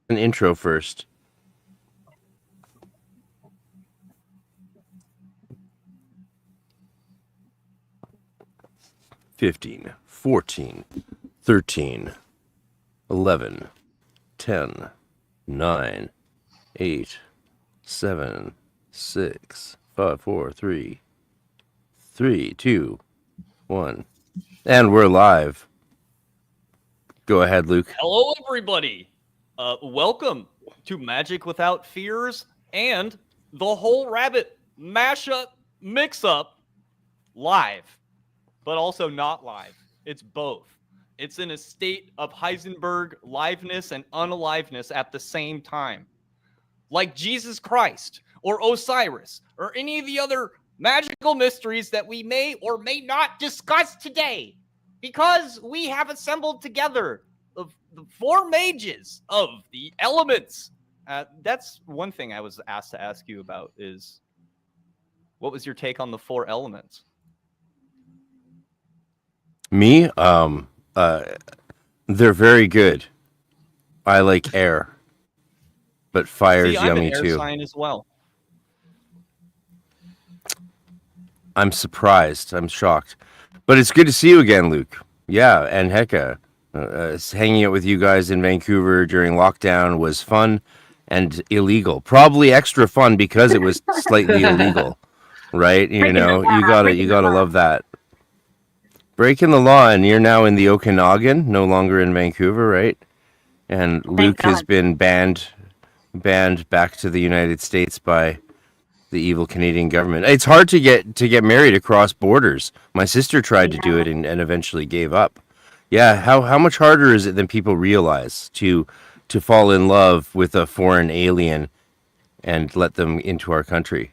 An intro first. "15, 14, 13, 11, 10, 9, 8, 7, 6, 5, 4, 3, 3, 2, 1. And we're live. Go ahead, Luke. Hello, everybody. Welcome to Magic Without Fears and the Whole Rabbit mashup mix-up live, but also not live. It's both. It's in a state of Heisenberg liveness and unaliveness at the same time. Like Jesus Christ or Osiris or any of the other magical mysteries that we may or may not discuss today, because we have assembled together the four mages of the elements. That's one thing I was asked to ask you about is, what was your take on the four elements? Me? They're very good. I like air. But fire's I'm yummy an air too. sign as well. I'm surprised. I'm shocked. But it's good to see you again, Luke. Yeah, and Hecka. Hanging out with you guys in Vancouver during lockdown was fun and illegal. Probably extra fun because it was slightly illegal, right? You know, you gotta love that. Breaking the law, and you're now in the Okanagan, no longer in Vancouver, right? And Luke has been banned back to the United States by the evil Canadian government. It's hard to get married across borders. My sister tried to do it and eventually gave up. Yeah, how much harder is it than people realize to fall in love with a foreign alien and let them into our country?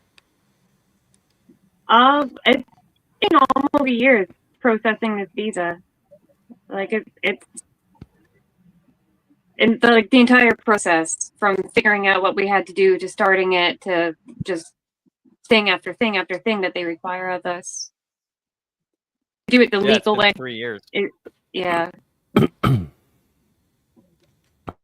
It's been almost years processing this visa. Like it's and the entire process from figuring out what we had to do to starting it to just thing after thing after thing that they require of us. Do it the legal way. 3 years. Yeah.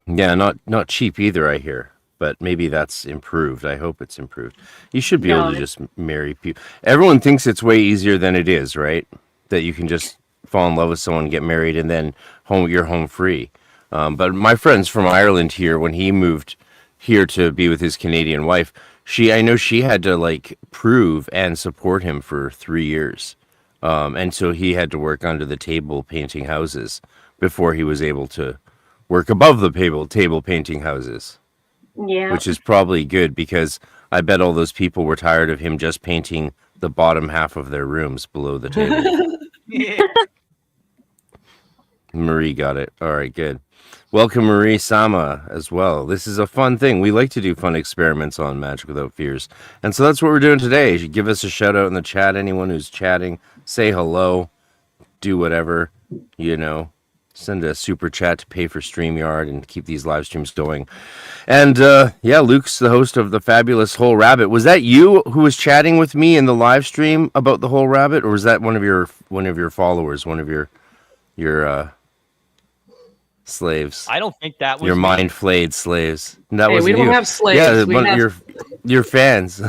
Yeah, not cheap either, I hear. But maybe that's improved. I hope it's improved. You should be able to just marry people. Everyone thinks it's way easier than it is, right? That you can just fall in love with someone, get married, and then you're home free. But my friends from Ireland here, when he moved here to be with his Canadian wife, I know she had to like prove and support him for 3 years. And so he had to work under the table painting houses before he was able to work above the table painting houses. Yeah. Which is probably good because I bet all those people were tired of him just painting the bottom half of their rooms below the table. Yeah. Marie got it. All right, good. Welcome, Marie Sama, as well. This is a fun thing. We like to do fun experiments on Magic Without Fears. And so that's what we're doing today. You should give us a shout out in the chat. Anyone who's chatting, say hello, do whatever, you know. Send a super chat to pay for StreamYard and keep these live streams going. And yeah, Luke's the host of the fabulous Whole Rabbit. Was that you who was chatting with me in the live stream about the Whole Rabbit, or was that one of your followers, one of your slaves? I don't think that was your me. mind flayed slaves. That was we don't have slaves. Yeah, your fans.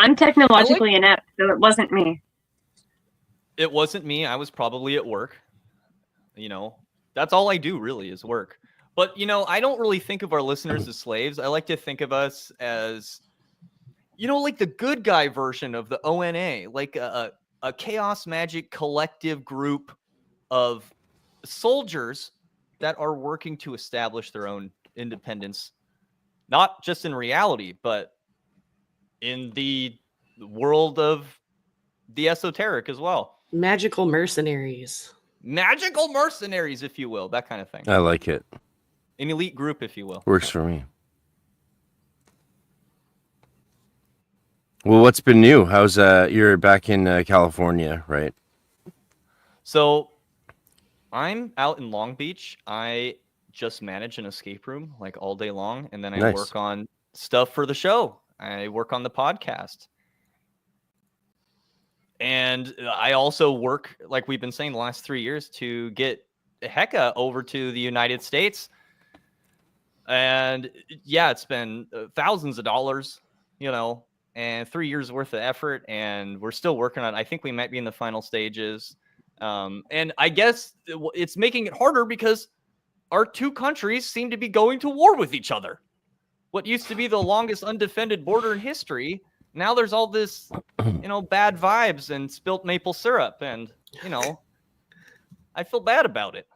I'm technologically inept, so it wasn't me. It wasn't me. I was probably at work. You know, that's all I do really is work. But, you know, I don't really think of our listeners as slaves. I like to think of us as, you know, like the good guy version of the ONA, like a chaos magic collective group of soldiers that are working to establish their own independence, not just in reality, but in the world of the esoteric as well. Magical mercenaries. Magical mercenaries, if you will, that kind of thing. I like it. An elite group, if you will. Works for me. Well, what's been new? How's you're back in California, right? So I'm out in Long Beach. I just manage an escape room like all day long, and then I work on stuff for the show. I work on the podcast. And I also work, like we've been saying the last 3 years, to get Hecka over to the United States And yeah, it's been thousands of dollars, you know, and 3 years worth of effort, and we're still working on it. I think we might be in the final stages. And I guess it's making it harder because our two countries seem to be going to war with each other. What used to be the longest undefended border in history, now there's all this, you know, bad vibes and spilt maple syrup, and, you know, I feel bad about it.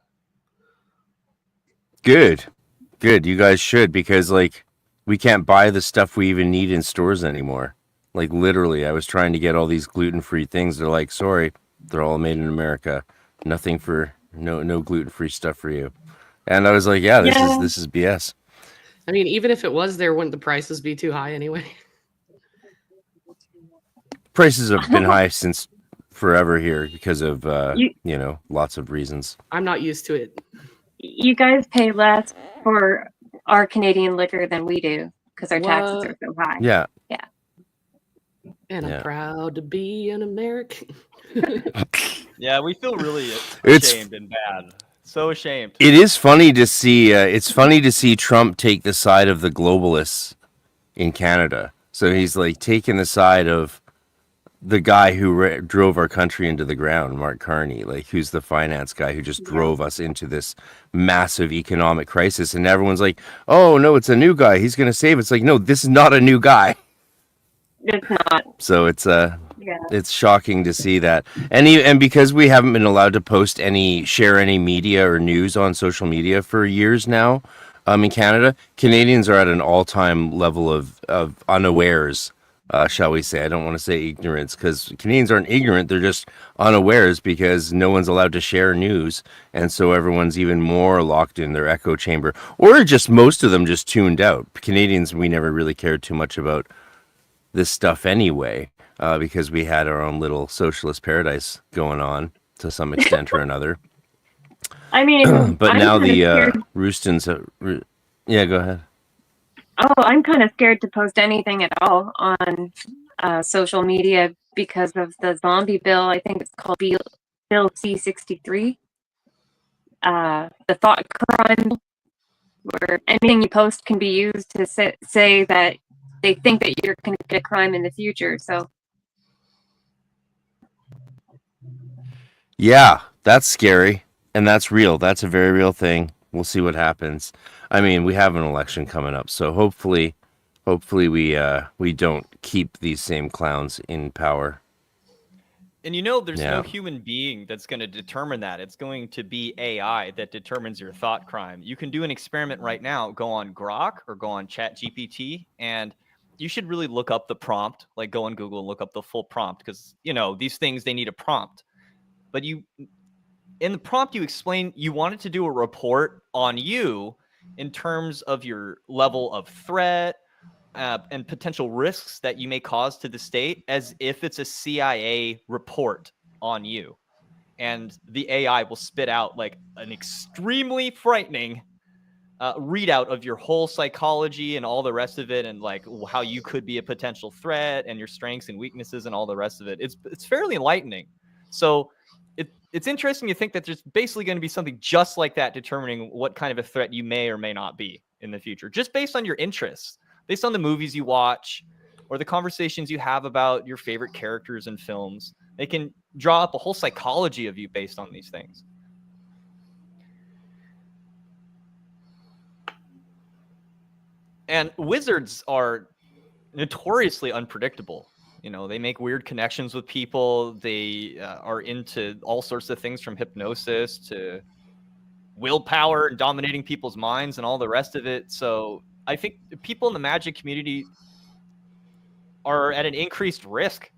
Good. You guys should, because like we can't buy the stuff we even need in stores anymore. Like literally, I was trying to get all these gluten-free things. They're like, sorry, they're all made in America. Nothing for no gluten-free stuff for you. And I was like, yeah, this is BS. I mean, even if it was there, wouldn't the prices be too high anyway? Prices have been high since forever here because of you know, lots of reasons. I'm not used to it. You guys pay less for our Canadian liquor than we do because our taxes are so high. Yeah. And I'm proud to be an American. Yeah, we feel really ashamed and bad. So ashamed. It is funny to see. It's funny to see Trump take the side of the globalists in Canada. So he's like taking the side of the guy who drove our country into the ground, Mark Carney, like who's the finance guy who just drove us into this massive economic crisis. And everyone's like, "Oh no, it's a new guy. He's going to save." It's like, no, this is not a new guy. It's not. So it's shocking to see that, and because we haven't been allowed to share any media or news on social media for years now, in Canada, Canadians are at an all-time level of unawares, shall we say? I don't want to say ignorance, because Canadians aren't ignorant; they're just unawares because no one's allowed to share news, and so everyone's even more locked in their echo chamber, or just most of them just tuned out. Canadians, we never really cared too much about this stuff anyway, because we had our own little socialist paradise going on to some extent or another. I mean, but now the Roostons. Yeah, go ahead. Oh, I'm kind of scared to post anything at all on social media because of the zombie bill. I think it's called Bill C-63. The thought crime, where anything you post can be used to say that they think that you're going to commit a crime in the future. So, yeah, that's scary, and that's real. That's a very real thing. We'll see what happens. I mean, we have an election coming up, so hopefully we don't keep these same clowns in power. And you know, there's no human being that's going to determine that. It's going to be AI that determines your thought crime. You can do an experiment right now. Go on Grok or go on ChatGPT, and you should really look up the prompt. Like, go on Google and look up the full prompt, because, you know, these things, they need a prompt. But in the prompt, you explain you wanted to do a report on you in terms of your level of threat and potential risks that you may cause to the state, as if it's a CIA report on you. And the AI will spit out like an extremely frightening readout of your whole psychology and all the rest of it, and like how you could be a potential threat and your strengths and weaknesses and all the rest of it. It's fairly enlightening. So it's interesting to think that there's basically going to be something just like that determining what kind of a threat you may or may not be in the future, just based on your interests, based on the movies you watch or the conversations you have about your favorite characters in films. They can draw up a whole psychology of you based on these things. And wizards are notoriously unpredictable. You know, they make weird connections with people. They are into all sorts of things, from hypnosis to willpower and dominating people's minds and all the rest of it. So I think people in the magic community are at an increased risk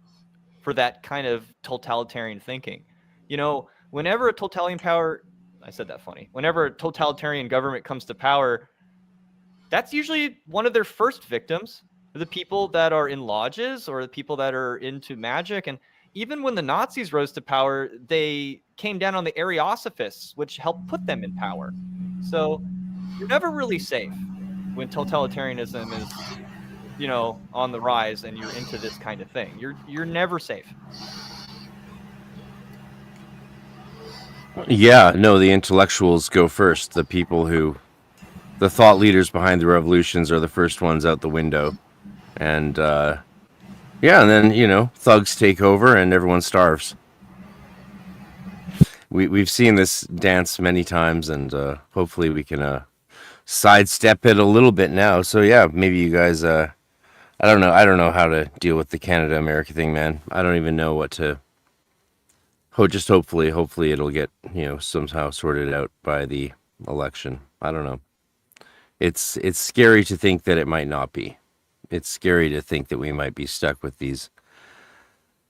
for that kind of totalitarian thinking. You know, whenever a totalitarian power, I said that funny, whenever a totalitarian government comes to power, that's usually one of their first victims, the people that are in lodges or the people that are into magic. And even when the Nazis rose to power, they came down on the Ariosophists, which helped put them in power. So you're never really safe when totalitarianism is, you know, on the rise and you're into this kind of thing. You're never safe. Yeah, no, the intellectuals go first. The people who the thought leaders behind the revolutions are the first ones out the window, and yeah, and then thugs take over and everyone starves. We've seen this dance many times, and hopefully we can sidestep it a little bit now. So yeah, maybe you guys. I don't know. I don't know how to deal with the Canada America thing, man. I don't even know what to. Just hopefully it'll get somehow sorted out by the election. I don't know. It's scary to think that it might not be. It's scary to think that we might be stuck with these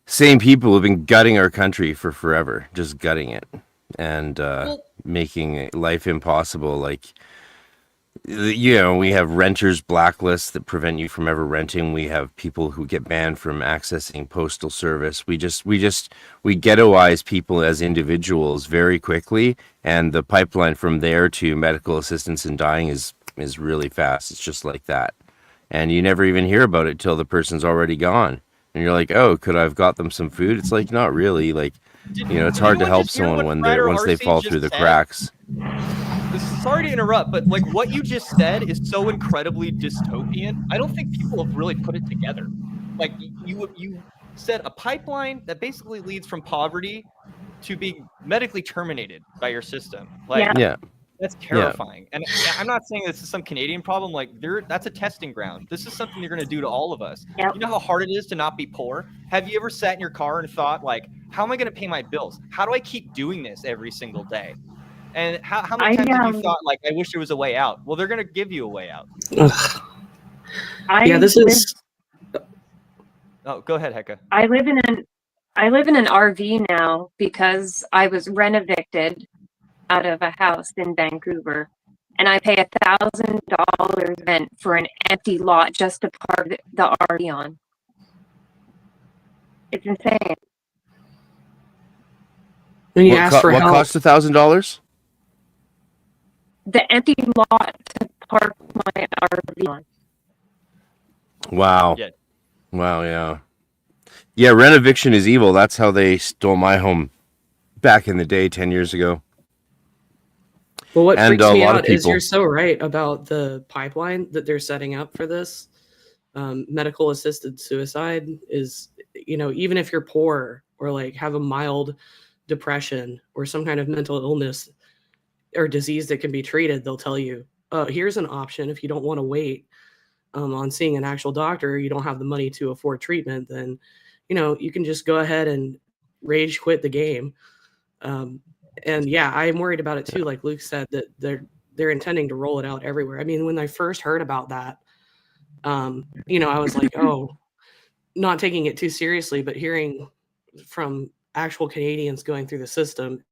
same people who've been gutting our country for forever, just gutting it and making life impossible. Like, we have renters blacklists that prevent you from ever renting. We have people who get banned from accessing postal service. We ghettoize people as individuals very quickly, and the pipeline from there to medical assistance and dying is really fast. It's just like that, and you never even hear about it till the person's already gone, and you're like, oh, could I have got them some food? It's like, not really. Like, it's hard to help someone once they fall through the cracks. Sorry to interrupt, but like what you just said is so incredibly dystopian. I don't think people have really put it together. Like you said, a pipeline that basically leads from poverty to being medically terminated by your system. Like, yeah. That's terrifying. Yeah. And I'm not saying this is some Canadian problem. Like, that's a testing ground. This is something you're going to do to all of us. Yep. You know how hard it is to not be poor? Have you ever sat in your car and thought, like, how am I going to pay my bills? How do I keep doing this every single day? And how many times have you thought, like, I wish there was a way out? Well, they're going to give you a way out. Oh, go ahead, Hecka. I live in an RV now because I was rent-evicted out of a house in Vancouver, and I pay $1,000 rent for an empty lot just to park the RV on. It's insane. When you ask for help, what cost $1,000? The empty lot to park my RV on. Wow. Yeah. Wow, yeah. Yeah, rent eviction is evil. That's how they stole my home back in the day, 10 years ago. Well, what freaks me out is you're so right about the pipeline that they're setting up for this. Medical assisted suicide is, even if you're poor or like have a mild depression or some kind of mental illness or disease that can be treated, they'll tell you, here's an option. If you don't want to wait on seeing an actual doctor, you don't have the money to afford treatment, then, you can just go ahead and rage quit the game. And yeah, I'm worried about it too. Like Luke said, that they're intending to roll it out everywhere. I mean, when I first heard about that, I was like, oh, not taking it too seriously, but hearing from actual Canadians going through the system.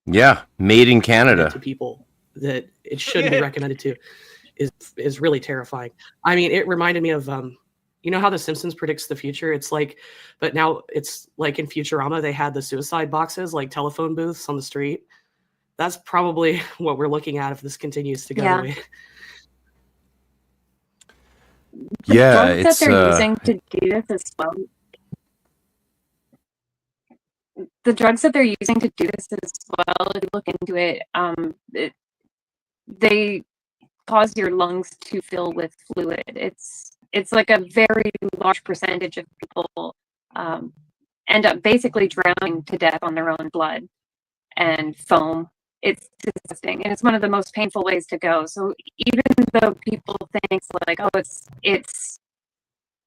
Yeah, made in Canada. To people that it shouldn't be recommended to is really terrifying. I mean, it reminded me of how The Simpsons predicts the future? It's like, but now it's like in Futurama, they had the suicide boxes, like telephone booths on the street. That's probably what we're looking at if this continues to go away. Yeah, the drugs that they're using to do this as well. The drugs that they're using to do this as well, if you look into it, they cause your lungs to fill with fluid. It's like a very large percentage of people end up basically drowning to death on their own blood and foam. It's disgusting, and it's one of the most painful ways to go. So even though people think like, oh, it's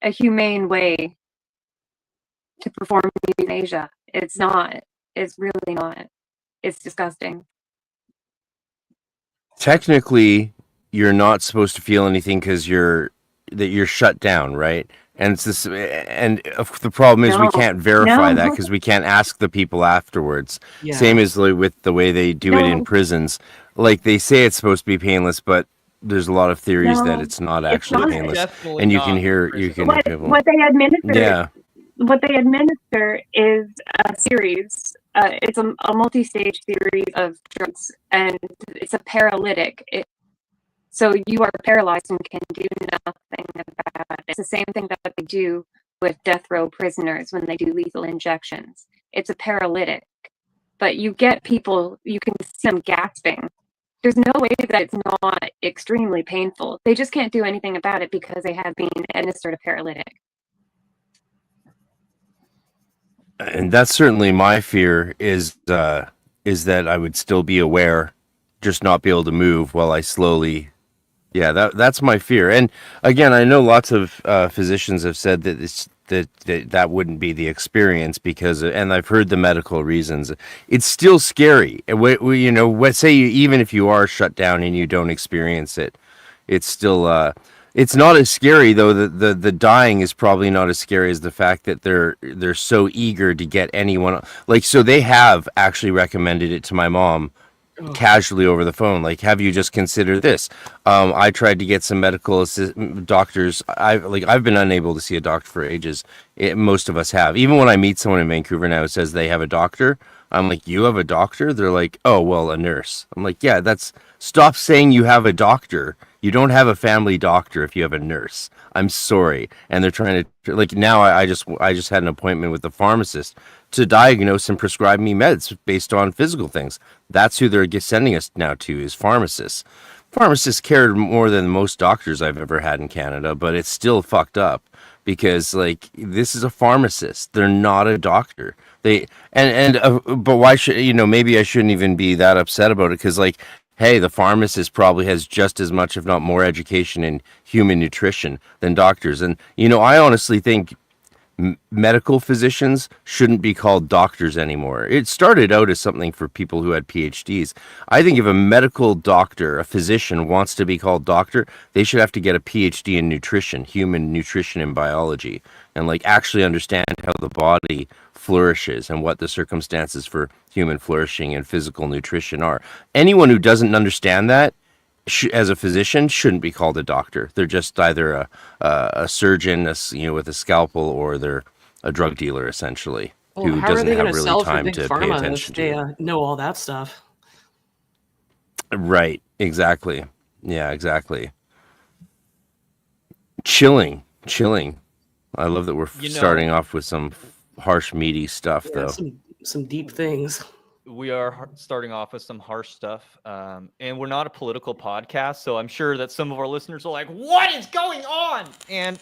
a humane way to perform euthanasia, it's not. It's really not. It's disgusting. Technically, you're not supposed to feel anything because you're shut down, right? And it's this, and the problem is we can't verify that because we can't ask the people afterwards. Yeah. Same as with the way they do it in prisons. Like they say it's supposed to be painless, but there's a lot of theories that it's not actually painless. And you can hear people. What they administer. Yeah. What they administer is a series. It's a multi-stage series of drugs, and it's a paralytic. So you are paralyzed and can do nothing about it. It's the same thing that they do with death row prisoners when they do lethal injections. It's a paralytic. but you get people, you can see them gasping. There's no way that it's not extremely painful. They just can't do anything about it because they have been administered a paralytic. And that's certainly my fear is that I would still be aware, just not be able to move while I slowly. Yeah, that's my fear. And again, I know lots of physicians have said that that wouldn't be the experience because, and I've heard the medical reasons. It's still scary. You know, even if you are shut down and you don't experience it, it's still. It's not as scary though. The dying is probably not as scary as the fact that they're so eager to get anyone. Like, so they have actually recommended it to my mom casually over the phone. Like, have you just considered this? I tried to get some medical doctors. I've been unable to see a doctor for ages. Most of us have. Even when I meet someone in Vancouver now who says they have a doctor, I'm like, you have a doctor? They're like, oh, well, a nurse. I'm like, yeah, stop saying you have a doctor. You don't have a family doctor if you have a nurse. I'm sorry. And they're trying to, like, now I just had an appointment with the pharmacist to diagnose and prescribe me meds based on physical things. That's who they're sending us now to, is pharmacists. Pharmacists care more than most doctors I've ever had in Canada, but it's still fucked up because, like, this is a pharmacist. They're not a doctor. But why should, maybe I shouldn't even be that upset about it because, like, hey, the pharmacist probably has just as much, if not more, education in human nutrition than doctors. And, I honestly think medical physicians shouldn't be called doctors anymore. It started out as something for people who had PhDs. I think if a medical doctor, a physician, wants to be called doctor, they should have to get a PhD in nutrition, human nutrition and biology, and like actually understand how the body flourishes and what the circumstances for human flourishing and physical nutrition are. Anyone who doesn't understand that as a physician shouldn't be called a doctor. They're just either a surgeon, with a scalpel, or they're a drug dealer essentially, who doesn't have really time to pay attention to. They know all that stuff. Right. Exactly. Yeah. Exactly. Chilling. I love that we're starting off with some harsh, meaty stuff, though. Some deep things. We are starting off with some harsh stuff, and we're not a political podcast, so I'm sure that some of our listeners are like, what is going on? And,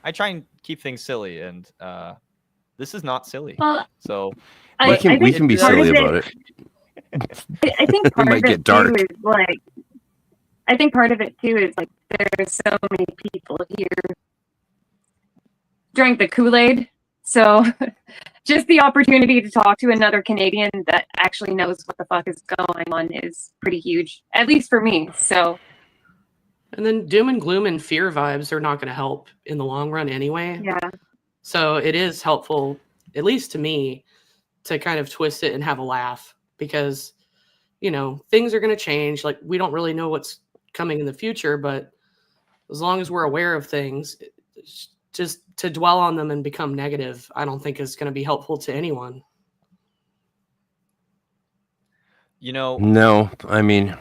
I try and keep things silly, and this is not silly. Well, so we can be silly about it. I think part might of it get dark. too is like, I think part of it too is like there's so many people here drank the Kool-Aid, so just the opportunity to talk to another Canadian that actually knows what the fuck is going on is pretty huge, at least for me. So, and then doom and gloom and fear vibes are not going to help in the long run anyway. Yeah. So it is helpful, at least to me, to kind of twist it and have a laugh because, things are going to change. Like, we don't really know what's coming in the future, but as long as we're aware of things, just to dwell on them and become negative, I don't think is going to be helpful to anyone. No, I mean,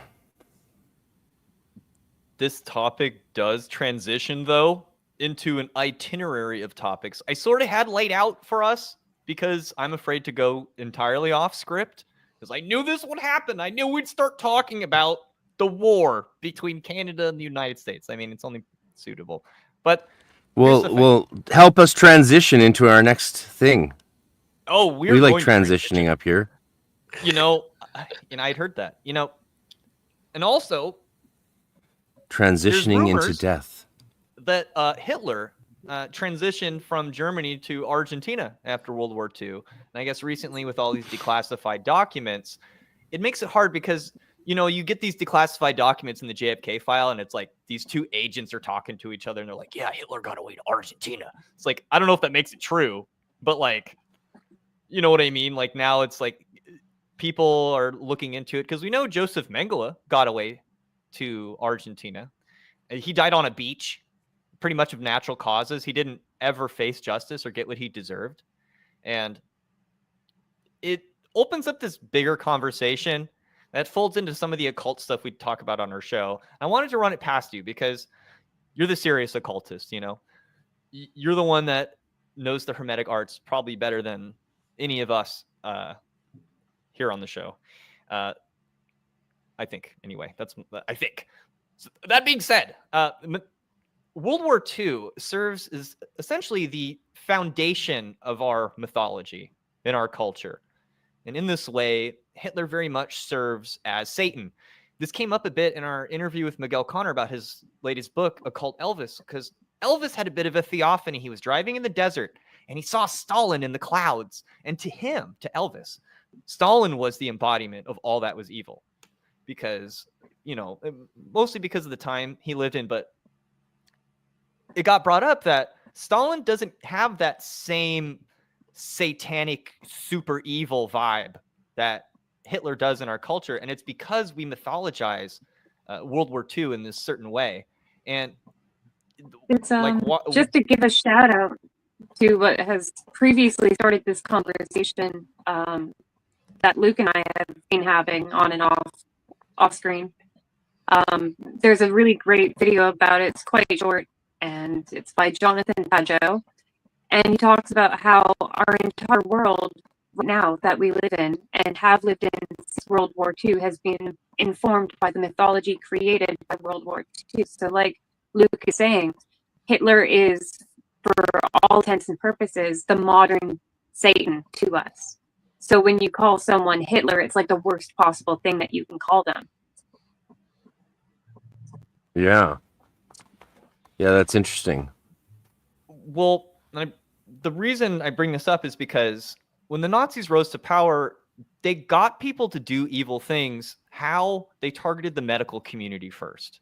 this topic does transition, though, into an itinerary of topics I sort of had laid out for us because I'm afraid to go entirely off script because I knew this would happen. I knew we'd start talking about the war between Canada and the United States. I mean, it's only suitable, but Well, help us transition into our next thing. Oh, we like transitioning up here. I'd heard that. And also transitioning into death. That Hitler transitioned from Germany to Argentina after World War II. And I guess recently with all these declassified documents, it makes it hard because you get these declassified documents in the JFK file, and it's like these two agents are talking to each other, and they're like, yeah, Hitler got away to Argentina. It's like, I don't know if that makes it true, but like, you know what I mean? Like, now it's like people are looking into it because we know Joseph Mengele got away to Argentina. He died on a beach, pretty much of natural causes. He didn't ever face justice or get what he deserved. And it opens up this bigger conversation that folds into some of the occult stuff we talk about on our show. I wanted to run it past you because you're the serious occultist, You're the one that knows the Hermetic arts probably better than any of us here on the show. I think, anyway. I think. So that being said, World War II serves as essentially the foundation of our mythology in our culture. And in this way, Hitler very much serves as Satan. This came up a bit in our interview with Miguel Connor about his latest book, Occult Elvis, because Elvis had a bit of a theophany. He was driving in the desert and he saw Stalin in the clouds. And to him, to Elvis, Stalin was the embodiment of all that was evil. Because, mostly because of the time he lived in, but it got brought up that Stalin doesn't have that same satanic, super evil vibe that Hitler does in our culture. And it's because we mythologize World War II in this certain way. And it's just to give a shout out to what has previously started this conversation that Luke and I have been having on and off screen. There's a really great video about it. It's quite short, and it's by Jonathan Pageau. And he talks about how our entire world right now that we live in and have lived in since World War II has been informed by the mythology created by World War II. So like Luke is saying, Hitler is, for all intents and purposes, the modern Satan to us. So when you call someone Hitler, it's like the worst possible thing that you can call them. Yeah. Yeah, that's interesting. Well, the reason I bring this up is because when the Nazis rose to power, they got people to do evil things. How? They targeted the medical community first.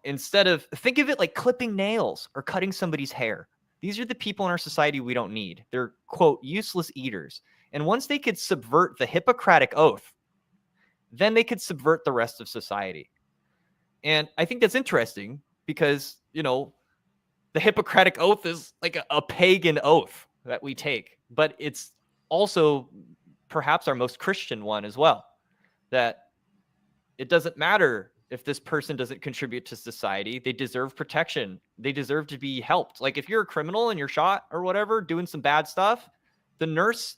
Instead of, think of it like clipping nails or cutting somebody's hair. These are the people in our society we don't need. They're, quote, useless eaters. And once they could subvert the Hippocratic Oath, then they could subvert the rest of society. And I think that's interesting because, the Hippocratic Oath is like a pagan oath that we take, but it's also perhaps our most Christian one as well, that it doesn't matter if this person doesn't contribute to society. They deserve protection. They deserve to be helped. Like if you're a criminal and you're shot or whatever, doing some bad stuff, the nurse,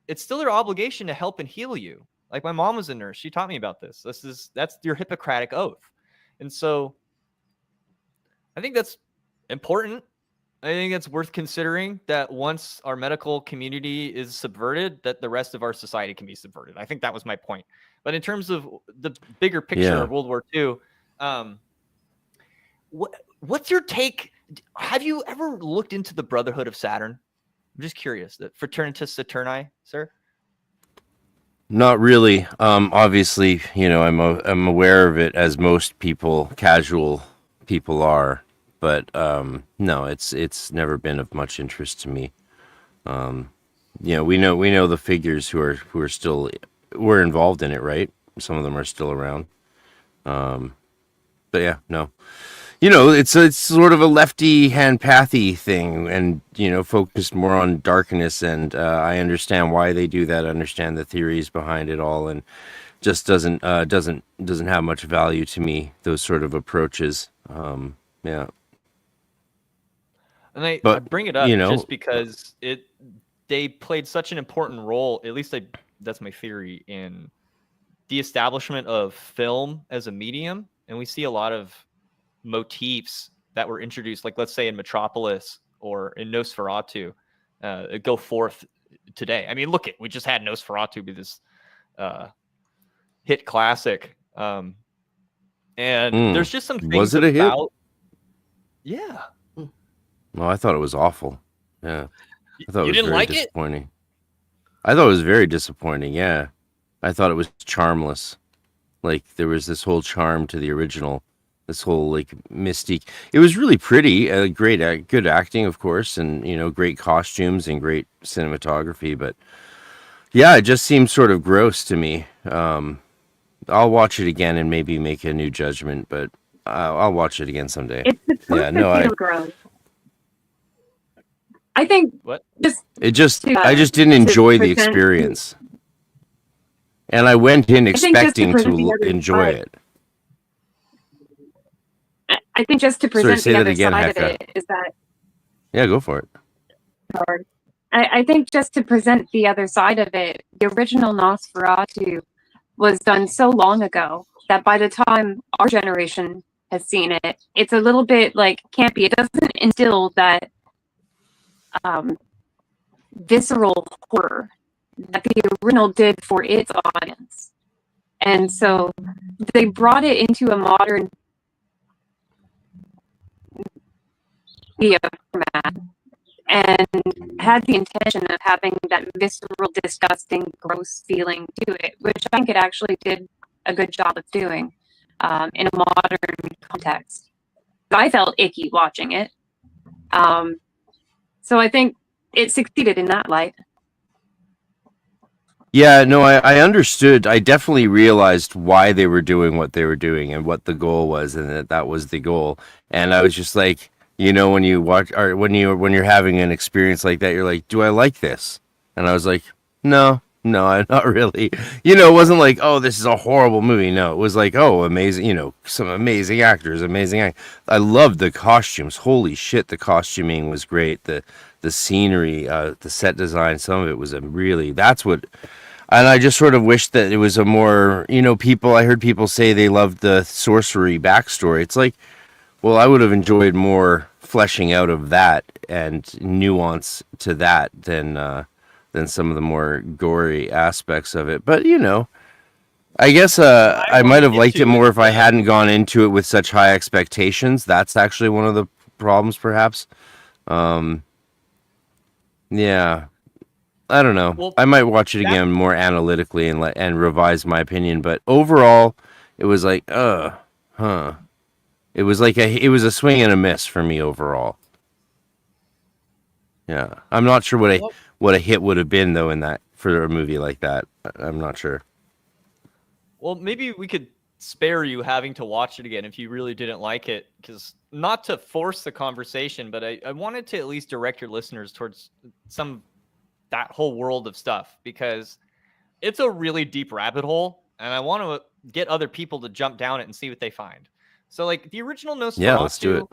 it's still their obligation to help and heal you. Like my mom was a nurse. She taught me about this. That's your Hippocratic Oath. And so I think that's important. I think it's worth considering that once our medical community is subverted, that the rest of our society can be subverted. I think that was my point. But in terms of the bigger picture of World War II, what's your take? Have you ever looked into the Brotherhood of Saturn? I'm just curious. The Fraternitas Saturni, sir? Not really. Obviously, I'm aware of it as most people, casual people are. But no, it's never been of much interest to me. We know the figures who are still were involved in it, right? Some of them are still around. But yeah, no. It's sort of a lefty handpathy thing, and focused more on darkness. And I understand why they do that. I understand the theories behind it all, and just doesn't have much value to me. Those sort of approaches. Yeah. And I bring it up just because they played such an important role, at least that's my theory, in the establishment of film as a medium. And we see a lot of motifs that were introduced, like let's say in Metropolis or in Nosferatu, go forth today. I mean, we just had Nosferatu be this hit classic. And there's just some things was it a hit? Yeah. Well, I thought it was awful. Yeah. I thought you it was didn't very like disappointing. It? I thought it was very disappointing, yeah. I thought it was charmless. Like, there was this whole charm to the original, this whole, like, mystique. It was really pretty, good acting, of course, and, great costumes and great cinematography, but, yeah, it just seemed sort of gross to me. I'll watch it again and maybe make a new judgment, but I'll watch it again someday. It's supposed to feel gross. I think what? I just didn't enjoy the experience. And I went in expecting to enjoy it. I think just to present the other side of it is that... Yeah, go for it. I think just to present the other side of it, the original Nosferatu was done so long ago that by the time our generation has seen it, it's a little bit like campy. It doesn't instill that visceral horror that the original did for its audience. And so they brought it into a modern media format and had the intention of having that visceral, disgusting, gross feeling to it, which I think it actually did a good job of doing in a modern context. I felt icky watching it. So I think it succeeded in that light. Yeah, no, I understood. I definitely realized why they were doing what they were doing and what the goal was, and that was the goal. And I was just like, when you watch or when you're having an experience like that, you're like, do I like this? And I was like, no, not really. It wasn't like, oh, this is a horrible movie. No, it was like, oh, amazing. Some amazing actors, I loved the costumes. Holy shit, the costuming was great. The scenery, the set design, some of it was that's what. And I just sort of wish that it was a more, I heard people say they loved the sorcery backstory. It's like, well, I would have enjoyed more fleshing out of that and nuance to that than some of the more gory aspects of it. But, I guess I might have liked it more if I hadn't gone into it with such high expectations. That's actually one of the problems, perhaps. Yeah. I don't know. Well, I might watch it again more analytically and revise my opinion, but overall, it was like, It was like it was a swing and a miss for me overall. Yeah, I'm not sure what a hit would have been though in that for a movie like that. I'm not sure. Well, maybe we could spare you having to watch it again if you really didn't like it, because not to force the conversation, but I wanted to at least direct your listeners towards that whole world of stuff, because it's a really deep rabbit hole, and I want to get other people to jump down it and see what they find. So, like, the original Nosferatu, yeah, let's do it.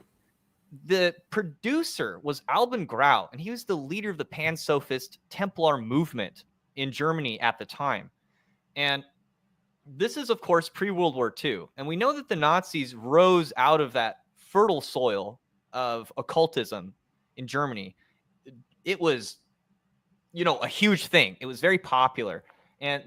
The producer was Albin Grau, and he was the leader of the Pan-Sophist Templar movement in Germany at the time. And this is, of course, pre-World War II. And we know that the Nazis rose out of that fertile soil of occultism in Germany. It was, a huge thing. It was very popular. And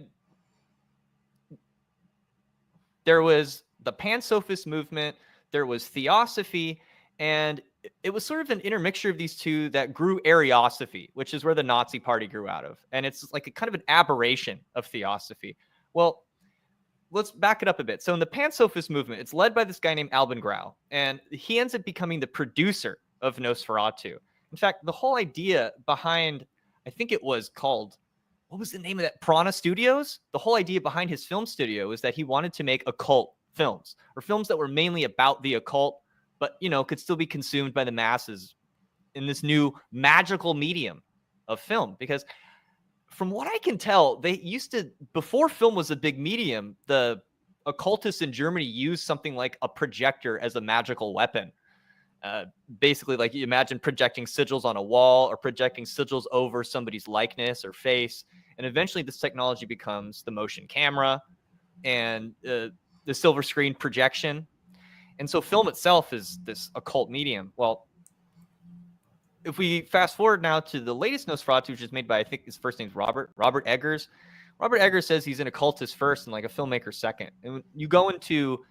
there was the Pan-Sophist movement, there was Theosophy, and it was sort of an intermixture of these two that grew Ariosophy, which is where the Nazi party grew out of. And it's like a kind of an aberration of Theosophy. Well, let's back it up a bit. So in the Pan-Sophist movement, it's led by this guy named Albin Grau, and he ends up becoming the producer of Nosferatu. In fact, the whole idea behind, I think it was called, what was the name of that? Prana Studios? The whole idea behind his film studio is that he wanted to make occult films, or films that were mainly about the occult, but, could still be consumed by the masses in this new magical medium of film. Because from what I can tell, they used to, before film was a big medium, the occultists in Germany used something like a projector as a magical weapon. Basically, like, you imagine projecting sigils on a wall or projecting sigils over somebody's likeness or face. And eventually this technology becomes the motion camera and the silver screen projection. And so film itself is this occult medium. Well, if we fast forward now to the latest Nosferatu, which is made by, I think his first name's Robert Eggers. Robert Eggers says he's an occultist first and like a filmmaker second. And when you go into,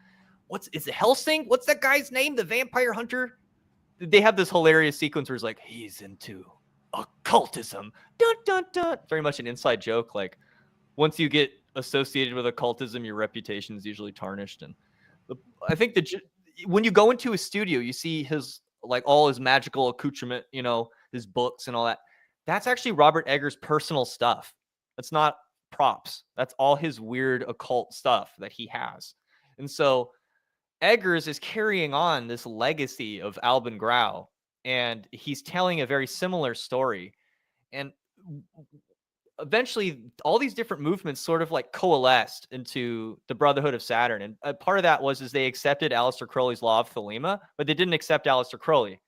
is it Helsing? What's that guy's name? The vampire hunter? They have this hilarious sequence where it's like, he's into occultism. Dun, dun, dun. Very much an inside joke. Like, once you get associated with occultism, your reputation is usually tarnished. And I think when you go into his studio, you see his, like, all his magical accoutrement, his books and all that. That's actually Robert Eggers' personal stuff. That's not props. That's all his weird occult stuff that he has. And so Eggers is carrying on this legacy of Albin Grau, and he's telling a very similar story. And eventually all these different movements sort of like coalesced into the Brotherhood of Saturn. And a part of that is they accepted Aleister Crowley's Law of Thelema, but they didn't accept Aleister Crowley.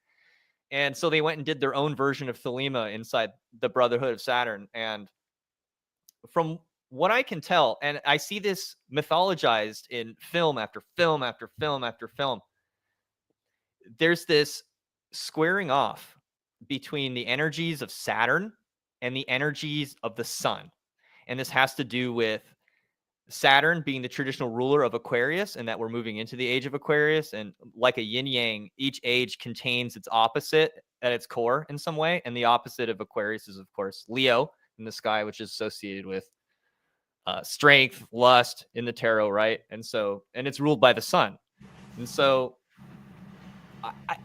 And so they went and did their own version of Thelema inside the Brotherhood of Saturn. And from what I can tell, and I see this mythologized in film after film after film after film, there's this squaring off between the energies of Saturn and the energies of the sun. And this has to do with Saturn being the traditional ruler of Aquarius, and that we're moving into the age of Aquarius. And like a yin yang, each age contains its opposite at its core in some way. And the opposite of Aquarius is, of course, Leo in the sky, which is associated with strength, lust in the tarot, right? And it's ruled by the sun. And so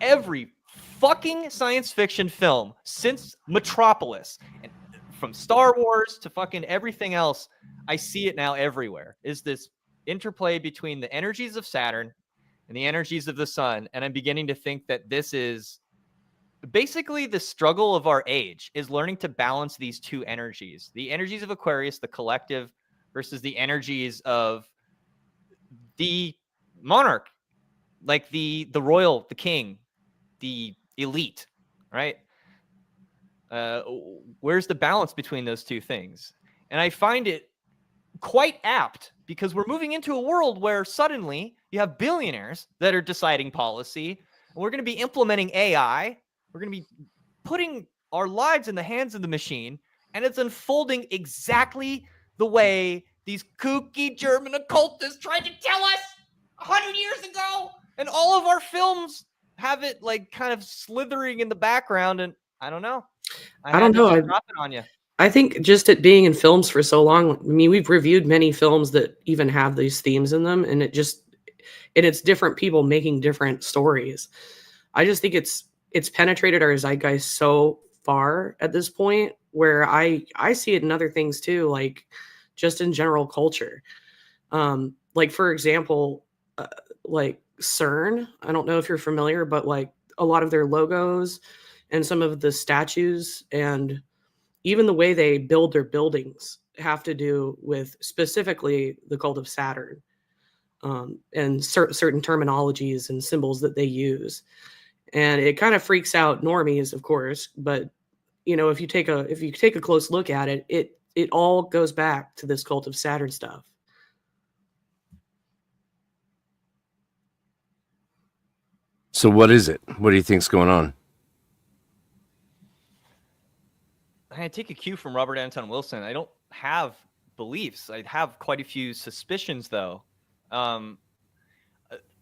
every fucking science fiction film since Metropolis, and from Star Wars to fucking everything else, I see it now everywhere, is this interplay between the energies of Saturn and the energies of the sun. And I'm beginning to think that this is basically the struggle of our age, is learning to balance these two energies. The energies of Aquarius, the collective, versus the energies of the monarch, like the royal, the king, the elite, right? Where's the balance between those two things? And I find it quite apt, because we're moving into a world where suddenly you have billionaires that are deciding policy, and we're going to be implementing AI. We're going to be putting our lives in the hands of the machine, and it's unfolding exactly the way these kooky German occultists tried to tell us 100 years ago. And all of our films have it like kind of slithering in the background, and I don't know. I don't know. Drop it on you. I think just it being in films for so long, I mean, we've reviewed many films that even have these themes in them, and it's different people making different stories. I just think it's penetrated our zeitgeist so far at this point, where I see it in other things too, like just in general culture. Like, for example, like CERN, I don't know if you're familiar, but like a lot of their logos and some of the statues and even the way they build their buildings have to do with specifically the cult of Saturn, and certain terminologies and symbols that they use. And it kind of freaks out normies, of course, but if you take a close look at it, it all goes back to this cult of Saturn stuff. So what is it? What do you think's going on? I take a cue from Robert Anton Wilson. I don't have beliefs. I have quite a few suspicions, though.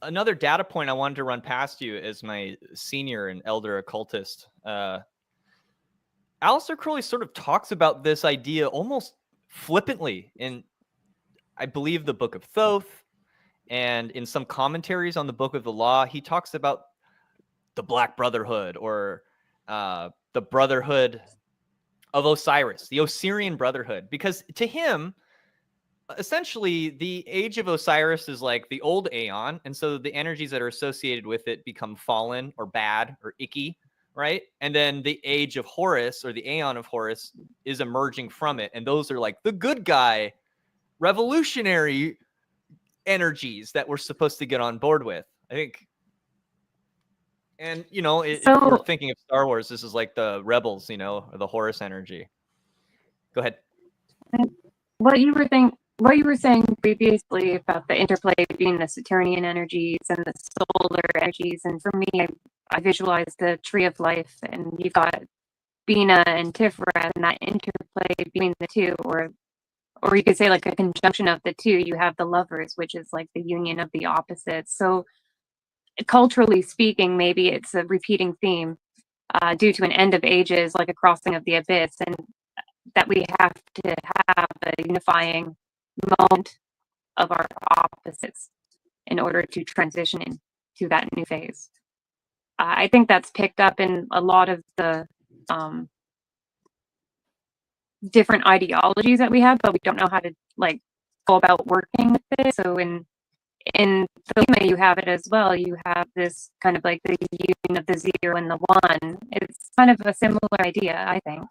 Another data point I wanted to run past you as my senior and elder occultist. Aleister Crowley sort of talks about this idea almost flippantly in, I believe, the Book of Thoth, and in some commentaries on the Book of the Law. He talks about the Black Brotherhood, or the Brotherhood of Osiris, the Osirian Brotherhood, because to him, essentially, the age of Osiris is like the old Aeon, and so the energies that are associated with it become fallen or bad or icky, right? And then the age of Horus, or the Aeon of Horus, is emerging from it, and those are like the good guy, revolutionary energies that we're supposed to get on board with, I think. And if we're thinking of Star Wars, this is like the rebels, or the Horus energy. Go ahead. What you were saying previously about the interplay between the Saturnian energies and the solar energies, and for me, I visualize the tree of life, and you've got Bina and Tiferet, and that interplay between the two, or you could say like a conjunction of the two. You have the lovers, which is like the union of the opposites. So culturally speaking, maybe it's a repeating theme due to an end of ages, like a crossing of the abyss, and that we have to have a unifying moment of our opposites in order to transition into that new phase. I think that's picked up in a lot of the different ideologies that we have, but we don't know how to like go about working with it. So in Thelema, you have it as well. You have this kind of like the union of the 0 and the 1. It's kind of a similar idea, I think.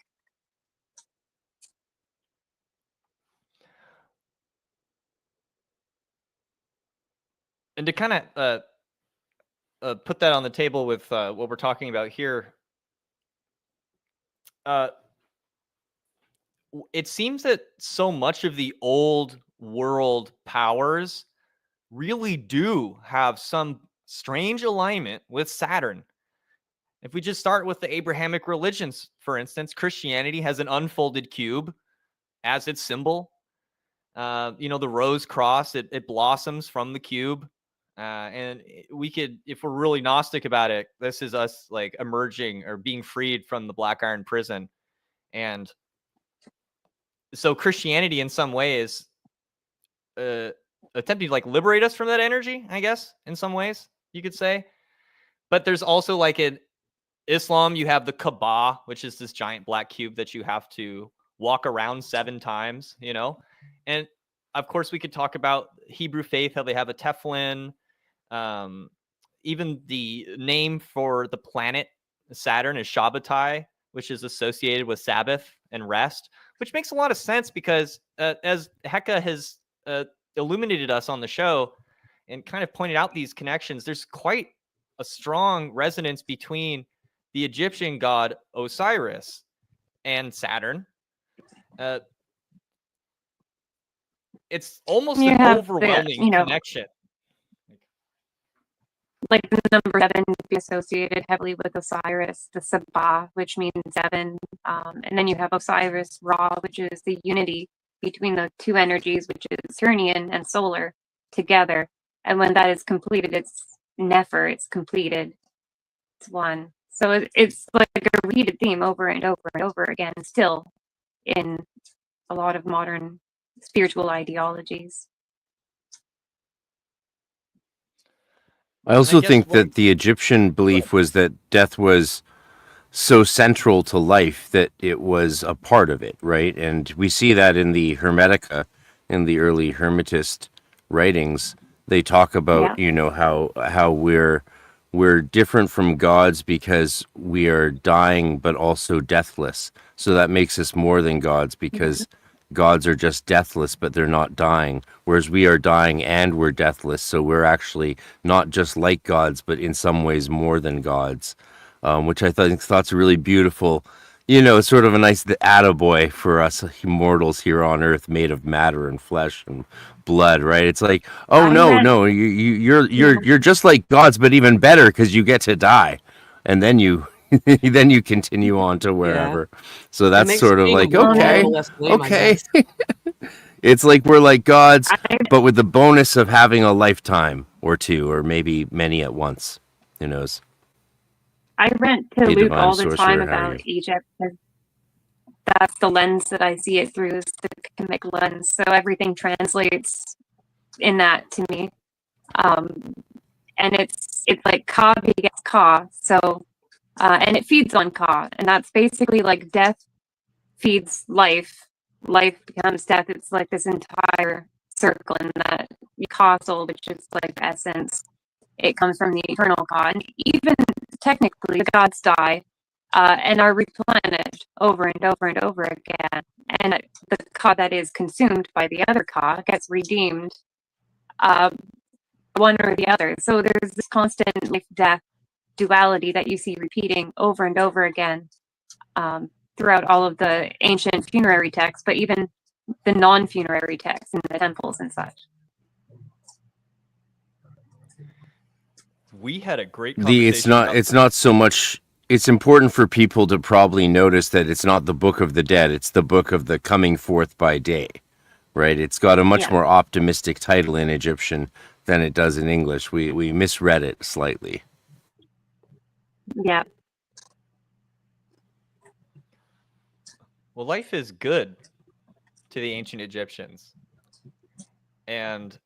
And to kind of put that on the table with what we're talking about here, it seems that so much of the old world powers really do have some strange alignment with Saturn. If we just start with the Abrahamic religions, for instance, Christianity has an unfolded cube as its symbol. The rose cross, it blossoms from the cube. And we could, if we're really Gnostic about it, this is us like emerging or being freed from the Black Iron prison. And so Christianity in some ways attempting to like liberate us from that energy, I guess, in some ways you could say. But there's also like in Islam, you have the Kaaba, which is this giant black cube that you have to walk around 7 times, And of course, we could talk about Hebrew faith, how they have a Teflon. Even the name for the planet Saturn is Shabbatai, which is associated with Sabbath and rest, which makes a lot of sense because as Heka has illuminated us on the show and kind of pointed out these connections, there's quite a strong resonance between the Egyptian god Osiris and Saturn. It's almost an overwhelming connection. Like the number 7 be associated heavily with Osiris, the Sabah, which means 7. And then you have Osiris Ra, which is the unity between the 2 energies, which is Saturnian and solar together. And when that is completed, it's Nefer, it's completed. It's one. So it's like a repeated theme over and over and over again, still in a lot of modern spiritual ideologies. I also think that the Egyptian belief was that death was so central to life that it was a part of it, right? And we see that in the Hermetica, in the early Hermetist writings. They talk about, how we're different from gods because we are dying but also deathless. So that makes us more than gods because gods are just deathless, but they're not dying. Whereas we are dying and we're deathless. So we're actually not just like gods, but in some ways more than gods, which I thought's really beautiful. Sort of a nice attaboy for us mortals here on Earth, made of matter and flesh and blood, right? It's like, no, you're just like gods, but even better because you get to die, and then you continue on to wherever. Yeah. So that's sort of like okay. It's like we're like gods, but with the bonus of having a lifetime or 2, or maybe many at once. Who knows? I rant to Luke all the time about Egypt because that's the lens that I see it through, is the Kemetic lens. So everything translates in that to me. And it's like Ka begets Ka. So, and it feeds on Ka. And that's basically like death feeds life. Life becomes death. It's like this entire circle in that Ka soul, which is like the essence. It comes from the eternal Ka. And even technically, the gods die and are replenished over and over and over again. And the Ka that is consumed by the other Ka gets redeemed, one or the other. So there's this constant life-death duality that you see repeating over and over again throughout all of the ancient funerary texts, but even the non-funerary texts in the temples and such. We had a great conversation. It's not so much. It's important for people to probably notice that it's not the Book of the Dead. It's the Book of the Coming Forth by Day, right? It's got a much more optimistic title in Egyptian than it does in English. We misread it slightly. Yeah. Well, life is good to the ancient Egyptians, and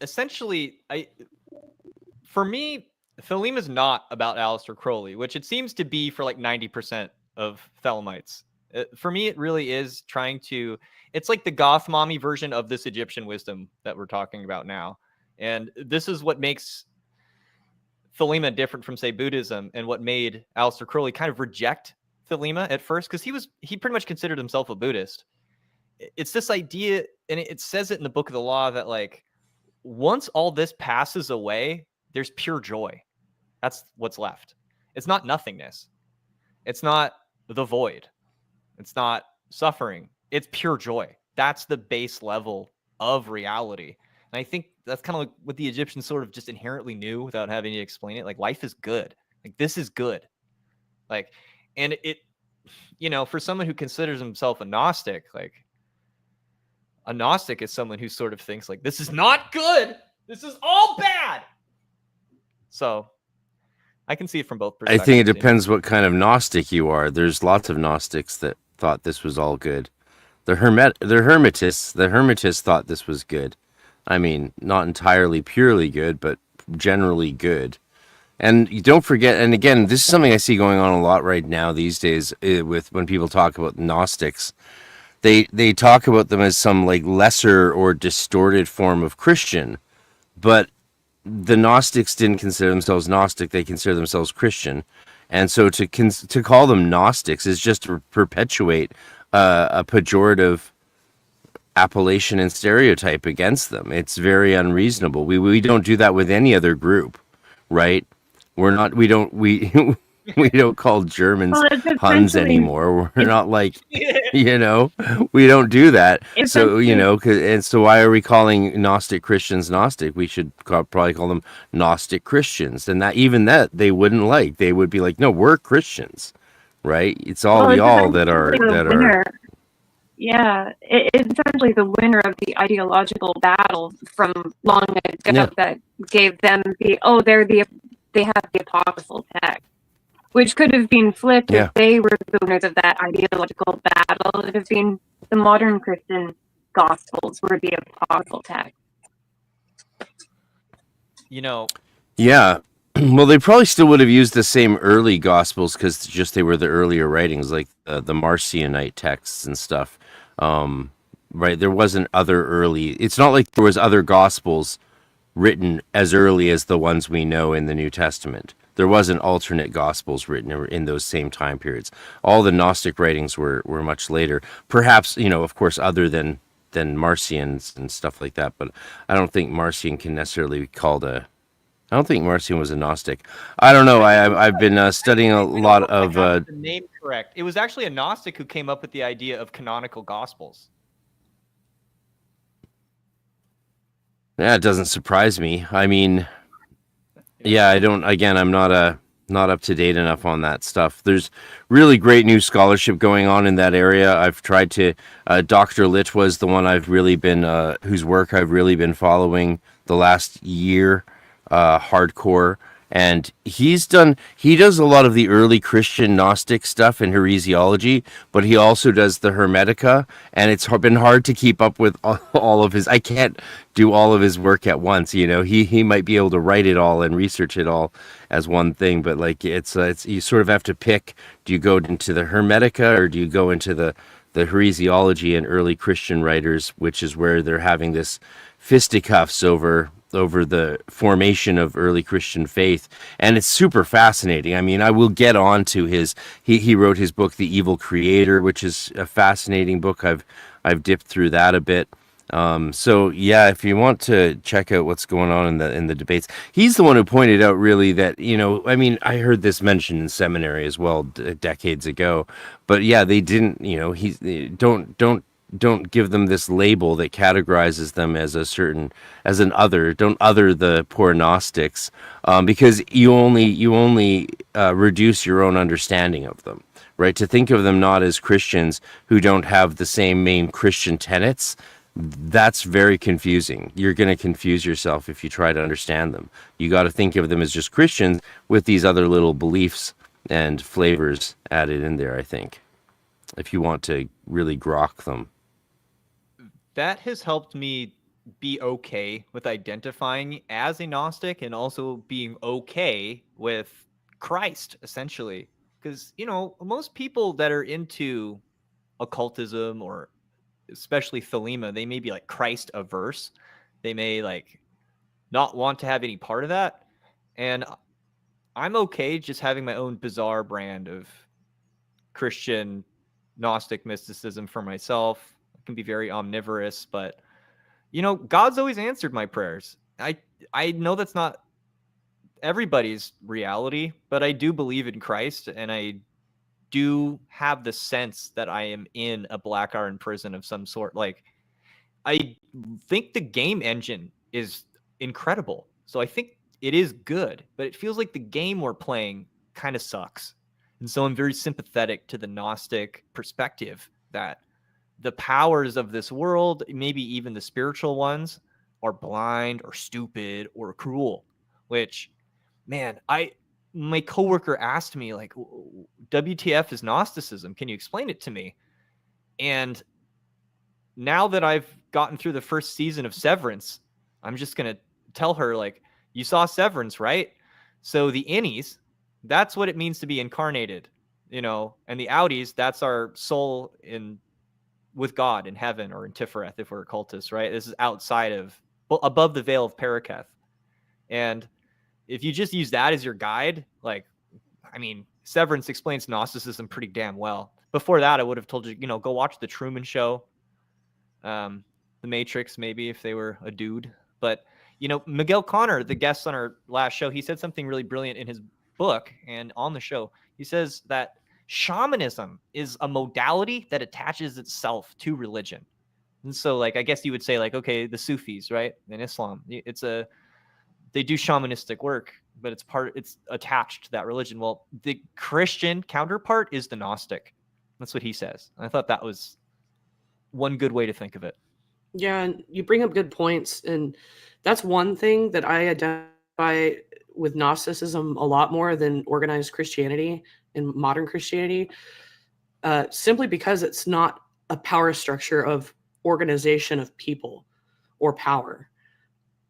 essentially, for me, Thelema is not about Aleister Crowley, which it seems to be for like 90% of Thelemites. For me, it really is trying to, it's like the goth mommy version of this Egyptian wisdom that we're talking about now. And this is what makes Thelema different from, say, Buddhism, and what made Aleister Crowley kind of reject Thelema at first, because he pretty much considered himself a Buddhist. It's this idea, and it says it in the Book of the Law, that like once all this passes away, there's pure joy. That's what's left. It's not nothingness. It's not the void. It's not suffering. It's pure joy. That's the base level of reality. And I think that's kind of like what the Egyptians sort of just inherently knew without having to explain it. Like, life is good. Like, this is good. Like, and it, for someone who considers himself a Gnostic, like, a Gnostic is someone who sort of thinks like, this is not good. This is all bad. So I can see it from both perspectives. I think it depends what kind of Gnostic you are. There's lots of Gnostics that thought this was all good. The Hermetists thought this was good. I mean, not entirely purely good, but generally good. And you don't forget, and again, this is something I see going on a lot right now these days with when people talk about Gnostics. They talk about them as some like lesser or distorted form of Christian, but the Gnostics didn't consider themselves Gnostic; they consider themselves Christian, and so to call them Gnostics is just to perpetuate a pejorative appellation and stereotype against them. It's very unreasonable. We don't do that with any other group, right? We don't call Germans Huns anymore. We're not like, we don't do that. So, and so why are we calling Gnostic Christians Gnostic? We should probably call them Gnostic Christians. And that they wouldn't like. They would be like, no, we're Christians, right? It's all y'all that are. Yeah, it's essentially the winner of the ideological battle from long ago that gave them they have the apocryphal text, which could have been flipped if they were the winners of that ideological battle. It would have been the modern Christian Gospels were the apocryphal text. Yeah. Well, they probably still would have used the same early Gospels because they were the earlier writings, like the Marcionite texts and stuff. Right? There wasn't other early. It's not like there was other Gospels written as early as the ones we know in the New Testament. There wasn't alternate Gospels written in those same time periods. All the Gnostic writings were much later. Perhaps, of course, other than Marcions and stuff like that. But I don't think Marcion can necessarily be called I don't think Marcion was a Gnostic. I don't know. I've been studying a lot of. The name correct. It was actually a Gnostic who came up with the idea of canonical Gospels. Yeah, it doesn't surprise me. I mean, yeah, I don't. Again, I'm not up to date enough on that stuff. There's really great new scholarship going on in that area. I've tried to. Dr. Litt was the one I've really been, whose work I've really been following the last year. Hardcore, and he does a lot of the early Christian Gnostic stuff and heresiology, but he also does the Hermetica, and it's been hard to keep up with all of his. I can't do all of his work at once. He might be able to write it all and research it all as one thing, but like it's you sort of have to pick. Do you go into the Hermetica or do you go into the heresiology and early Christian writers, which is where they're having this fisticuffs over the formation of early Christian faith, and it's super fascinating. I mean, I will get on to he wrote his book The Evil Creator, which is a fascinating book. I've dipped through that a bit. So yeah, if you want to check out what's going on in the debates, he's the one who pointed out really that, I mean, I heard this mentioned in seminary as well decades ago, but yeah, they didn't, don't give them this label that categorizes them as an other. Don't other the poor Gnostics, because you only reduce your own understanding of them, right? To think of them not as Christians who don't have the same main Christian tenets, that's very confusing. You're going to confuse yourself if you try to understand them. You got to think of them as just Christians with these other little beliefs and flavors added in there, I think, if you want to really grok them. That has helped me be okay with identifying as a Gnostic and also being okay with Christ, essentially. Because, most people that are into occultism or especially Thelema, they may be like Christ averse. They may like not want to have any part of that. And I'm okay just having my own bizarre brand of Christian Gnostic mysticism for myself. Can be very omnivorous, but God's always answered my prayers. I know that's not everybody's reality, but I do believe in Christ, and I do have the sense that I am in a black iron prison of some sort. Like, I think the game engine is incredible. So I think it is good, but it feels like the game we're playing kind of sucks. And so I'm very sympathetic to the Gnostic perspective that the powers of this world, maybe even the spiritual ones, are blind or stupid or cruel. Which, man, my coworker asked me, like, WTF is Gnosticism? Can you explain it to me? And now that I've gotten through the first season of Severance, I'm just going to tell her, like, you saw Severance, right? So the innies, that's what it means to be incarnated, and the outies, that's our soul with God in heaven, or in Tifereth if we're occultists, right? This is above the veil of Paraketh. And if you just use that as your guide, Severance explains Gnosticism pretty damn well. Before that, I would have told you, go watch The Truman Show, The Matrix, maybe, if they were a dude. But, Miguel Connor, the guest on our last show, he said something really brilliant in his book and on the show. He says that shamanism is a modality that attaches itself to religion. And so, I guess you would say, okay, the Sufis, right, in Islam, they do shamanistic work, but it's attached to that religion. Well, the Christian counterpart is the Gnostic. That's what he says. And I thought that was one good way to think of it. Yeah, and you bring up good points, and that's one thing that I identify with Gnosticism a lot more than organized Christianity and modern Christianity, simply because it's not a power structure of organization of people or power.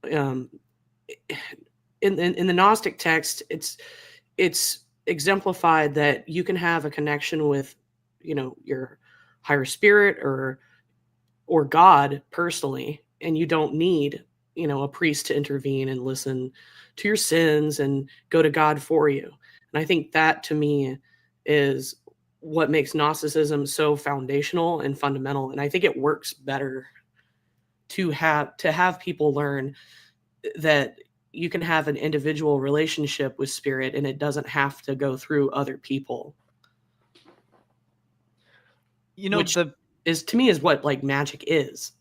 In the Gnostic text, it's exemplified that you can have a connection with, your higher spirit or God personally, and you don't need, a priest to intervene and listen to your sins and go to God for you. And I think that, to me, is what makes Gnosticism so foundational and fundamental. And I think it works better to have people learn that you can have an individual relationship with spirit, and it doesn't have to go through other people. Which to me is what magic is.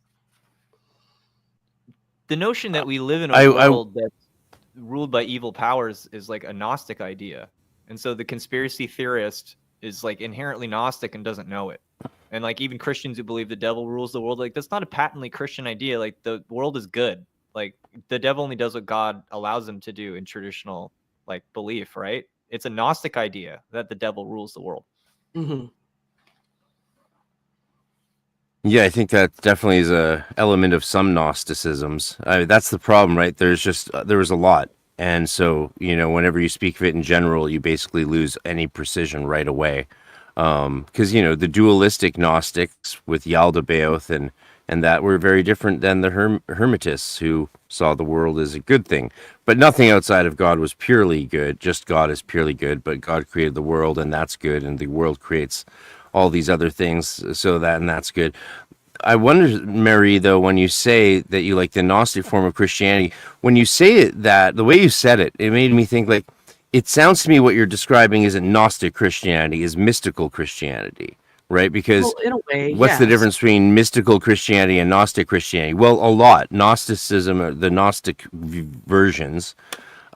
The notion that we live in a world that's ruled by evil powers is a Gnostic idea. And so the conspiracy theorist is inherently Gnostic and doesn't know it. And even Christians who believe the devil rules the world, that's not a patently Christian idea. The world is good. The devil only does what God allows him to do in traditional belief, right? It's a Gnostic idea that the devil rules the world. Mm-hmm. Yeah, I think that definitely is a element of some Gnosticisms. That's the problem, right? There was a lot. And so, whenever you speak of it in general, you basically lose any precision right away. Because, the dualistic Gnostics with Yaldabaoth and that were very different than the Hermetists, who saw the world as a good thing. But nothing outside of God was purely good. Just God is purely good, but God created the world, and that's good, and the world creates all these other things, and that's good. I wonder, Mary, though, when you say that you like the Gnostic form of Christianity, when you say it, that the way you said it, it made me think it sounds to me what you're describing isn't Gnostic Christianity, is mystical Christianity, right? Because in a way, what's the difference between mystical Christianity and Gnostic Christianity? Well, a lot. Gnosticism, the Gnostic versions,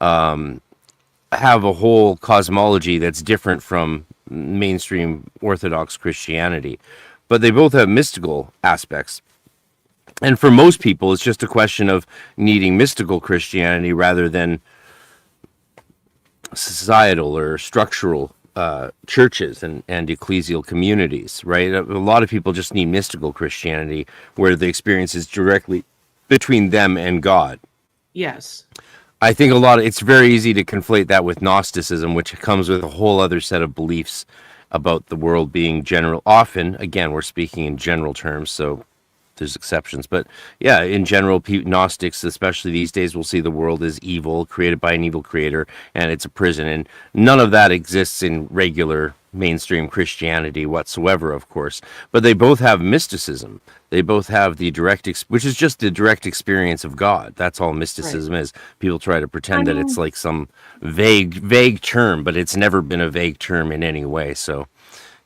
have a whole cosmology that's different from mainstream Orthodox Christianity, but they both have mystical aspects. And for most people, it's just a question of needing mystical Christianity rather than societal or structural churches and ecclesial communities, right? A lot of people just need mystical Christianity where the experience is directly between them and God. Yes. I think it's very easy to conflate that with Gnosticism, which comes with a whole other set of beliefs about the world being general. Often, again, we're speaking in general terms, so there's exceptions. But yeah, in general, Gnostics, especially these days, will see the world as evil, created by an evil creator, and it's a prison. And none of that exists in regular mainstream Christianity whatsoever, of course. But they both have mysticism. They both have the which is just the direct experience of God. That's all mysticism is. People try to pretend that it's some vague term, but it's never been a vague term in any way. So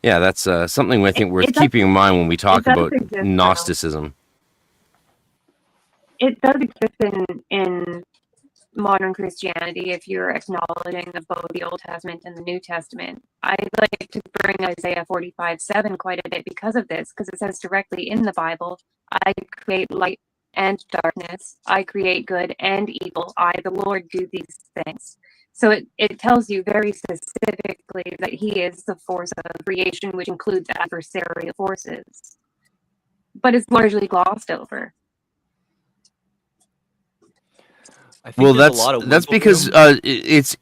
Yeah, that's something I think worth keeping in mind when we talk about Gnosticism. It does exist in modern Christianity if you're acknowledging of both the Old Testament and the New Testament. I like to bring Isaiah 45:7 quite a bit because of this, because it says directly in the Bible, I create light and darkness, I create good and evil, I, the Lord, do these things. So it tells you very specifically that he is the force of creation, which includes adversarial forces. But it's largely glossed over. Well, that's because it's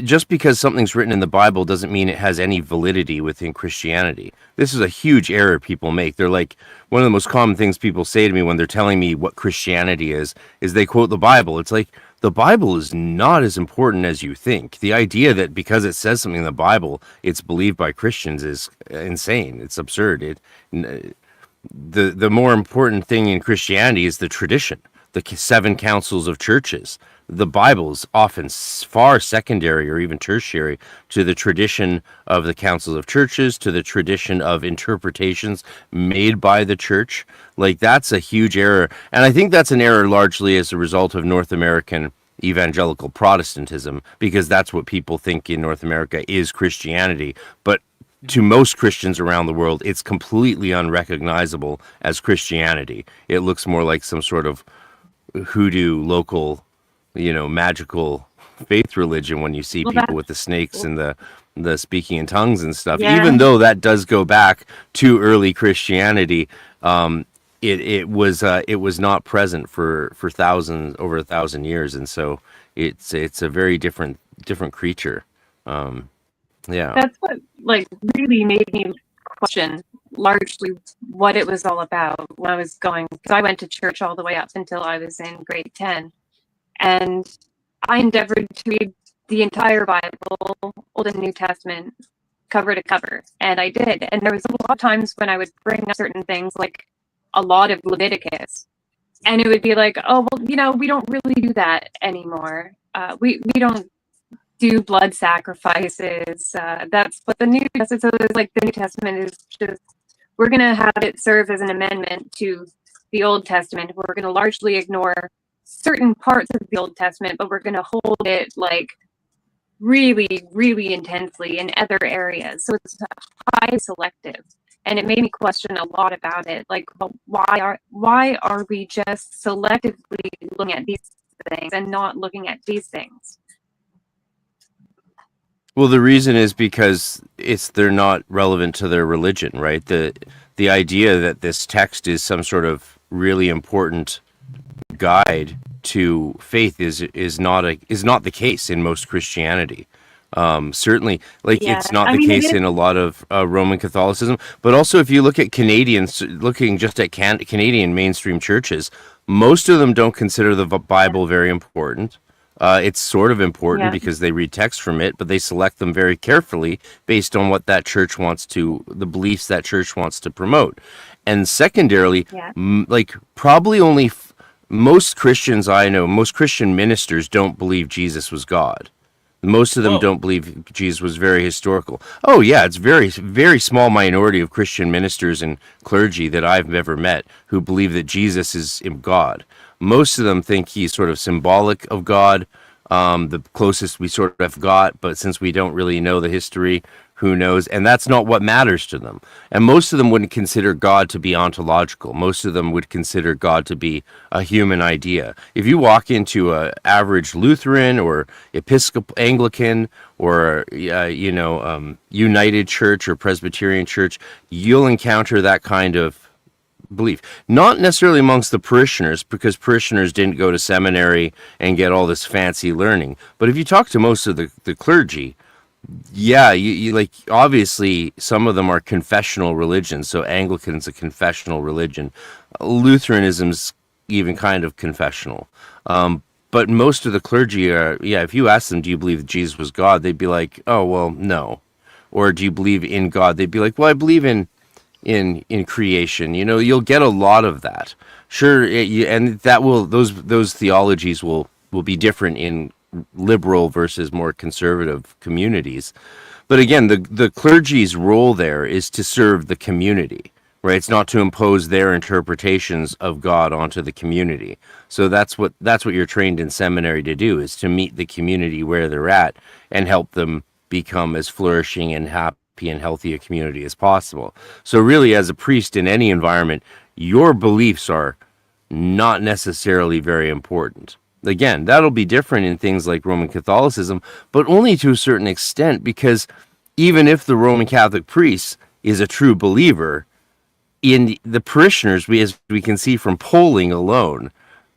just because something's written in the Bible doesn't mean it has any validity within Christianity. This is a huge error people make. They're like, one of the most common things people say to me when they're telling me what Christianity is they quote the Bible. It's like, the Bible is not as important as you think. The idea that because it says something in the Bible, it's believed by Christians is insane. It's absurd. The more important thing in Christianity is the tradition. The 7 councils of churches. The Bible is often far secondary or even tertiary to the tradition of the councils of churches, to the tradition of interpretations made by the church. Like, that's a huge error. And I think that's an error largely as a result of North American evangelical Protestantism, because that's what people think in North America is Christianity. But to most Christians around the world, it's completely unrecognizable as Christianity. It looks more like some sort of hoodoo local, magical faith religion when you see people with the snakes and the speaking in tongues and stuff. Yeah. Even though that does go back to early Christianity, it was not present for over 1,000 years, and so it's a very different creature. Yeah, that's what really made me question largely what it was all about when I was going, because I went to church all the way up until I was in grade 10, and I endeavored to read the entire Bible, Old and New Testament, cover to cover, and I did. And there was a lot of times when I would bring up certain things, like a lot of Leviticus, and it would be like, oh, well, we don't really do that anymore. We don't do blood sacrifices. That's what the New Testament. So it's like the New Testament is just, we're going to have it serve as an amendment to the Old Testament. We're going to largely ignore certain parts of the Old Testament, but we're going to hold it really, really intensely in other areas. So it's highly selective. And it made me question a lot about it. Like, why are we just selectively looking at these things and not looking at these things? Well, the reason is because they're not relevant to their religion, right? The idea that this text is some sort of really important guide to faith is not the case in most Christianity. Certainly, it's not the case in a lot of Roman Catholicism. But also, if you look at Canadians, looking just at Canadian mainstream churches, most of them don't consider the Bible very important. It's sort of important because they read text from it, but they select them very carefully based on what that church wants to, the beliefs that church wants to promote. And secondarily, probably only most Christians I know, most Christian ministers don't believe Jesus was God. Most of them don't believe Jesus was very historical. Oh yeah, it's very, very small minority of Christian ministers and clergy that I've ever met who believe that Jesus is God. Most of them think he's sort of symbolic of God, the closest we sort of got, but since we don't really know the history, who knows? And that's not what matters to them. And most of them wouldn't consider God to be ontological. Most of them would consider God to be a human idea. If you walk into an average Lutheran or Episcopal Anglican or United Church or Presbyterian Church, you'll encounter that kind of belief. Not necessarily amongst the parishioners, because parishioners didn't go to seminary and get all this fancy learning. But if you talk to most of the clergy, yeah, you obviously some of them are confessional religions. So Anglican's a confessional religion. Lutheranism's even kind of confessional. But most of the clergy are, if you ask them, do you believe that Jesus was God? They'd be like, oh, well, no. Or do you believe in God? They'd be like, well, I believe in creation. You'll get a lot of that. Sure, and that will those theologies will be different in liberal versus more conservative communities. But again, the clergy's role there is to serve the community, right? It's not to impose their interpretations of God onto the community. So that's what you're trained in seminary to do, is to meet the community where they're at and help them become as flourishing and happy and healthy a community as possible. So really, as a priest in any environment, your beliefs are not necessarily very important. Again, that'll be different in things like Roman Catholicism, but only to a certain extent, because even if the Roman Catholic priest is a true believer, in the parishioners, as we can see from polling alone,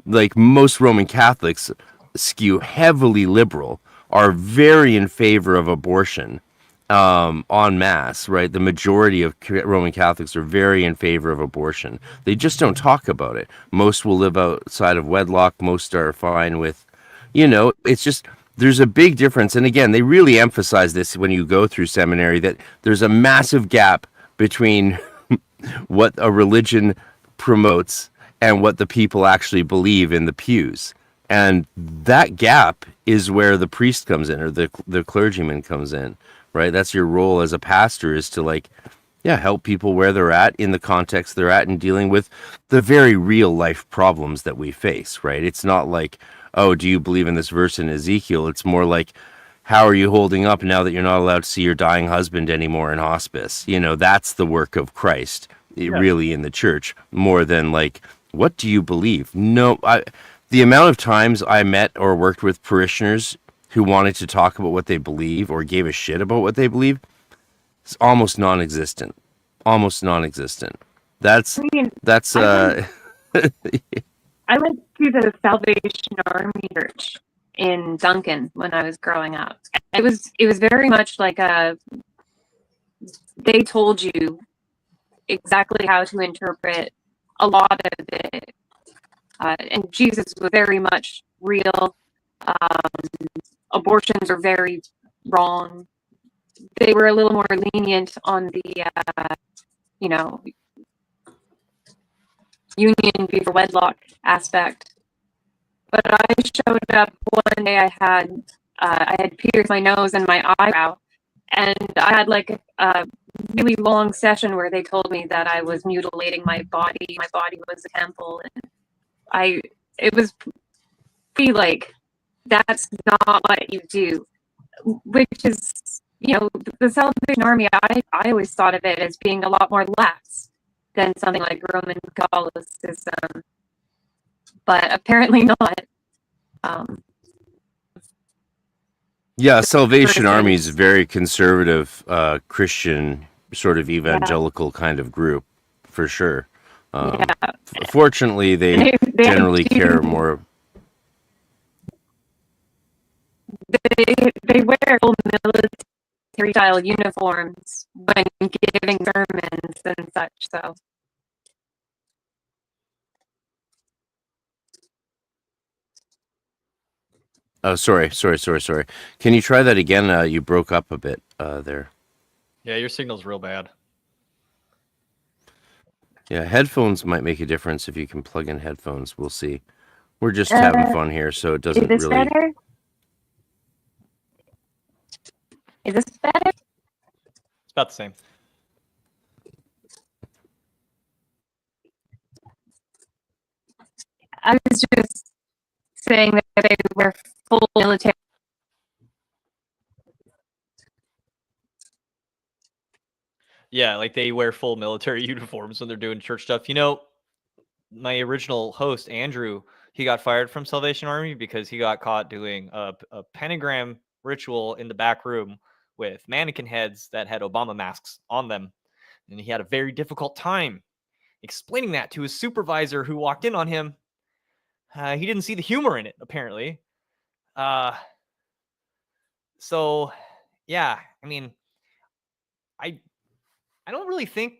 like most Roman Catholics skew heavily liberal, are very in favor of abortion en masse, right? The majority of Roman Catholics are very in favor of abortion. They just don't talk about it. Most will live outside of wedlock. Most are fine with, it's just, there's a big difference. And again, they really emphasize this when you go through seminary, that there's a massive gap between what a religion promotes and what the people actually believe in the pews. And that gap is where the priest comes in, or the clergyman comes in, right? That's your role as a pastor, is to help people where they're at, in the context they're at, and dealing with the very real life problems that we face, right? It's not like, oh, do you believe in this verse in Ezekiel? It's more like, how are you holding up now that you're not allowed to see your dying husband anymore in hospice? That's the work of Christ, really, in the church, more than what do you believe? No, the amount of times I met or worked with parishioners who wanted to talk about what they believe or gave a shit about what they believe, it's almost non-existent. Almost non-existent. I went to the Salvation Army Church in Duncan when I was growing up. It was very much like they told you exactly how to interpret a lot of it. And Jesus was very much real. Abortions are very wrong. They were a little more lenient on the, union before wedlock aspect. But I showed up one day. I had pierced my nose and my eyebrow, and I had a really long session where they told me that I was mutilating my body. My body was a temple, and it was pretty that's not what you do, which is, the Salvation Army, I always thought of it as being a lot more lax than something like Roman Catholicism, but apparently not. Salvation Army is a very conservative Christian, sort of evangelical kind of group, for sure. Fortunately, they generally care more. They wear full military style uniforms when giving sermons and such. So. Oh, sorry. Can you try that again? You broke up a bit there. Yeah, your signal's real bad. Yeah, headphones might make a difference if you can plug in headphones. We'll see. We're just having fun here, so it doesn't is this really. Better? Is this better? It's about the same. I was just saying that they wear full military. Yeah, they wear full military uniforms when they're doing church stuff. My original host, Andrew, he got fired from Salvation Army because he got caught doing a pentagram ritual in the back room with mannequin heads that had Obama masks on them. And he had a very difficult time explaining that to his supervisor who walked in on him. He didn't see the humor in it, apparently. So, yeah, I don't really think...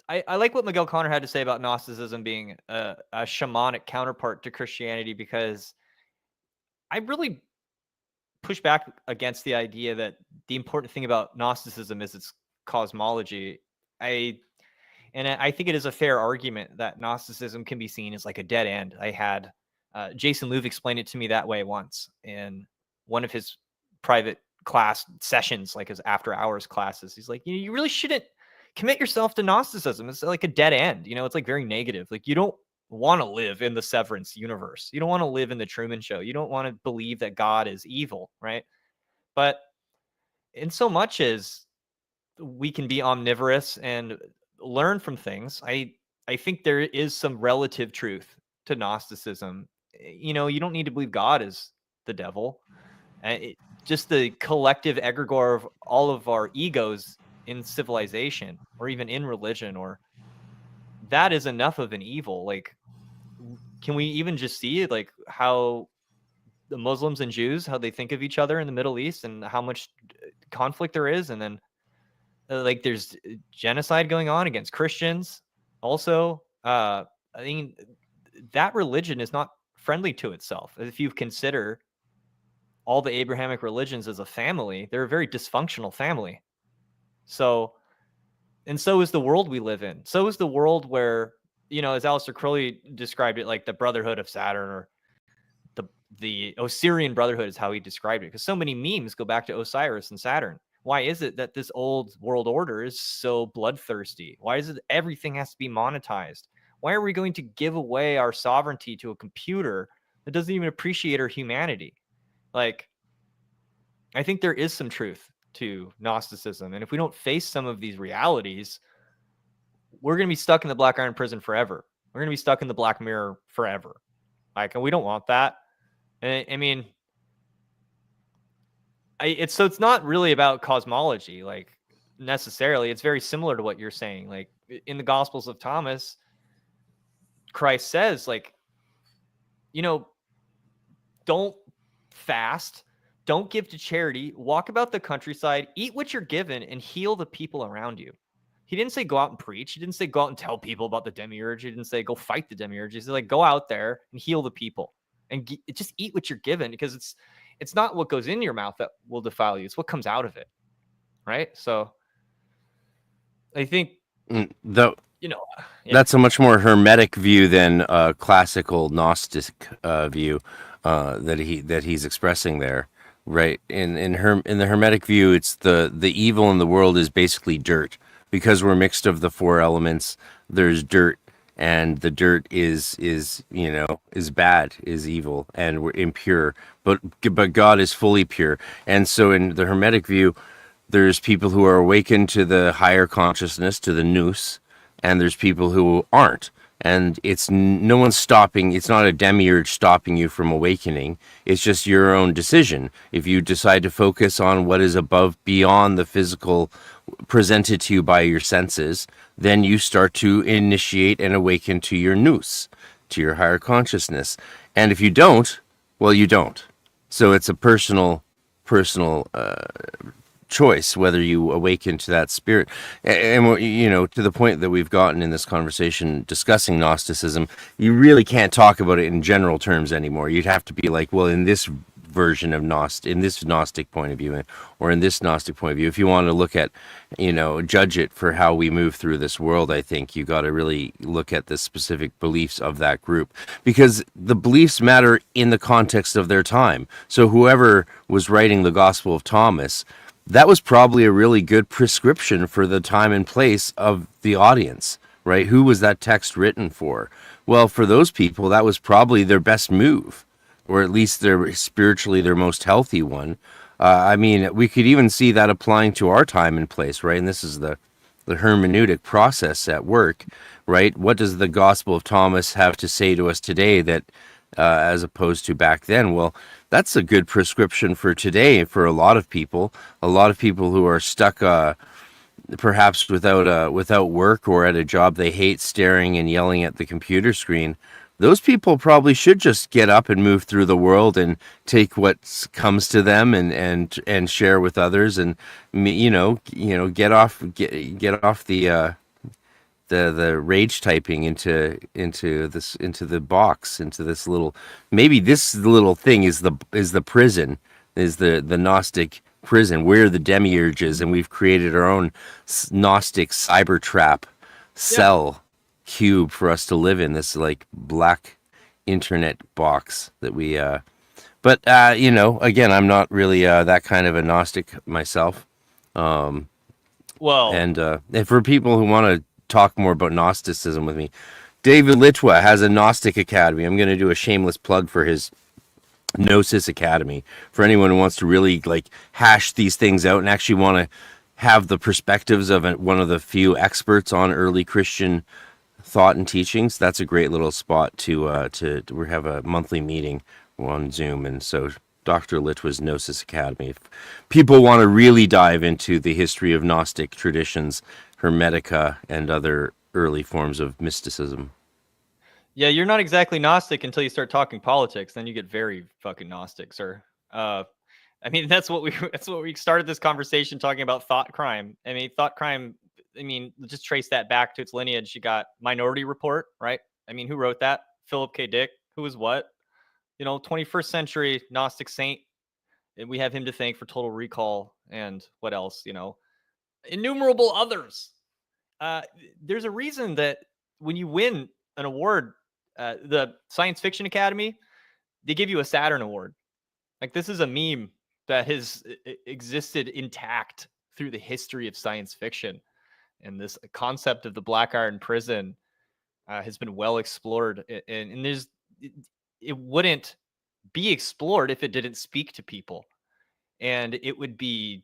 I like what Miguel Connor had to say about Gnosticism being a shamanic counterpart to Christianity, because I really push back against the idea that the important thing about Gnosticism is its cosmology. I think it is a fair argument that Gnosticism can be seen as a dead end. I had Jason Louv explain it to me that way once in one of his private class sessions, like his after hours classes. He's like, you really shouldn't commit yourself to Gnosticism. It's like a dead end. It's like very negative. Like, you don't want to live in the Severance universe. You don't want to live in the Truman Show. You don't want to believe that God is evil, right? But in so much as we can be omnivorous and learn from things, I think there is some relative truth to Gnosticism. You don't need to believe God is the devil. Just the collective egregore of all of our egos in civilization, or even in religion, or that is enough of an evil. Like, can we even just see like how the Muslims and Jews, how they think of each other in the Middle East, and how much conflict there is, and then like there's genocide going on against Christians also. I mean, that religion is not friendly to itself. If you consider all the Abrahamic religions as a family, they're a very dysfunctional family. So is the world we live in. So is the world where, as Aleister Crowley described it, like the Brotherhood of Saturn, or the Osirian Brotherhood is how he described it, because so many memes go back to Osiris and Saturn. Why is it that this old world order is so bloodthirsty? Why is it everything has to be monetized? Why are we going to give away our sovereignty to a computer that doesn't even appreciate our humanity? Like, I think there is some truth to Gnosticism. And if we don't face some of these realities, we're going to be stuck in the Black Iron Prison forever. We're going to be stuck in the Black Mirror forever. Like, and we don't want that. I mean, it's not really about cosmology, like, necessarily. It's very similar to what you're saying. Like, in the Gospels of Thomas, Christ says, like, don't fast, don't give to charity, walk about the countryside, eat what you're given, and heal the people around you. He didn't say go out and preach. He didn't say go out and tell people about the demiurge. He didn't say go fight the demiurge. He said, like, go out there and heal the people, and just eat what you're given, because it's not what goes in your mouth that will defile you. It's what comes out of it. Right. So I think that's a much more hermetic view than a classical Gnostic view that he's expressing there. Right. In the hermetic view, it's the evil in the world is basically dirt, because we're mixed of the four elements. There's dirt, and the dirt is bad, is evil, and we're impure, but God is fully pure. And so in the hermetic view, there's people who are awakened to the higher consciousness, to the nous, and there's people who aren't. And it's no one's stopping. It's not a demiurge stopping you from awakening. It's just your own decision. If you decide to focus on what is above, beyond the physical presented to you by your senses, then you start to initiate and awaken to your nous, to your higher consciousness. And if you don't, well, you don't. So it's a personal choice whether you awaken to that spirit. And to the point that we've gotten in this conversation discussing Gnosticism, you really can't talk about it in general terms anymore. You'd have to be like, well, in this version of in this Gnostic point of view, or in this Gnostic point of view, if you want to look at, judge it for how we move through this world, I think you got to really look at the specific beliefs of that group, because the beliefs matter in the context of their time. So whoever was writing the Gospel of Thomas, that was probably a really good prescription for the time and place of the audience, right? Who was that text written for? Well, for those people, that was probably their best move, or at least spiritually their most healthy one. I mean, we could even see that applying to our time and place, right? And this is the hermeneutic process at work, right? What does the Gospel of Thomas have to say to us today that, as opposed to back then? Well, that's a good prescription for today for a lot of people who are stuck perhaps without work, or at a job they hate, staring and yelling at the computer screen. Those people probably should just get up and move through the world and take what comes to them and share with others, and get off the rage typing into the box, into this little, maybe this little thing is the prison, is the Gnostic prison. We're the demiurges, and we've created our own Gnostic cyber trap cell cube for us to live in, this like black internet box that we But again, I'm not really that kind of a Gnostic myself. And for people who want to talk more about Gnosticism with me, David Litwa has a Gnostic Academy. I'm going to do a shameless plug for his Gnosis Academy for anyone who wants to really hash these things out and actually want to have the perspectives of one of the few experts on early Christian thought and teachings. That's a great little spot to we have a monthly meeting on Zoom, and so Dr. Litwa's Gnosis Academy. If people want to really dive into the history of Gnostic traditions, Hermetica, and other early forms of mysticism. Yeah, you're not exactly Gnostic until you start talking politics. Then you get very fucking Gnostic, sir. I mean, that's what we started this conversation talking about thought crime. I mean, thought crime. I mean, just trace that back to its lineage. You got Minority Report, right? I mean, who wrote that? Philip K. Dick. Who was what? 21st century Gnostic saint. And we have him to thank for Total Recall and what else? Innumerable others. There's a reason that when you win an award, the Science Fiction Academy, they give you a Saturn Award. Like, this is a meme that has existed intact through the history of science fiction. And this concept of the Black Iron Prison has been well explored. And it wouldn't be explored if it didn't speak to people. And it would be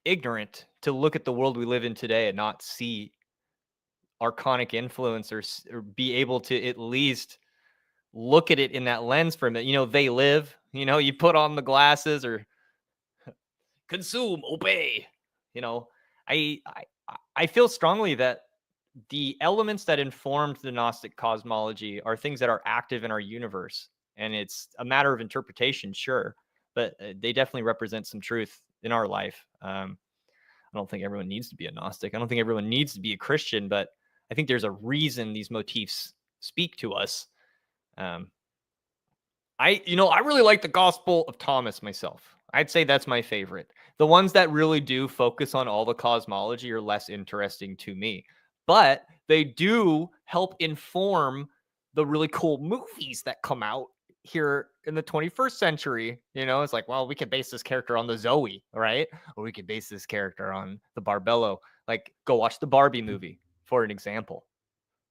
ignorant to look at the world we live in today and not see archonic influence or be able to at least look at it in that lens for a minute. They live, you put on the glasses or consume, obey. I feel strongly that the elements that informed the Gnostic cosmology are things that are active in our universe. And it's a matter of interpretation, sure, but they definitely represent some truth in our life. I don't think everyone needs to be a Gnostic. I don't think everyone needs to be a Christian, but I think there's a reason these motifs speak to us. I really like the Gospel of Thomas myself. I'd say that's my favorite. The ones that really do focus on all the cosmology are less interesting to me, but they do help inform the really cool movies that come out here in the 21st century. It's like, well, we could base this character on the Zoe, right? Or we could base this character on the Barbello. Like, go watch the Barbie movie, for an example,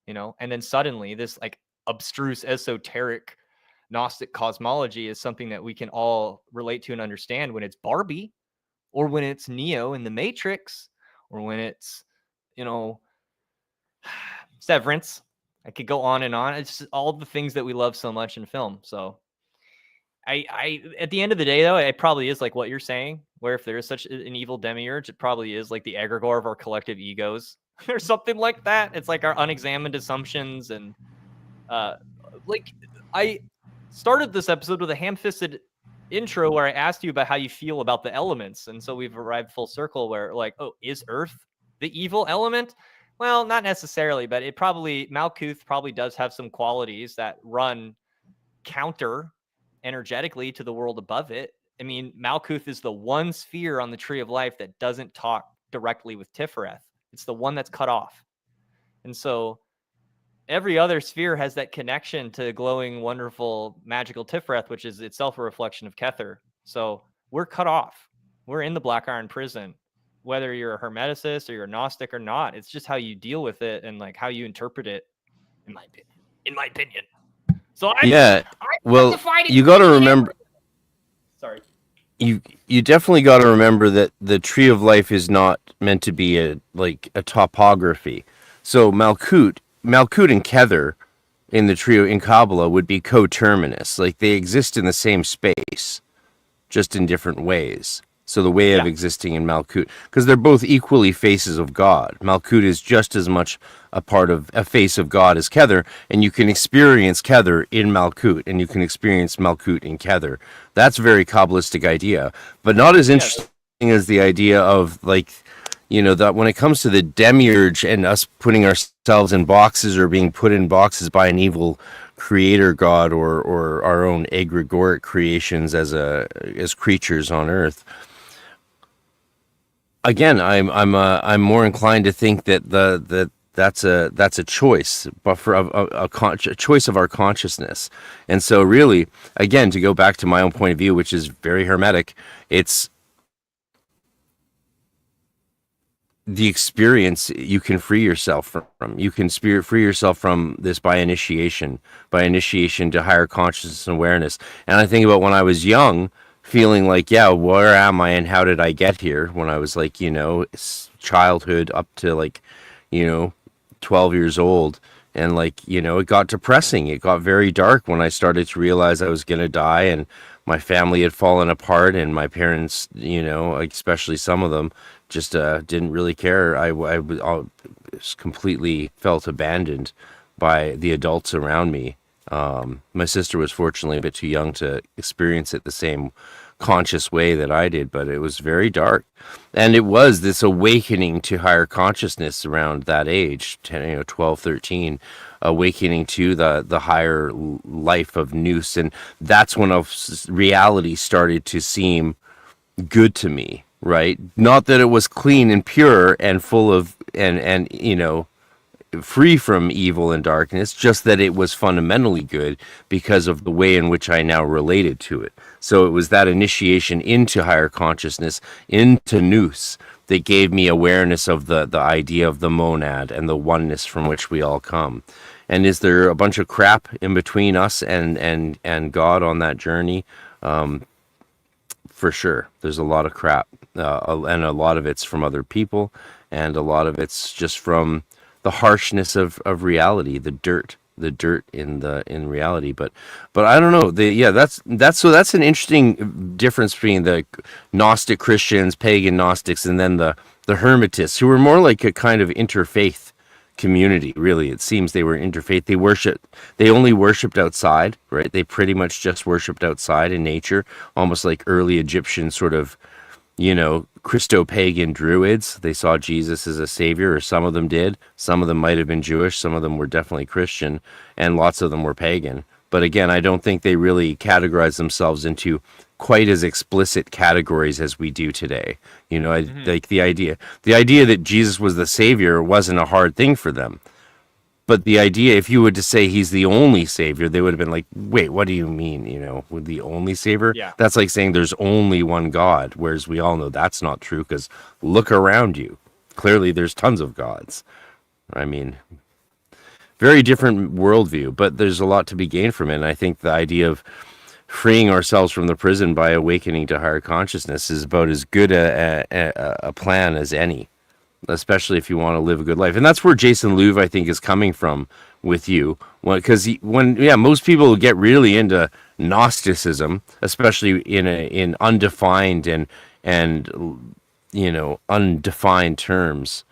and then suddenly this abstruse, esoteric Gnostic cosmology is something that we can all relate to and understand when it's Barbie, or when it's Neo in the Matrix, or when it's, Severance. I could go on and on. It's just all the things that we love so much in film. So I at the end of the day, though, it probably is like what you're saying, where if there is such an evil demiurge, it probably is like the egregore of our collective egos or something like that. It's like our unexamined assumptions. And I started this episode with a ham-fisted intro where I asked you about how you feel about the elements. And so we've arrived full circle where is Earth the evil element? Well, not necessarily, but Malkuth probably does have some qualities that run counter energetically to the world above it. I mean, Malkuth is the one sphere on the Tree of Life that doesn't talk directly with Tifereth. It's the one that's cut off. And so every other sphere has that connection to glowing, wonderful, magical Tifereth, which is itself a reflection of Kether. So we're cut off. We're in the Black Iron Prison. Whether you're a Hermeticist or you're a Gnostic or not, it's just how you deal with it and how you interpret it, in my opinion. So you got to remember. Sorry. You definitely got to remember that the Tree of Life is not meant to be a topography. So Malkut and Kether in the trio in Kabbalah would be coterminous. They exist in the same space, just in different ways. So the way of existing in Malkut, because they're both equally faces of God. Malkut is just as much a part of a face of God as Kether, and you can experience Kether in Malkut, and you can experience Malkut in Kether. That's a very Kabbalistic idea, but not as interesting as the idea of that when it comes to the demiurge and us putting ourselves in boxes or being put in boxes by an evil creator god or our own egregoric creations as creatures on Earth. Again, I'm more inclined to think that that's a choice, but for a choice of our consciousness. And so really, again, to go back to my own point of view, which is very hermetic, it's the experience you can free yourself from. You can free yourself from this by initiation to higher consciousness and awareness. And I think about when I was young, feeling like, yeah, where am I and how did I get here? When I was like, childhood up to like, 12 years old. And like, it got depressing. It got very dark when I started to realize I was going to die and my family had fallen apart and my parents, especially some of them, just didn't really care. I was completely felt abandoned by the adults around me. My sister was fortunately a bit too young to experience it the same conscious way that I did, but it was very dark. And it was this awakening to higher consciousness around that age, 10, 12, 13, awakening to the higher life of Nous. And that's when reality started to seem good to me, right? Not that it was clean and pure and full of, and free from evil and darkness, just that it was fundamentally good because of the way in which I now related to it. So it was that initiation into higher consciousness, into Nous, that gave me awareness of the idea of the monad and the oneness from which we all come. And is there a bunch of crap in between us and God on that journey? For sure. There's a lot of crap, and a lot of it's from other people, and a lot of it's just from the harshness of reality, the dirt in reality. But I don't know. That's an interesting difference between the Gnostic Christians, pagan Gnostics, and then the Hermetists, who were more like a kind of interfaith community. Really, it seems they were interfaith. They only worshipped outside, right? They pretty much just worshipped outside in nature, almost like early Egyptian sort of, Christo-pagan druids. They saw Jesus as a savior, or some of them did. Some of them might have been Jewish. Some of them were definitely Christian, and lots of them were pagan. But again, I don't think they really categorized themselves into quite as explicit categories as we do today. Like the idea that Jesus was the savior wasn't a hard thing for them. But the idea, if you were to say he's the only savior, they would have been like, wait, what do you mean? With the only savior? Yeah. That's like saying there's only one God, whereas we all know that's not true, because look around you. Clearly there's tons of gods. I mean, very different worldview, but there's a lot to be gained from it. And I think the idea of freeing ourselves from the prison by awakening to higher consciousness is about as good a plan as any, especially if you want to live a good life. And that's where Jason Louv, I think, is coming from with you. Because most people get really into Gnosticism, especially in undefined and undefined terms.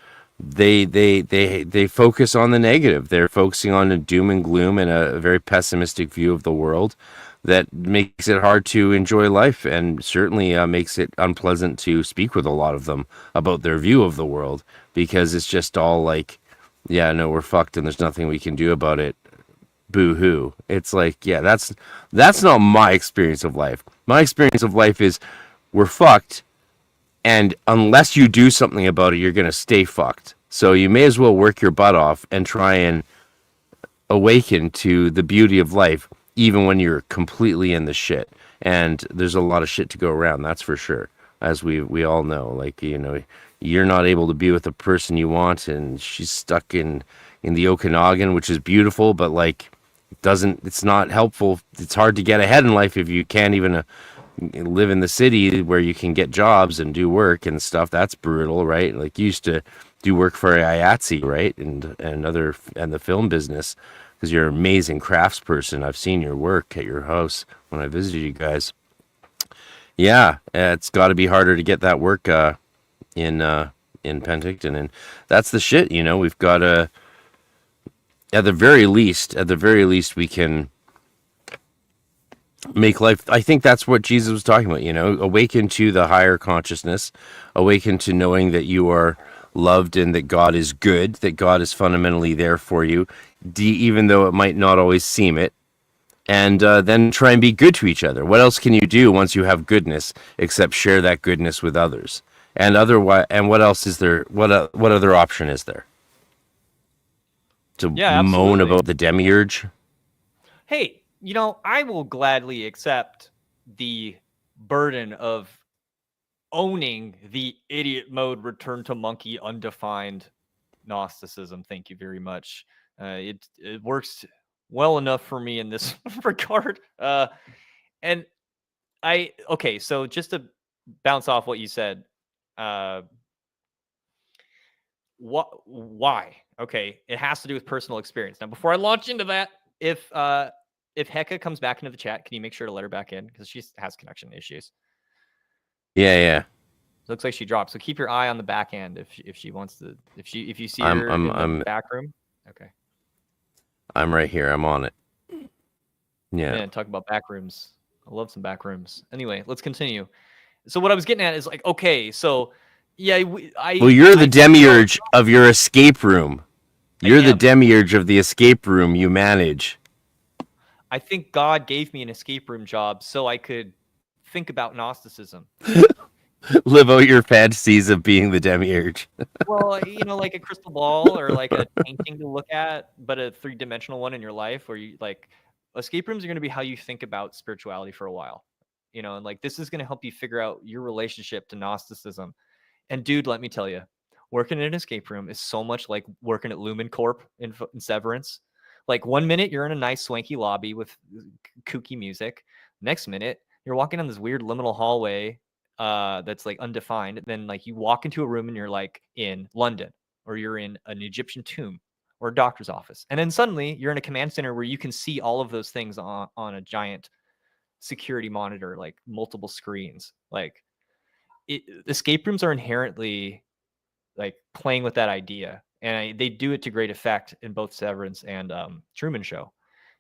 They focus on the negative. They're focusing on the doom and gloom and a very pessimistic view of the world that makes it hard to enjoy life, and certainly makes it unpleasant to speak with a lot of them about their view of the world, because it's just all like, yeah, no, we're fucked and there's nothing we can do about it. Boo-hoo. It's like, yeah, that's not my experience of life. My experience of life is we're fucked, and unless you do something about it, you're going to stay fucked. So you may as well work your butt off and try and awaken to the beauty of life, even when you're completely in the shit. And there's a lot of shit to go around, that's for sure. As we all know, like, you're not able to be with the person you want, and she's stuck in the Okanagan, which is beautiful, but like, it's not helpful. It's hard to get ahead in life if you can't even live in the city where you can get jobs and do work and stuff. That's brutal, right? Like, you used to do work for IATSE, right? And the film business, because you're an amazing craftsperson. I've seen your work at your house when I visited you guys. Yeah, it's got to be harder to get that work in Penticton, and that's the shit. We've got to, at the very least, we can make life. I think that's what Jesus was talking about. Awaken to the higher consciousness, awaken to knowing that you are loved and that God is good, that God is fundamentally there for you, even though it might not always seem it. And then try and be good to each other. What else can you do once you have goodness except share that goodness with others? And otherwise, and what else is there? What other option is there? to Yeah, moan absolutely. about the demiurge. Hey, I will gladly accept the burden of owning the idiot mode return to monkey undefined Gnosticism. Thank you very much. It works well enough for me in this regard. And okay, so just to bounce off what you said, why? Okay, it has to do with personal experience. Now, before I launch into that, if Hecka comes back into the chat, can you make sure to let her back in because she has connection issues? Yeah. Looks like she dropped. So keep your eye on the back end if she wants to. If you see her in the back room. Okay. I'm right here. I'm on it. Yeah. Man, talk about back rooms. I love some back rooms. Anyway, let's continue. So what I was getting at is like, okay, so yeah, well, you're the demiurge of your escape room. You're the demiurge of the escape room you manage. I think God gave me an escape room job so I could think about Gnosticism. Live out your fantasies of being the demiurge. Well, like a crystal ball or like a painting to look at, but a 3-dimensional one in your life where you like escape rooms are going to be how you think about spirituality for a while, and like this is going to help you figure out your relationship to Gnosticism. And dude, let me tell you, working in an escape room is so much like working at Lumen Corp in Severance. Like 1 minute you're in a nice swanky lobby with kooky music. Next minute you're walking down this weird liminal hallway that's like undefined. Then like you walk into a room and you're like in London, or you're in an Egyptian tomb or a doctor's office. And then suddenly you're in a command center where you can see all of those things on a giant security monitor, like multiple screens. Like escape rooms are inherently like playing with that idea. And they do it to great effect in both Severance and Truman Show.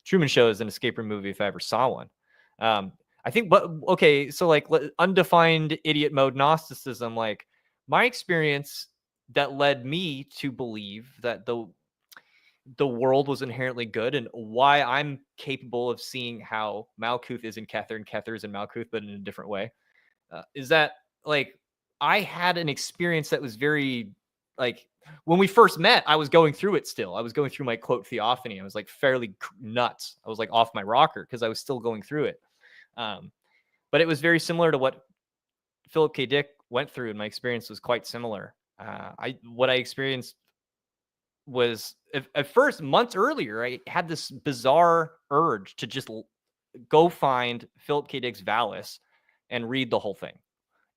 Truman Show is an escape room movie if I ever saw one. I think, but okay, so like undefined idiot mode Gnosticism, like my experience that led me to believe that the world was inherently good and why I'm capable of seeing how Malkuth is in Kether and Kether is in Malkuth, but in a different way, is that like I had an experience that was very like when we first met, I was going through it still. I was going through my quote theophany. I was like fairly nuts. I was like off my rocker because I was still going through it. But it was very similar to what Philip K. Dick went through, and my experience was quite similar. What I experienced was at first months earlier, I had this bizarre urge to just go find Philip K. Dick's Valis and read the whole thing.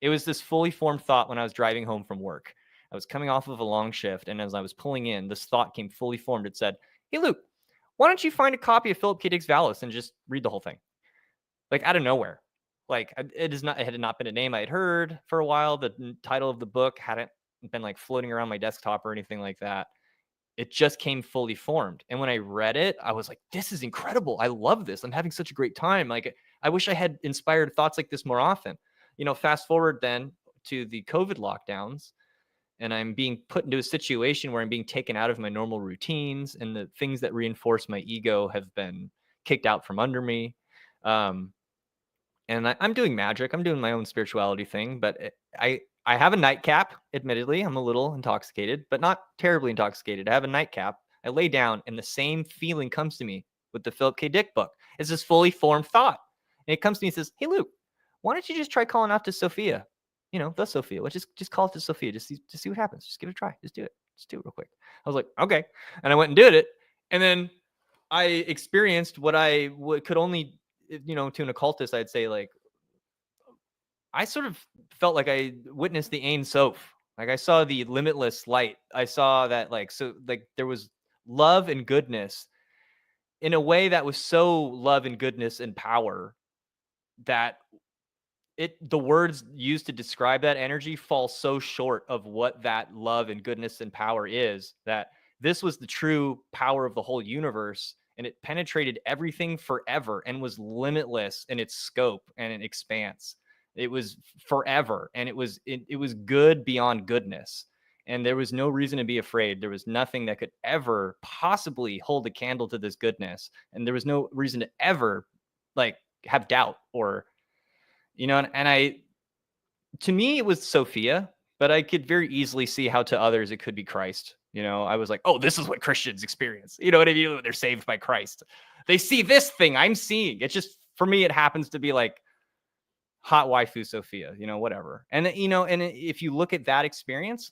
It was this fully formed thought when I was driving home from work. I was coming off of a long shift, and as I was pulling in, this thought came fully formed. It said, "Hey, Luke, why don't you find a copy of Philip K. Dick's Valis and just read the whole thing?" Like out of nowhere. Like it had not been a name I had heard for a while. The title of the book hadn't been like floating around my desktop or anything like that. It just came fully formed. And when I read it, I was like, this is incredible. I love this. I'm having such a great time. Like, I wish I had inspired thoughts like this more often. Fast forward then to the COVID lockdowns, and I'm being put into a situation where I'm being taken out of my normal routines, and the things that reinforce my ego have been kicked out from under me. And I'm doing magic. I'm doing my own spirituality thing, but I have a nightcap. Admittedly, I'm a little intoxicated, but not terribly intoxicated. I have a nightcap. I lay down, and the same feeling comes to me with the Philip K. Dick book. It's this fully formed thought, and it comes to me and says, "Hey, Luke, why don't you just try calling out to Sophia? The Sophia. Well, just call it to Sophia. Just see what happens. Just give it a try. Just do it. Just do it real quick." I was like, "Okay," and I went and did it, and then I experienced what I could only, to an occultist, I'd say like. I sort of felt like I witnessed the Ein Sof. Like I saw the limitless light. I saw that there was love and goodness in a way that was so love and goodness and power that the words used to describe that energy fall so short of what that love and goodness and power is, that this was the true power of the whole universe, and it penetrated everything forever and was limitless in its scope and in expanse. It was forever, and it was good beyond goodness, and there was no reason to be afraid. There was nothing that could ever possibly hold a candle to this goodness, and there was no reason to ever like have doubt or to me it was Sophia, but I could very easily see how to others it could be Christ. You know, I was like, oh, this is what Christians experience. You know what I mean? They're saved by Christ. They see this thing I'm seeing. It's just, for me, it happens to be like hot waifu Sophia, you know, whatever. And, you know, and if you look at that experience,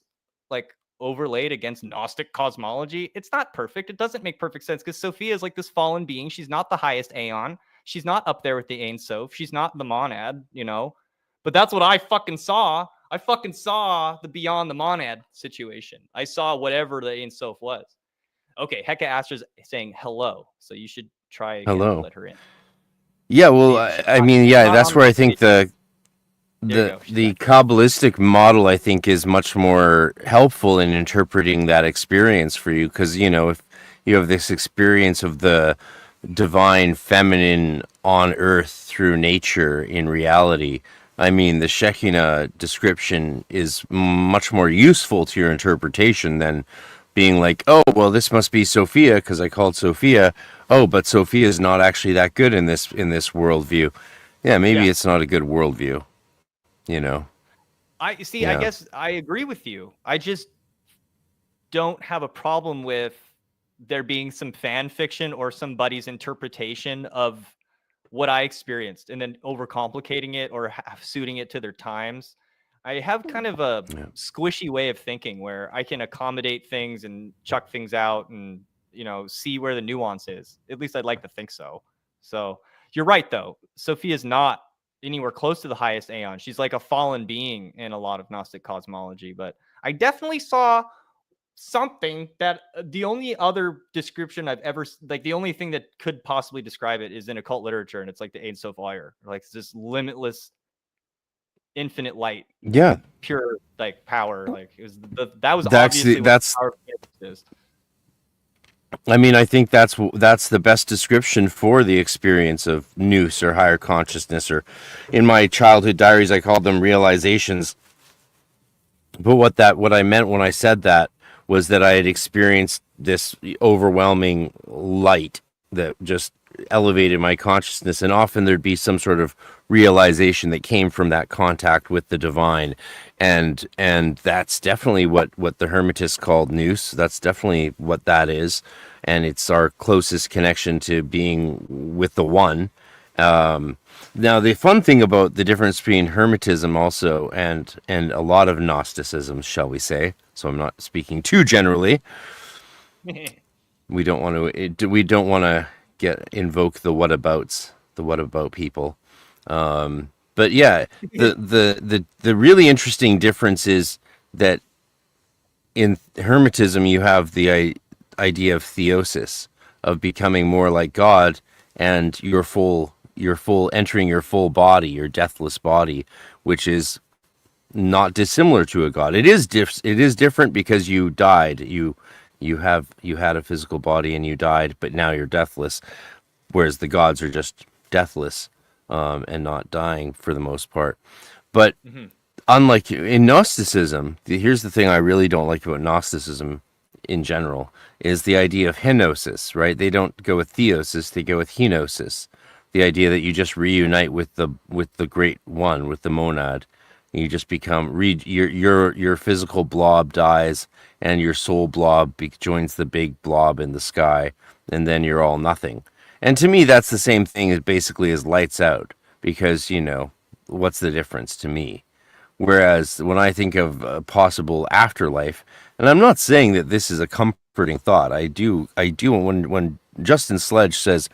like overlaid against Gnostic cosmology, it's not perfect. It doesn't make perfect sense because Sophia is like this fallen being. She's not the highest aeon. She's not up there with the Ein Sof. She's not the monad, you know, but that's what I fucking saw. I fucking saw the beyond the monad situation. I saw whatever the Ein Sof was. Okay, Hecka Astra's saying hello, so you should try again to let her in. Yeah, well, I mean, yeah, that's where I think the Kabbalistic model, I think, is much more helpful in interpreting that experience for you, because, you know, if you have this experience of the divine feminine on earth through nature in reality, I mean, the Shekinah description is much more useful to your interpretation than being like, oh, well, this must be Sophia because I called Sophia. Oh, but Sophia is not actually that good in this worldview. Yeah, maybe it's not a good worldview, you know. I guess I agree with you. I just don't have a problem with there being some fan fiction or somebody's interpretation of what I experienced and then overcomplicating it or suiting it to their times. I have kind of a squishy way of thinking where I can accommodate things and chuck things out and, you know, see where the nuance is. At least I'd like to think so. So you're right, though. Sophia's not anywhere close to the highest aeon. She's like a fallen being in a lot of Gnostic cosmology. But I definitely saw something that the only other description I've ever, like the only thing that could possibly describe it is in occult literature, and it's like the Ein Sof Fire, like this limitless infinite light, pure like power. Like it was that's I mean, I think that's the best description for the experience of nous or higher consciousness, or in my childhood diaries I called them realizations. But what I meant when I said that was that I had experienced this overwhelming light that just elevated my consciousness, and often there'd be some sort of realization that came from that contact with the divine, and that's definitely what the Hermetists called nous. That's definitely what that is, and it's our closest connection to being with the one. Now, the fun thing about the difference between Hermetism also and a lot of Gnosticism, shall we say, so I'm not speaking too generally. We don't want to invoke the what about people. But yeah, the really interesting difference is that in Hermetism you have the idea of theosis, of becoming more like God, and your full entering your full body, your deathless body, which is not dissimilar to a god. It is different because you died. You had a physical body and you died, but now you're deathless, whereas the gods are just deathless and not dying for the most part. But unlike in Gnosticism, here's the thing I really don't like about Gnosticism in general, is the idea of henosis, right? They don't go with theosis, they go with henosis. The idea that you just reunite with the great one, with the monad. You just become your physical blob dies and your soul blob joins the big blob in the sky, and then you're all nothing. And to me, that's the same thing as basically as lights out, because, you know, what's the difference to me? Whereas when I think of a possible afterlife, and I'm not saying that this is a comforting thought, I do when Justin Sledge says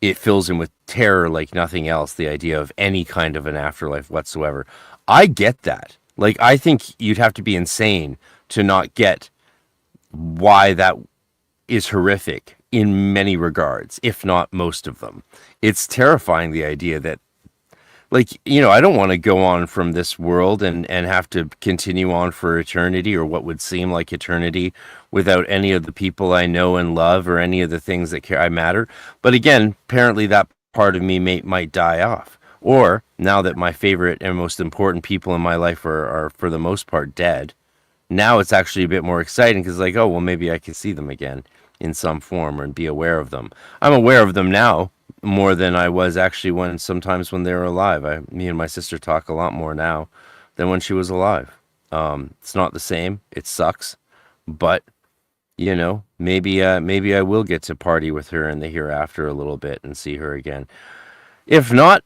it fills him with terror like nothing else, the idea of any kind of an afterlife whatsoever. I get that. Like, I think you'd have to be insane to not get why that is horrific in many regards, if not most of them. It's terrifying, the idea that, like, you know, I don't want to go on from this world and have to continue on for eternity, or what would seem like eternity, without any of the people I know and love, or any of the things that I matter. But again, apparently that part of me might die off. Or now that my favorite and most important people in my life are for the most part dead, now it's actually a bit more exciting, because like, oh, well, maybe I can see them again in some form and be aware of them. I'm aware of them now more than I was actually sometimes when they were alive. Me and my sister talk a lot more now than when she was alive. It's not the same. It sucks, but you know, maybe I will get to party with her in the hereafter a little bit and see her again. If not,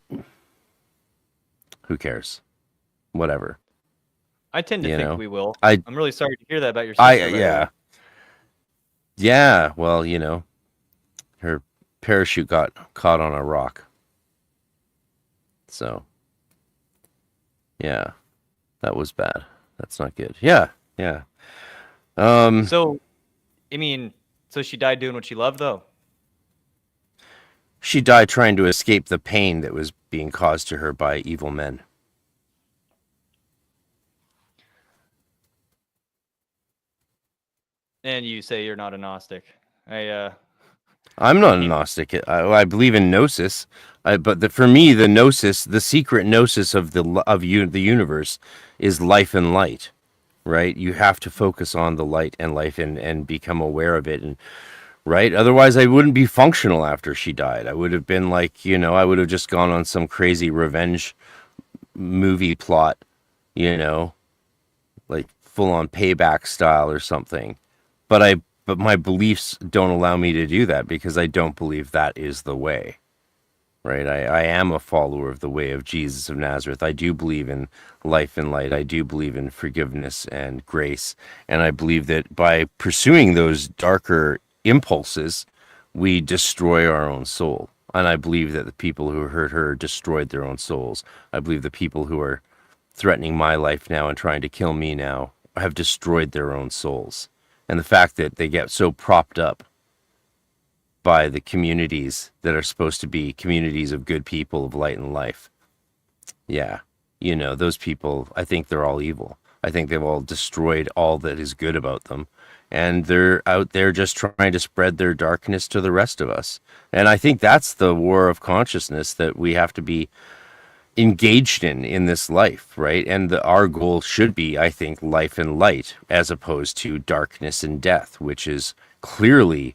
who cares? Whatever. I tend to You think know? we will. I'm really sorry to hear that about your sister. by the way. Yeah, well, you know, her parachute got caught on a rock. So, yeah, that was bad. That's not good. Yeah. So, I mean, so she died doing what she loved, though? She died trying to escape the pain that was being caused to her by evil men. And you say you're not a Gnostic. I'm not a Gnostic. I believe in Gnosis, for me, the Gnosis, the secret Gnosis of the universe, is life and light. Right? You have to focus on the light and life and become aware of it, and right. Otherwise, I wouldn't be functional after she died. I would have been like, you know, I would have just gone on some crazy revenge movie plot, you know, like full on payback style or something. But my beliefs don't allow me to do that because I don't believe that is the way. Right? I am a follower of the way of Jesus of Nazareth. I do believe in life and light. I do believe in forgiveness and grace. And I believe that by pursuing those darker impulses, we destroy our own soul. And I believe that the people who hurt her destroyed their own souls. I believe the people who are threatening my life now and trying to kill me now have destroyed their own souls. And the fact that they get so propped up by the communities that are supposed to be communities of good people, of light and life. Yeah, you know, those people, I think they're all evil. I think they've all destroyed all that is good about them. And they're out there just trying to spread their darkness to the rest of us. And I think that's the war of consciousness that we have to be engaged in this life, right? And our goal should be, I think, life and light, as opposed to darkness and death, which is clearly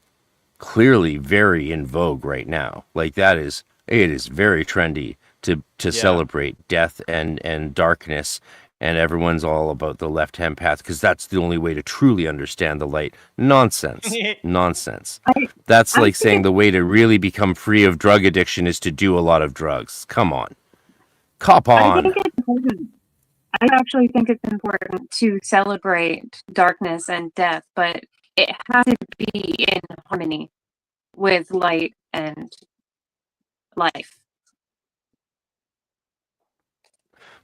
very in vogue right now. Like it is very trendy to celebrate death and darkness, and everyone's all about the left-hand path because that's the only way to truly understand the light. Nonsense. That's like saying the way to really become free of drug addiction is to do a lot of drugs. Come on. Cop on. I think it's important. I actually think it's important to celebrate darkness and death, but it has to be in harmony with light and life.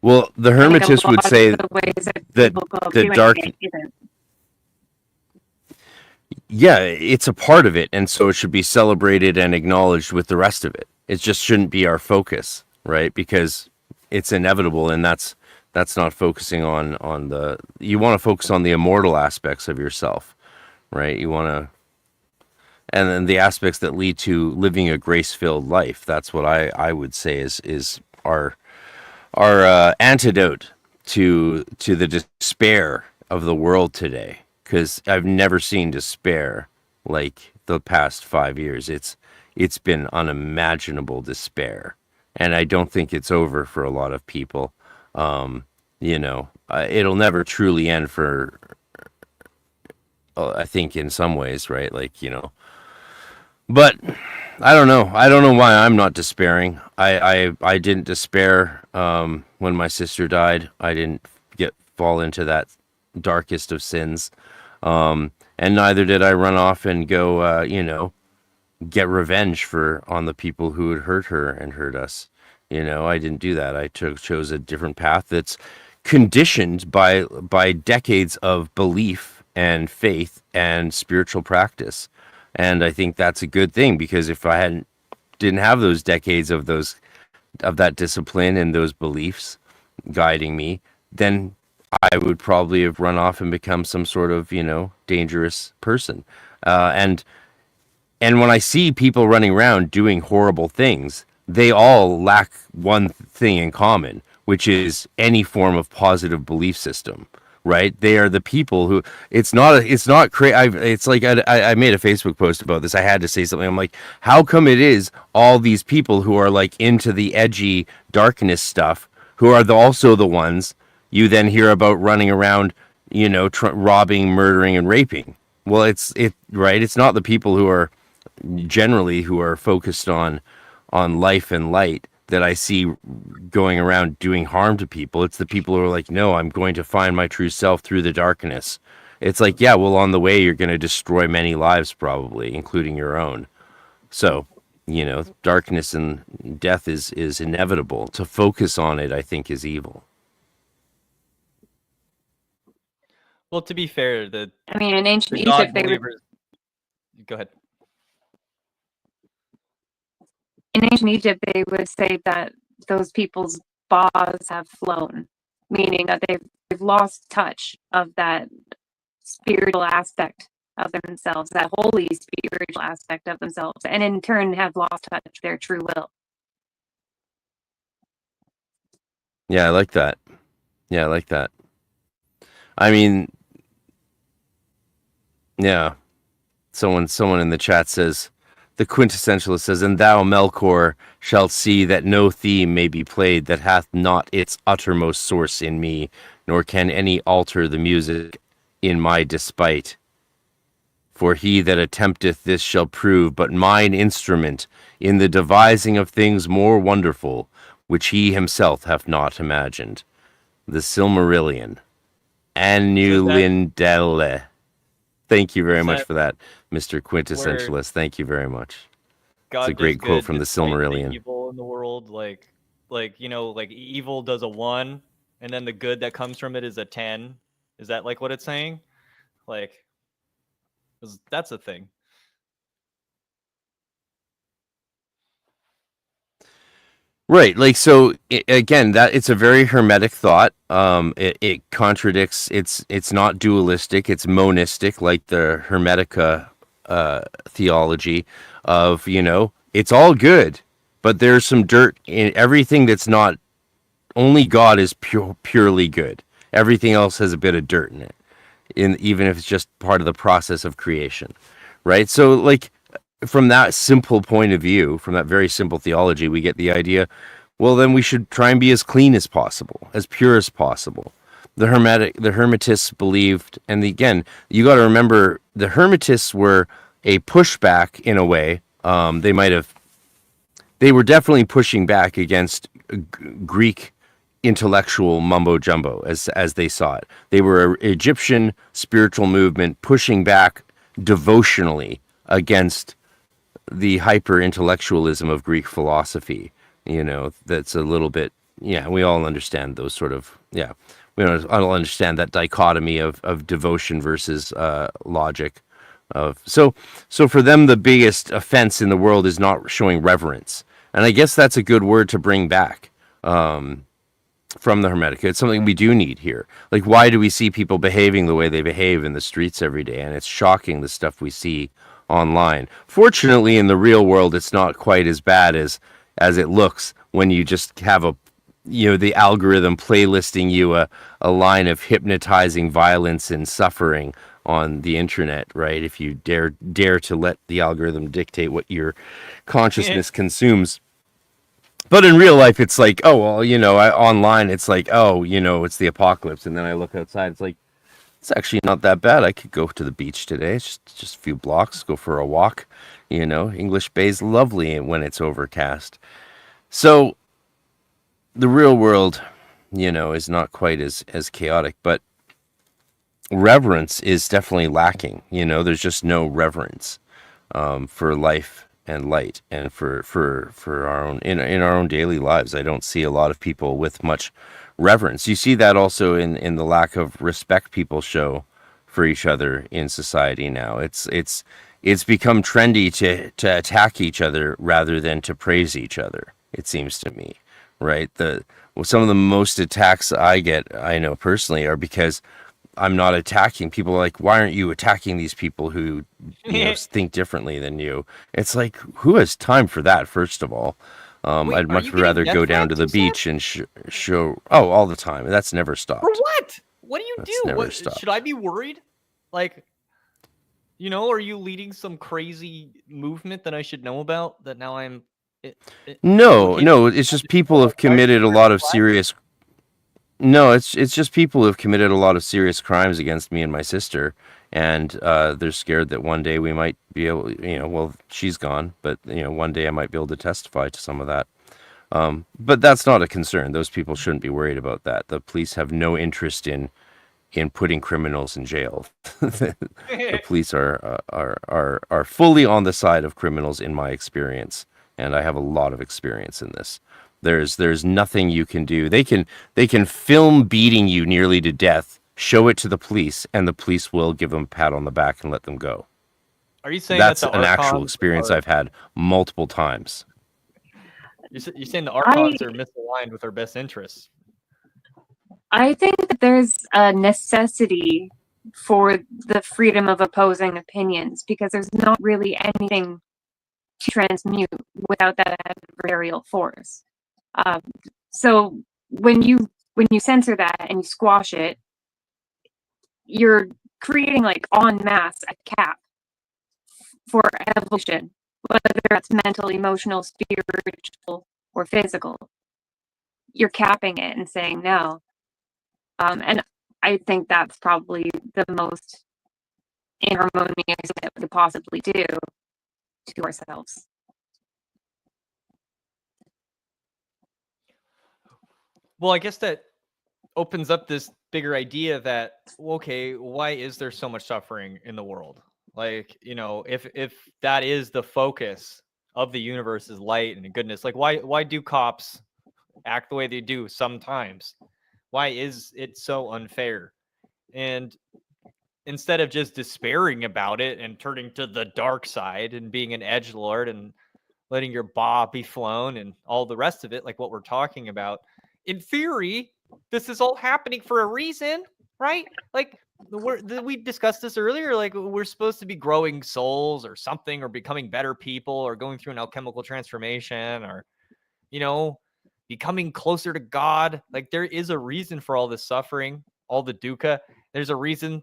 Well, the Hermetists would say that the dark... Yeah, it's a part of it, and so it should be celebrated and acknowledged with the rest of it. It just shouldn't be our focus, right? Because it's inevitable, and that's not focusing on the... You want to focus on the immortal aspects of yourself, right? You want to... And then the aspects that lead to living a grace-filled life. That's what I would say is our antidote to the despair of the world today. Because I've never seen despair like the past 5 years. It's been unimaginable despair, and I don't think it's over for a lot of people. You know, it'll never truly end for. I think in some ways, right? Like, you know. But I don't know. I don't know why I'm not despairing. I didn't despair when my sister died. I didn't fall into that darkest of sins. And neither did I run off and go, you know, get revenge on the people who had hurt her and hurt us. You know, I didn't do that. I chose a different path that's conditioned by decades of belief and faith and spiritual practice. And I think that's a good thing, because if I didn't have those decades of that discipline and those beliefs guiding me, then I would probably have run off and become some sort of, you know, dangerous person. And when I see people running around doing horrible things, they all lack one thing in common, which is any form of positive belief system. Right? They are the people who it's not crazy. It's like I made a Facebook post about this. I had to say something. I'm like, how come it is all these people who are like into the edgy darkness stuff, who are also the ones you then hear about running around, you know, robbing, murdering, and raping? Well, right. It's not the people who are focused on life and light that I see going around doing harm to people. It's the people who are like, no, I'm going to find my true self through the darkness. It's like, yeah, well, on the way, you're going to destroy many lives, probably, including your own. So, darkness and death is inevitable. To focus on it, I think, is evil. Well, to be fair, in ancient God Egypt, believers. Go ahead. In ancient Egypt, they would say that those people's ba's have flown, meaning that they've lost touch of that spiritual aspect of themselves, that holy spiritual aspect of themselves, and in turn have lost touch of their true will. Yeah, I like that. I mean, yeah. Someone in the chat says, the quintessentialist says, and thou, Melkor, shalt see that no theme may be played that hath not its uttermost source in me, nor can any alter the music in my despite. For he that attempteth this shall prove but mine instrument in the devising of things more wonderful, which he himself hath not imagined. The Silmarillion. Annulindele. Thank you very much for that, Mr. Quintessentialist. Thank you very much. It's a great quote from the Silmarillion. Evil in the world, like evil does a 1, and then the good that comes from it is a 10. Is that like what it's saying? Like, that's a thing. Right, like, so again, that it's a very hermetic thought. It contradicts. It's not dualistic. It's monistic, like the Hermetica theology of, it's all good, but there's some dirt in everything that's not. Only God is purely good. Everything else has a bit of dirt in it, even if it's just part of the process of creation, right? So, like, from that simple point of view, from that very simple theology, we get the idea, well, then we should try and be as clean as possible, as pure as possible. The Hermetists believed, and again, you got to remember, the Hermetists were a pushback in a way. They were definitely pushing back against Greek intellectual mumbo jumbo as they saw it. They were an Egyptian spiritual movement pushing back devotionally against the hyper intellectualism of Greek philosophy. That's a little bit, we all understand those sort of, we all understand that dichotomy of devotion versus logic. So for them, the biggest offense in the world is not showing reverence. And I guess that's a good word to bring back from the Hermetica. It's something we do need here. Like, why do we see people behaving the way they behave in the streets every day? And it's shocking, the stuff we see online. Fortunately, in the real world, it's not quite as bad as it looks when you just have the algorithm playlisting you a line of hypnotizing violence and suffering on the internet, right? If you dare to let the algorithm dictate what your consciousness consumes. But in real life, it's like, oh, well, online, it's like, oh, it's the apocalypse. And then I look outside, it's like, it's actually not that bad. I could go to the beach today. It's just a few blocks, go for a walk. English Bay's lovely when it's overcast. So the real world, is not quite as chaotic, but reverence is definitely lacking. There's just no reverence for life and light, and for our own in our own daily lives. I don't see a lot of people with much reverence. You see that also in the lack of respect people show for each other in society now. It's become trendy to attack each other rather than to praise each other, it seems to me, right? Some of the most attacks I know personally are because I'm not attacking people. Like, why aren't you attacking these people who think differently than you? It's like, who has time for that, first of all? Wait, I'd much rather go down to the beach and show. Oh, all the time. That's never stopped. For what? What do you That's do? never stopped. Should I be worried? Like, are you leading some crazy movement that I should know about that now I'm... No, it's just people have committed a lot of serious... No, it's just people who have committed a lot of serious crimes against me and my sister, and they're scared that one day we might be able, well, she's gone, but one day I might be able to testify to some of that. But that's not a concern. Those people shouldn't be worried about that. The police have no interest in putting criminals in jail. The police are fully on the side of criminals, in my experience, and I have a lot of experience in this. There's nothing you can do. They can film beating you nearly to death, show it to the police, and the police will give them a pat on the back and let them go. Are you saying that's that an actual experience I've had multiple times? You're saying the archons are misaligned with our best interests? I think that there's a necessity for the freedom of opposing opinions, because there's not really anything to transmute without that adversarial force. So when you censor that and you squash it, you're creating like en masse a cap for evolution, whether that's mental, emotional, spiritual, or physical. You're capping it and saying no. And I think that's probably the most inharmonious that we could possibly do to ourselves. Well, I guess that opens up this bigger idea that, okay, why is there so much suffering in the world? Like, if that is the focus of the universe is light and goodness, like why do cops act the way they do sometimes? Why is it so unfair? And instead of just despairing about it and turning to the dark side and being an edgelord and letting your ba be flown and all the rest of it, like what we're talking about, in theory, this is all happening for a reason, right? Like we discussed this earlier, like we're supposed to be growing souls or something, or becoming better people, or going through an alchemical transformation, or, becoming closer to God. Like there is a reason for all this suffering, all the dukkha. There's a reason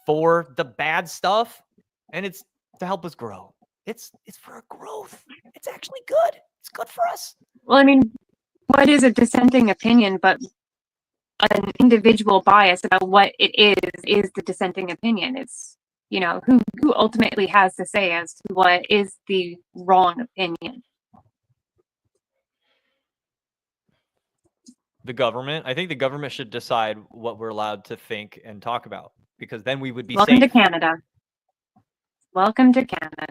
for the bad stuff, and it's to help us grow. It's for our growth. It's actually good. It's good for us. Well, I mean, what is a dissenting opinion but an individual bias about what it is the dissenting opinion? It's, who ultimately has to say as to what is the wrong opinion? The government. I think the government should decide what we're allowed to think and talk about, because then we would be Welcome safe. to Canada. Welcome to Canada.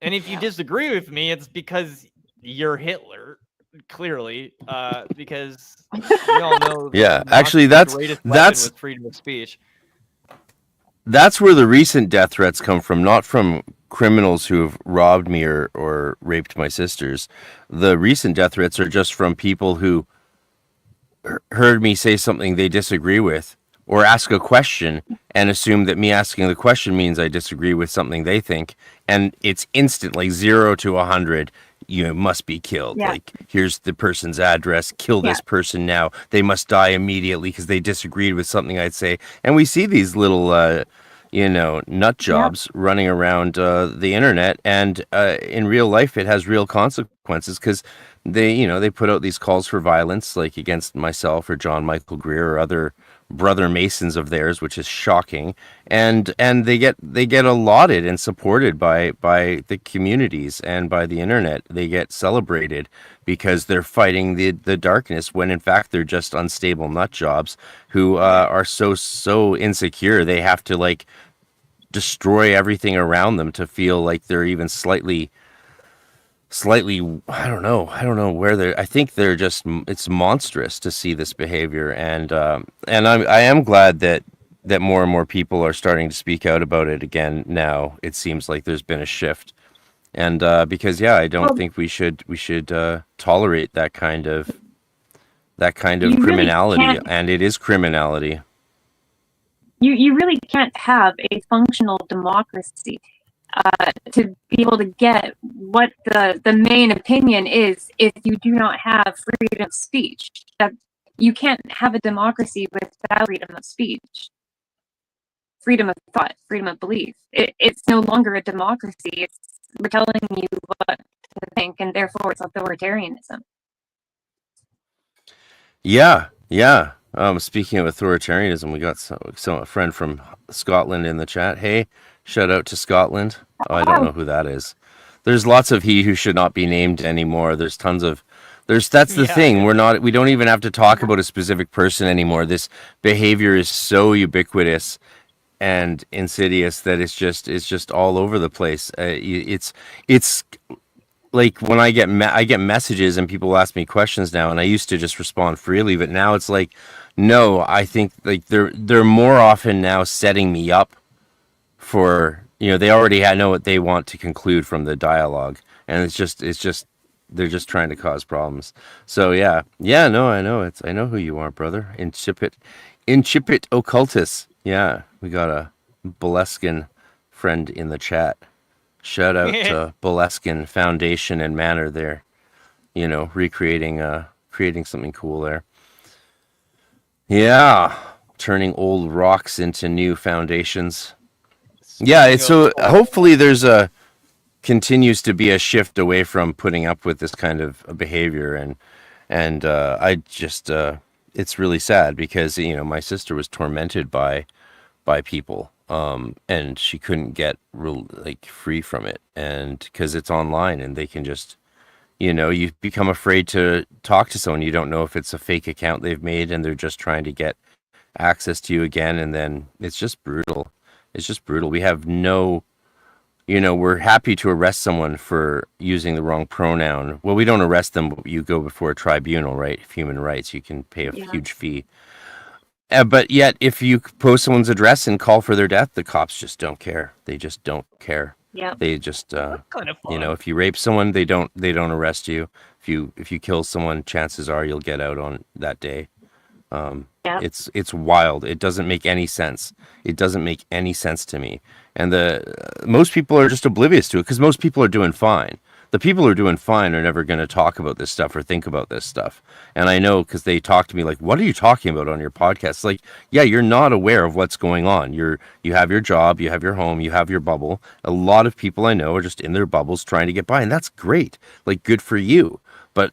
And if you disagree with me, it's because you're Hitler, clearly, because we all know. Yeah, actually, that's freedom of speech. That's where the recent death threats come from, not from criminals who have robbed me or raped my sisters. The recent death threats are just from people who heard me say something they disagree with, or ask a question and assume that me asking the question means I disagree with something they think, and it's instant, like 0 to 100. You must be killed. Yeah. Like, here's the person's address. Kill this person now. They must die immediately because they disagreed with something I'd say. And we see these little, nut jobs running around the internet, and in real life, it has real consequences, because they put out these calls for violence, like against myself or John Michael Greer or other brother Masons of theirs, which is shocking, and they get allotted and supported by the communities and by the internet. They get celebrated because they're fighting the darkness, when in fact they're just unstable nut jobs who are so insecure they have to like destroy everything around them to feel like they're even slightly I don't know where they're. I think they're just, it's monstrous to see this behavior, and I am glad that more and more people are starting to speak out about it again now. It seems like there's been a shift, and because I don't think we should tolerate that kind of criminality, really, and it is criminality. You really can't have a functional democracy to be able to get what the main opinion is if you do not have freedom of speech. That you can't have a democracy without freedom of speech, freedom of thought, freedom of belief. It's no longer a democracy. We're telling you what to think, and therefore it's authoritarianism. Yeah. Speaking of authoritarianism, we got a friend from Scotland in the chat. Hey, shout out to Scotland. Oh, I don't know who that is. There's lots of he who should not be named anymore. There's tons of that's the thing. We don't even have to talk about a specific person anymore. This behavior is so ubiquitous and insidious that it's just all over the place. It's like when I get messages and people ask me questions now, and I used to just respond freely, but now it's like, no, I think like they're more often now setting me up for, they already know what they want to conclude from the dialogue, and it's just they're just trying to cause problems. So no, I know who you are, brother. Incipit occultus. Yeah, we got a Boleskin friend in the chat. Shout out to Boleskin Foundation and Manor there. Recreating creating something cool there. Yeah, turning old rocks into new foundations. Yeah, it's so hopefully there's continues to be a shift away from putting up with this kind of behavior, and I just it's really sad because my sister was tormented by people, and she couldn't get free from it, and because it's online and they can just you become afraid to talk to someone. You don't know if it's a fake account they've made and they're just trying to get access to you again, and then it's just brutal. We have no, we're happy to arrest someone for using the wrong pronoun. Well, we don't arrest them, but you go before a tribunal, right? Human rights, you can pay a huge fee. But yet, if you post someone's address and call for their death, the cops just don't care. They just don't care. Yeah. They just, kind of fun. if you rape someone, they don't arrest you. If you kill someone, chances are you'll get out on that day. It's wild. It doesn't make any sense. It doesn't make any sense to me. And most people are just oblivious to it because most people are doing fine. The people who are doing fine are never going to talk about this stuff or think about this stuff. And I know because they talk to me like, what are you talking about on your podcast? Like, yeah, you're not aware of what's going on. You have your job, you have your home, you have your bubble. A lot of people I know are just in their bubbles trying to get by. And that's great. Like, good for you. But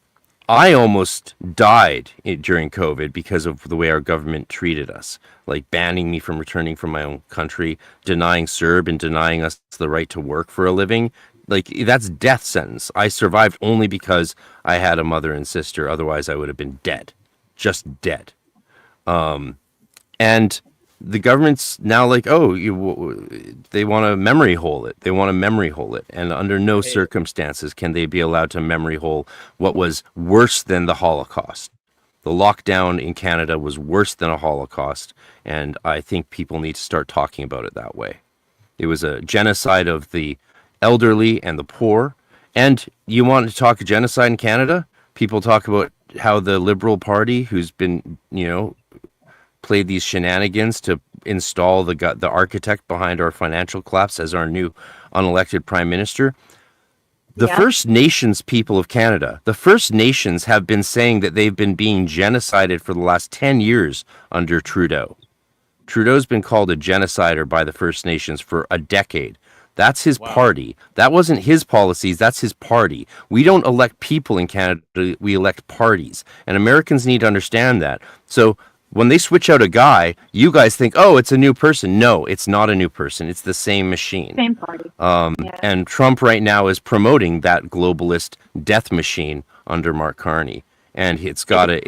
I almost died during COVID because of the way our government treated us, like banning me from returning from my own country, denying CERB and denying us the right to work for a living. Like, that's death sentence. I survived only because I had a mother and sister. Otherwise, I would have been dead. Just dead. And the government's now like, they want to memory hole it. And under no circumstances can they be allowed to memory hole what was worse than the Holocaust. The lockdown in Canada was worse than a Holocaust. And I think people need to start talking about it that way. It was a genocide of the elderly and the poor. And you want to talk genocide in Canada? People talk about how the Liberal Party, who's been, played these shenanigans to install the architect behind our financial collapse as our new unelected prime minister. The First Nations people of Canada, the First Nations have been saying that they've been being genocided for the last 10 years under Trudeau. Trudeau's been called a genocider by the First Nations for a decade. That's his party. That wasn't his policies. That's his party. We don't elect people in Canada. We elect parties. And Americans need to understand that. So when they switch out a guy, you guys think, oh, it's a new person. No, it's not a new person. It's the same machine. Same party. And Trump right now is promoting that globalist death machine under Mark Carney. And it's gotta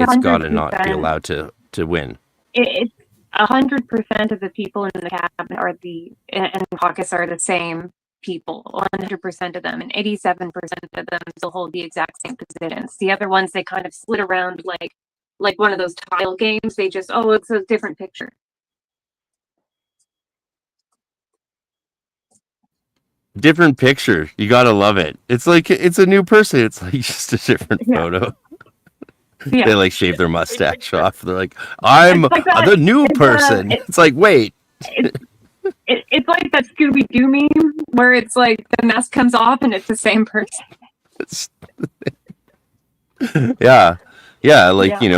not be allowed to win. It's 100% of the people in the cabinet and caucus are the same people. 100% of them, and 87% of them still hold the exact same positions. The other ones, they kind of split around like one of those tile games. They just, it's a different picture. Different picture. You gotta love it. It's like it's a new person. It's like just a different photo. Yeah. They shave their mustache off. They're like, I'm the new person. It's like, wait. It's like that Scooby-Doo meme where it's like the mask comes off and it's the same person. Yeah.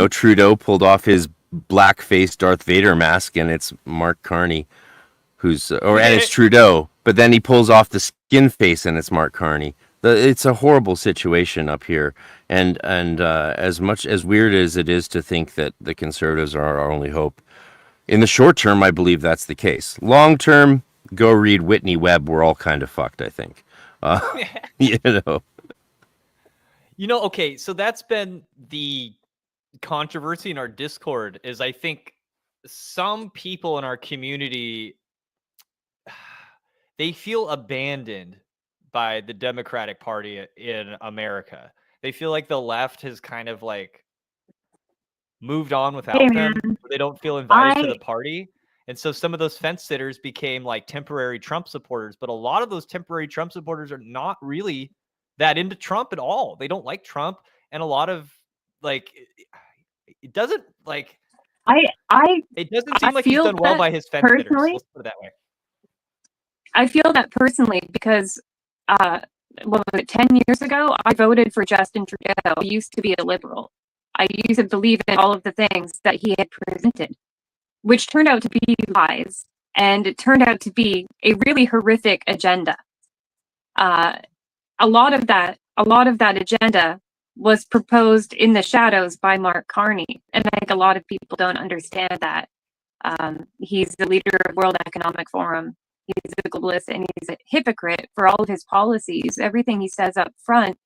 Trudeau pulled off his black-faced Darth Vader mask and it's Mark Carney and it's Trudeau, but then he pulls off the skin face and it's Mark Carney. It's a horrible situation up here, And as much as weird as it is to think that the conservatives are our only hope, in the short term, I believe that's the case. Long term, go read Whitney Webb. We're all kind of fucked, I think. You know. Okay, so that's been the controversy in our Discord, is I think some people in our community, they feel abandoned by the Democratic Party in America. They feel like the left has kind of like moved on without them. They don't feel invited to the party. And so some of those fence sitters became like temporary Trump supporters, but a lot of those temporary Trump supporters are not really that into Trump at all. They don't like Trump. And a lot of like, it doesn't like, it doesn't seem like he's done well by his fence sitters. Let's put it that way. I feel that personally because, 10 years ago, I voted for Justin Trudeau. I used to be a liberal. I used to believe in all of the things that he had presented, which turned out to be lies. And it turned out to be a really horrific agenda. A lot of that agenda was proposed in the shadows by Mark Carney. And I think a lot of people don't understand that. He's the leader of World Economic Forum. He's a globalist and he's a hypocrite for all of his policies. Everything he says up front,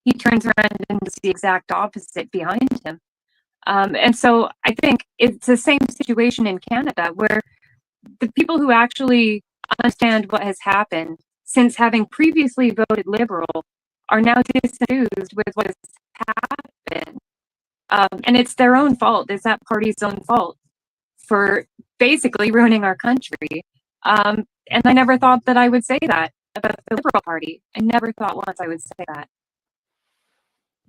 he turns around and does the exact opposite behind him. And so I think it's the same situation in Canada where the people who actually understand what has happened since having previously voted Liberal are now disenthused with what has happened. And it's their own fault. It's that party's own fault for basically ruining our country. And I never thought that I would say that about the Liberal Party. I never thought once I would say that.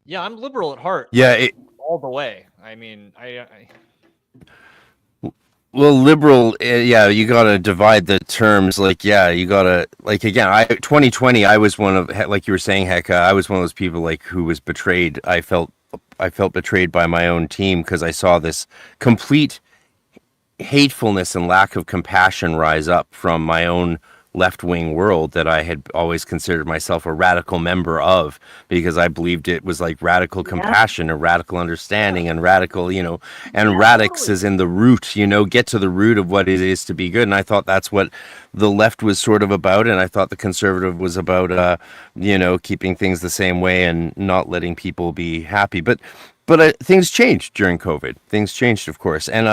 Yeah, I'm liberal at heart. Yeah, all the way. I mean, Well, liberal, yeah, you gotta divide the terms. Like, yeah, you gotta, like, again, 2020, I was one of, like you were saying, Hecka, I was one of those people, like, who was betrayed. I felt betrayed by my own team because I saw this complete hatefulness and lack of compassion rise up from my own left-wing world that I had always considered myself a radical member of, because I believed it was like radical compassion and radical understanding and radical, and radix is in the root, get to the root of what it is to be good. And I thought that's what the left was sort of about. And I thought the conservative was about, keeping things the same way and not letting people be happy. But things changed during COVID. Things changed, of course. And,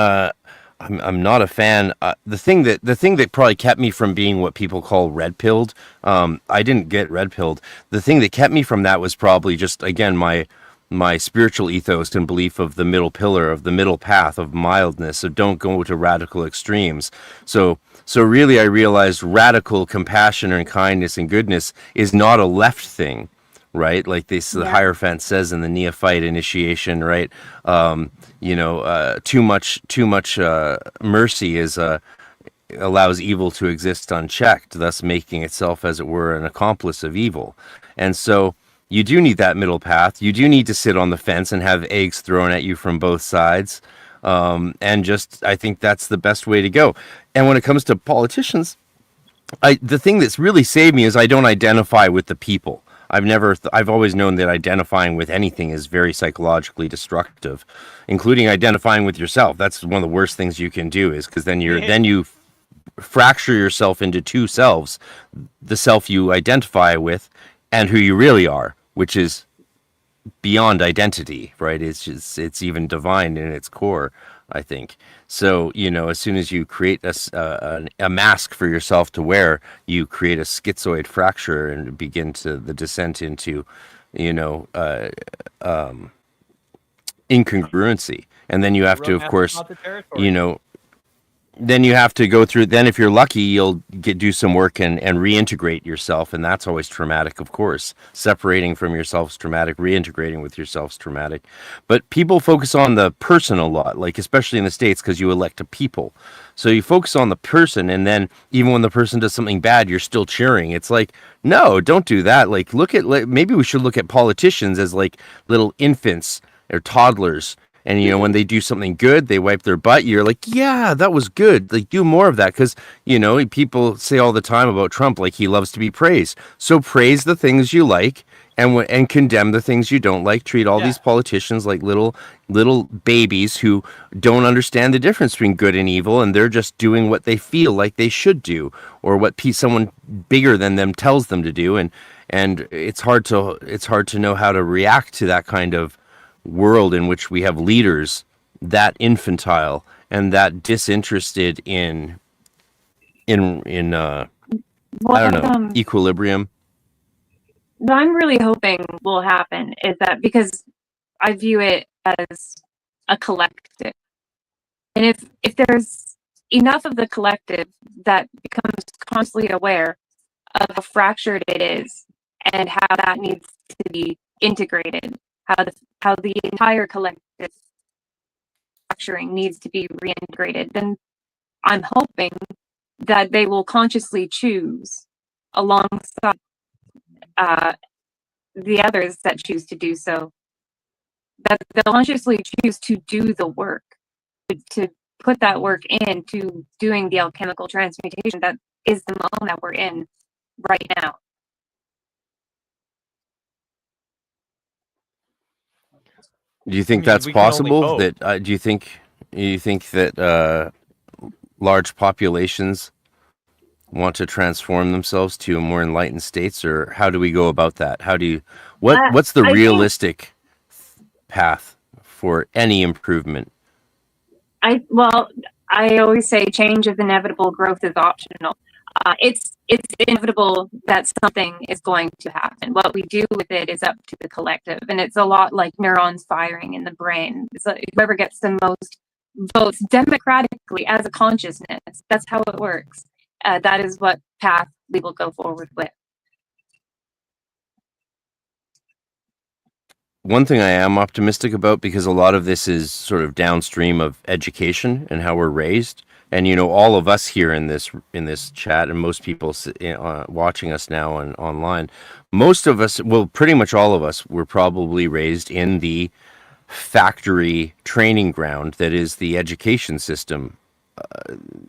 I'm not a fan. The thing that probably kept me from being what people call red pilled. I didn't get red pilled. The thing that kept me from that was probably just, again, my spiritual ethos and belief of the middle pillar, of the middle path, of mildness. So don't go to radical extremes. So really, I realized radical compassion and kindness and goodness is not a left thing. Right, like the Hierophant says in the Neophyte initiation, right? Too much mercy allows evil to exist unchecked, thus making itself, as it were, an accomplice of evil. And so you do need that middle path. You do need to sit on the fence and have eggs thrown at you from both sides. I think that's the best way to go. And when it comes to politicians, the thing that's really saved me is I don't identify with the people. I've always known that identifying with anything is very psychologically destructive, including identifying with yourself. That's one of the worst things you can do, is because then you fracture yourself into two selves, the self you identify with and who you really are, which is beyond identity, right? It's even divine in its core, I think. So, as soon as you create a mask for yourself to wear, you create a schizoid fracture and begin the descent into, incongruency. And then you have to, of course, then you have to go through, then if you're lucky, you'll do some work and reintegrate yourself. And that's always traumatic, of course. Separating from yourself is traumatic. Reintegrating with yourself is traumatic. But people focus on the person a lot, like especially in the States, because you elect a people. So you focus on the person, and then even when the person does something bad, you're still cheering. It's like, no, don't do that. Like, maybe we should look at politicians as like little infants or toddlers. And, when they do something good, they wipe their butt. You're like, yeah, that was good. Like, do more of that. Because, people say all the time about Trump, like, he loves to be praised. So praise the things you like and condemn the things you don't like. Treat all these politicians like little babies who don't understand the difference between good and evil, and they're just doing what they feel like they should do, or what someone bigger than them tells them to do. And it's hard to know how to react to that kind of world in which we have leaders that infantile and that disinterested in I don't know, equilibrium. What I'm really hoping will happen is that, because I view it as a collective, and if there's enough of the collective that becomes constantly aware of how fractured it is and how that needs to be integrated, how the entire collective fracturing needs to be reintegrated, then I'm hoping that they will consciously choose alongside the others that choose to do so, that they'll consciously choose to do the work, to put that work into doing the alchemical transmutation that is the moment that we're in right now. Do you think that's possible? That do you think that large populations want to transform themselves to more enlightened states, or how do we go about that? What's the realistic path for any improvement? I always say change is inevitable, growth is optional. It's inevitable that something is going to happen. What we do with it is up to the collective, and it's a lot like neurons firing in the brain. It's like whoever gets the most votes democratically as a consciousness, that's how it works. That is what path we will go forward with. One thing I am optimistic about, because a lot of this is sort of downstream of education and how we're raised, and all of us here in this chat, and most people watching us now and online, most of us, well, pretty much all of us, were probably raised in the factory training ground that is the education system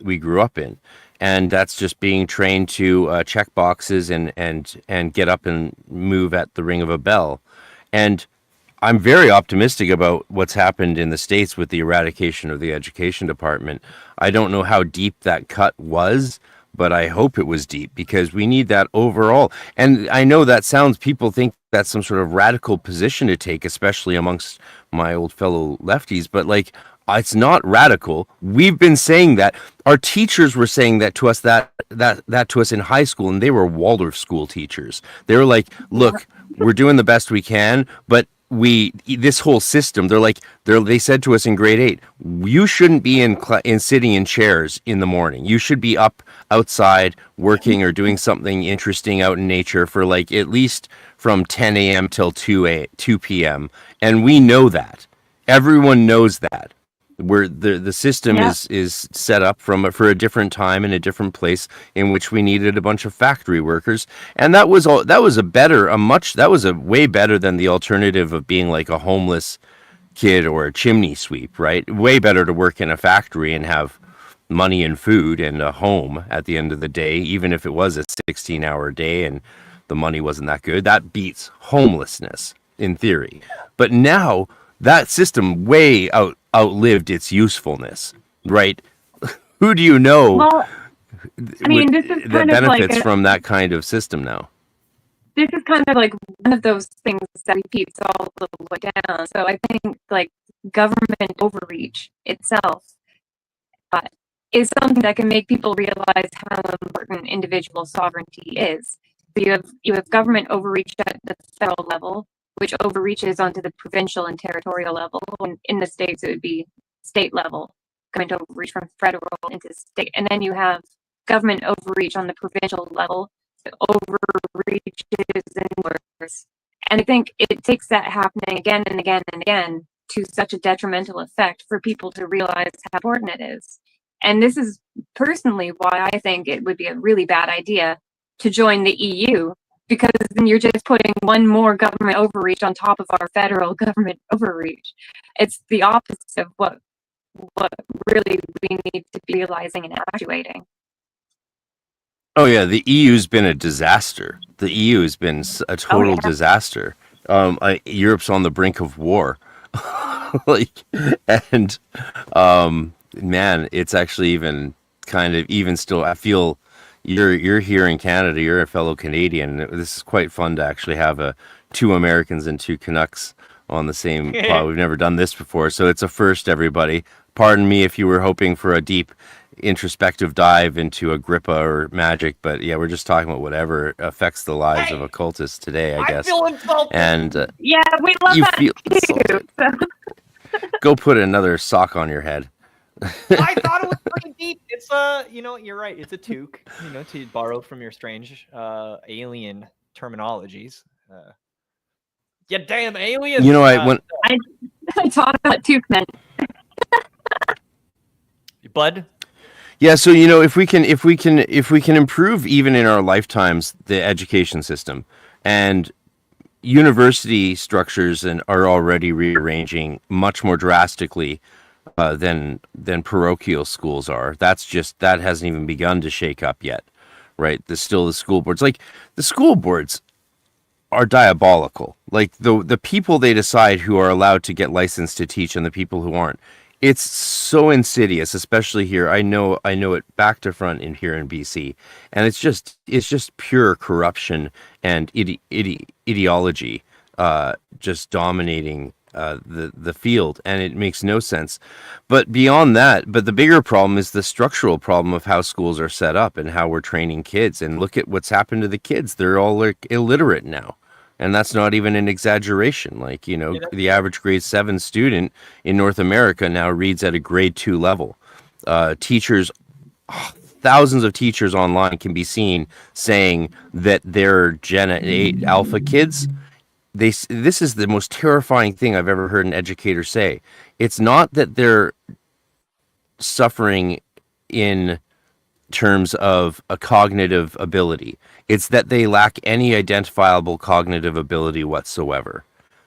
we grew up in. And that's just being trained to check boxes and get up and move at the ring of a bell. And I'm very optimistic about what's happened in the States with the eradication of the education department. I don't know how deep that cut was, but I hope it was deep, because we need that overall. And I know people think that's some sort of radical position to take, especially amongst my old fellow lefties, but it's not radical. We've been saying that. Our teachers were saying that to us, that to us in high school, and they were Waldorf school teachers. They were like, look, we're doing the best we can, but this whole system, they said to us in grade 8, you shouldn't be in sitting in chairs in the morning. You should be up outside working or doing something interesting out in nature for at least from 10 a.m. till 2 p.m. And we know that. Everyone knows that. Where the system is set up for a different time and a different place, in which we needed a bunch of factory workers, and that was way better than the alternative of being like a homeless kid or a chimney sweep, right? Way better to work in a factory and have money and food and a home at the end of the day, even if it was a 16-hour day and the money wasn't that good. That beats homelessness in theory. But now that system way outlived its usefuless, right? Who do you know this is that benefits from that kind of system now? This is kind of like one of those things that repeats all the way down. So I think government overreach itself is something that can make people realize how important individual sovereignty is. So you have government overreach at the federal level, which overreaches onto the provincial and territorial level. And in the States, it would be state level, government overreach from federal into state. And then you have government overreach on the provincial level, overreaches inwards. And I think it takes that happening again and again and again to such a detrimental effect for people to realize how important it is. And this is personally why I think it would be a really bad idea to join the EU, because then you're just putting one more government overreach on top of our federal government overreach. It's the opposite of what really we need to be realizing and actuating. Oh yeah, the EU's been a disaster. The EU has been a total disaster. Europe's on the brink of war. Like, and man, it's actually even still. I feel you're here in Canada. You're a fellow Canadian. This is quite fun to actually have two Americans and two Canucks on the same pod. We've never done this before, so it's a first, everybody. Pardon me if you were hoping for a deep introspective dive into Agrippa or magic, but yeah, we're just talking about whatever affects the lives of occultists today, I guess. I feel insulted. And yeah, we love you that feel too. So. Go put another sock on your head. I thought it was pretty deep. It's you're right. It's a toque, to borrow from your strange alien terminologies. Yeah, damn aliens. I taught about toque meant. Bud. Yeah, so if we can improve even in our lifetimes the education system, and university structures are already rearranging much more drastically than parochial schools are. That hasn't even begun to shake up yet, right? The school boards, like the school boards, are diabolical. Like the people they decide who are allowed to get licensed to teach and the people who aren't. It's so insidious, especially here. I know it back to front here in BC, and it's just pure corruption and ideology, just dominating the field, and it makes no sense. But beyond that, the bigger problem is the structural problem of how schools are set up and how we're training kids. And look at what's happened to the kids; they're all like illiterate now. And that's not even an exaggeration. Like, the average grade 7 student in North America now reads at a grade 2 level. Teachers, thousands of teachers online can be seen saying that they're Gen 8 alpha kids. This is the most terrifying thing I've ever heard an educator say. It's not that they're suffering in terms of a cognitive ability. It's that they lack any identifiable cognitive ability whatsoever.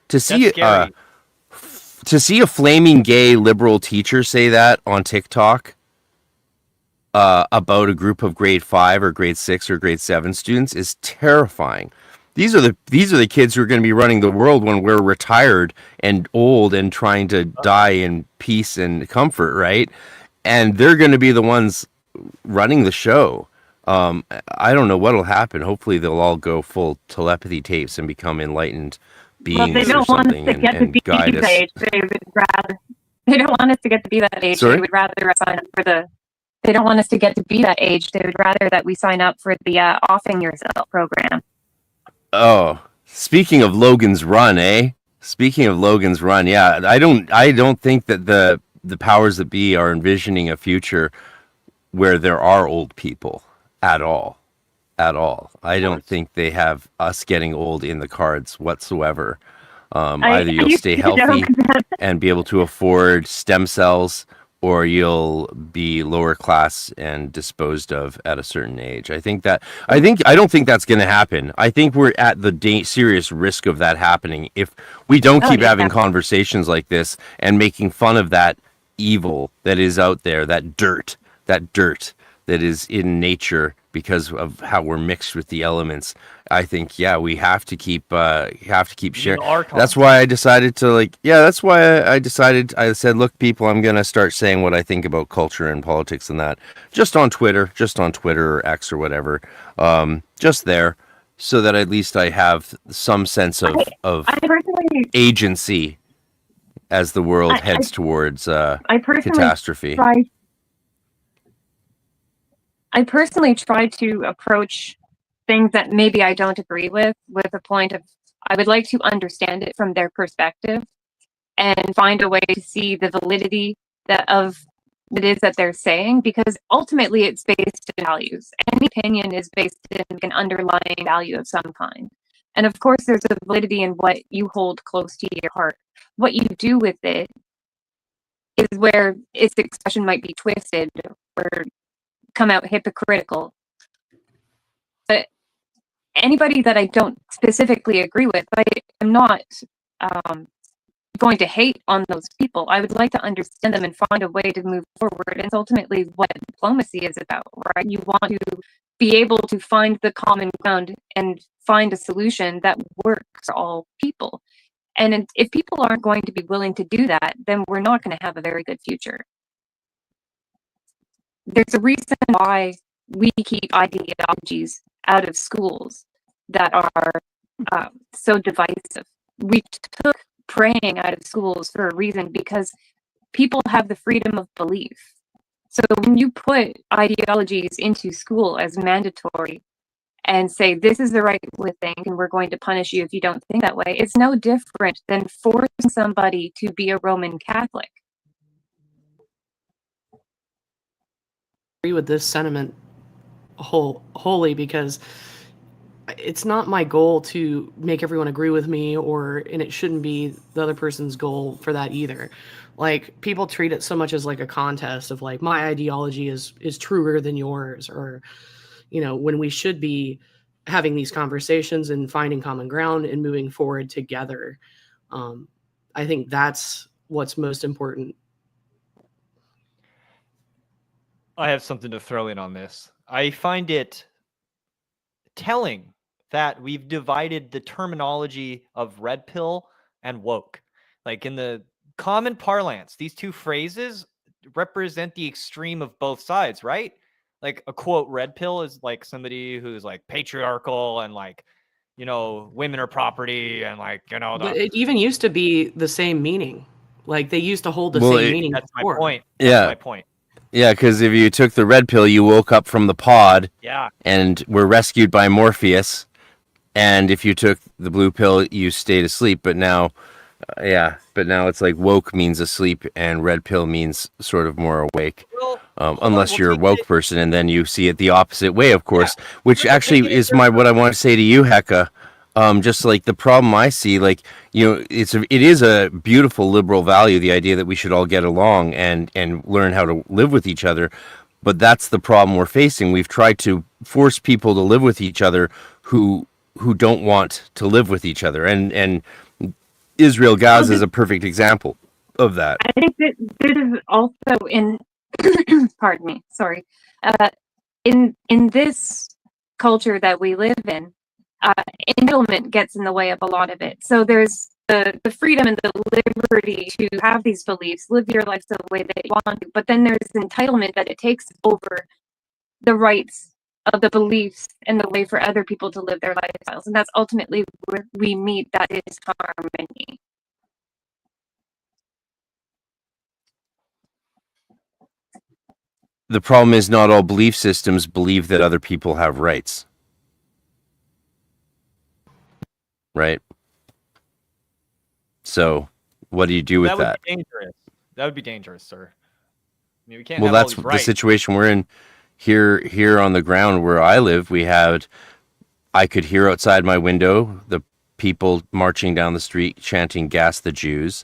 To see a flaming gay liberal teacher say that on TikTok about a group of grade 5 or grade 6 or grade 7 students is terrifying. These are the kids who are going to be running the world when we're retired and old and trying to die in peace and comfort, right? And they're going to be the ones running the show. I don't know what'll happen. Hopefully they'll all go full telepathy tapes and become enlightened beings or something and guide us. They don't want us to get to be that age. Sorry? They would rather sign up for they don't want us to get to be that age. They would rather that we sign up for the offing yourself program. Oh, speaking of Logan's Run, Speaking of Logan's Run, yeah, I don't think that the powers that be are envisioning a future where there are old people at all. I don't think they have us getting old in the cards whatsoever. Either you'll stay healthy and be able to afford stem cells, or you'll be lower class and disposed of at a certain age. I don't think that's going to happen. I think we're at the serious risk of that happening if we don't keep having conversations like this and making fun of that evil that is out there, that dirt that is in nature because of how we're mixed with the elements. I think, we have to keep sharing. That's why I decided I said, look, people, I'm going to start saying what I think about culture and politics and that just on Twitter or X or whatever. Just there, so that at least I have some sense of agency as the world heads towards catastrophe. I personally try to approach things that maybe I don't agree with a point of, I would like to understand it from their perspective and find a way to see the validity of what it is that they're saying, because ultimately it's based in values. Any opinion is based in an underlying value of some kind. And of course, there's a validity in what you hold close to your heart. What you do with it is where its expression might be twisted or come out hypocritical. But anybody that I don't specifically agree with, I'm not going to hate on those people. I would like to understand them and find a way to move forward. And it's ultimately what diplomacy is about, right? You want to be able to find the common ground and find a solution that works for all people. And if people aren't going to be willing to do that, then we're not going to have a very good future. There's a reason why we keep ideologies out of schools that are so divisive. We took praying out of schools for a reason, because people have the freedom of belief. So when you put ideologies into school as mandatory and say, this is the right way to think, and we're going to punish you if you don't think that way, it's no different than forcing somebody to be a Roman Catholic. I agree with this sentiment wholly, because it's not my goal to make everyone agree with me, and it shouldn't be the other person's goal for that either. Like, people treat it so much as like a contest of like, my ideology is truer than yours, or, you know, when we should be having these conversations and finding common ground and moving forward together. I think that's what's most important. I have something to throw in on this. I find it telling that we've divided the terminology of red pill and woke. Like, in the common parlance, these two phrases represent the extreme of both sides, right? Like, a quote red pill is like somebody who's like patriarchal and like, you know, women are property and like, you know, But it even used to be the same meaning. Like, they used to hold the same meaning. That's before. my point. That's my point. Yeah, because if you took the red pill, you woke up from the pod, yeah, and were rescued by Morpheus. And if you took the blue pill, you stayed asleep. But now, it's like woke means asleep, and red pill means sort of more awake. Well, unless you're a woke person, and then you see it the opposite way, of course. Yeah. Which actually is what I want to say to you, Hecka. Just like the problem I see, like, you know, it is a beautiful liberal value, the idea that we should all get along and learn how to live with each other. But that's the problem we're facing. We've tried to force people to live with each other who don't want to live with each other. And Israel Gaza is a perfect example of that. I think that this is also in, pardon me, sorry. In this culture that we live in, entitlement gets in the way of a lot of it. So there's the freedom and the liberty to have these beliefs, live your life the way that you want to, but then there's entitlement that it takes over the rights of the beliefs and the way for other people to live their lifestyles. And that's ultimately where we meet that disharmony. The problem is not all belief systems believe that other people have rights. Right? So, what do you do with that? That would be dangerous. That would be dangerous, sir. I mean, we can't. Well, that's the situation we're in here on the ground where I live. I could hear outside my window the people marching down the street chanting "Gas the Jews."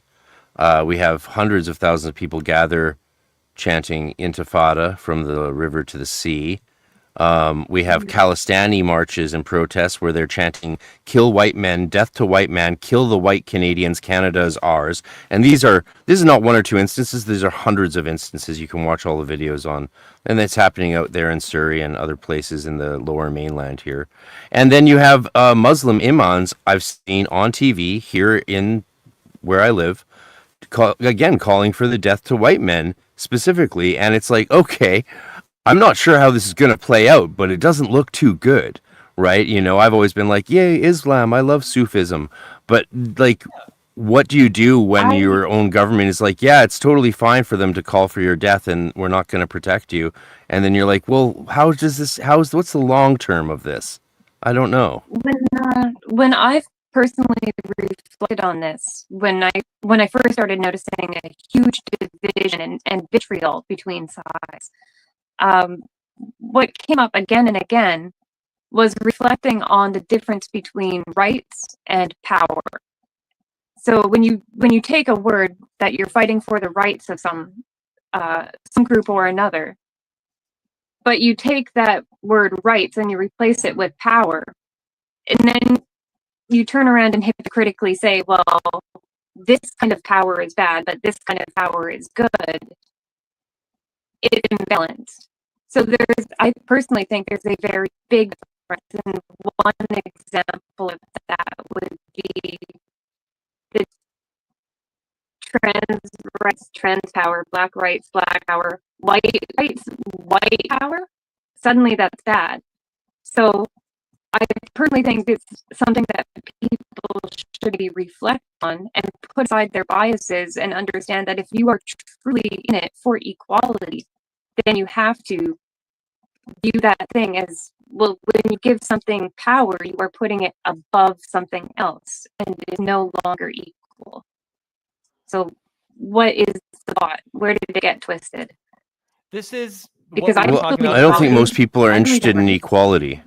We have hundreds of thousands of people gather chanting Intifada from the river to the sea. We have Khalistani marches and protests where they're chanting "Kill white men, death to white man, kill the white Canadians, Canada is ours." And this is not one or two instances. These are hundreds of instances. You can watch all the videos on, and it's happening out there in Surrey and other places in the Lower Mainland here. And then you have Muslim imams I've seen on TV here in where I live, calling for the death to white men specifically. And it's like, okay, I'm not sure how this is going to play out, but it doesn't look too good, right? You know, I've always been like, yay, Islam, I love Sufism. But, like, what do you do when your own government is like, yeah, it's totally fine for them to call for your death and we're not going to protect you? And then you're like, well, what's the long term of this? I don't know. When I've personally reflected on this, when I first started noticing a huge division and vitriol between sides, what came up again and again was reflecting on the difference between rights and power. So when you take a word that you're fighting for the rights of some group or another, but you take that word rights and you replace it with power, and then you turn around and hypocritically say, well, this kind of power is bad, but this kind of power is good, it's imbalanced. So I personally think there's a very big difference, and one example of that would be the trans rights, trans power, black rights, black power, white rights, white power. Suddenly that's bad. So I personally think it's something that people should be reflect on and put aside their biases and understand that if you are truly in it for equality, then you have to view that thing as, well, when you give something power, you are putting it above something else and it is no longer equal. So what is the thought? Where did it get twisted? This is because I don't think most people are interested in equality.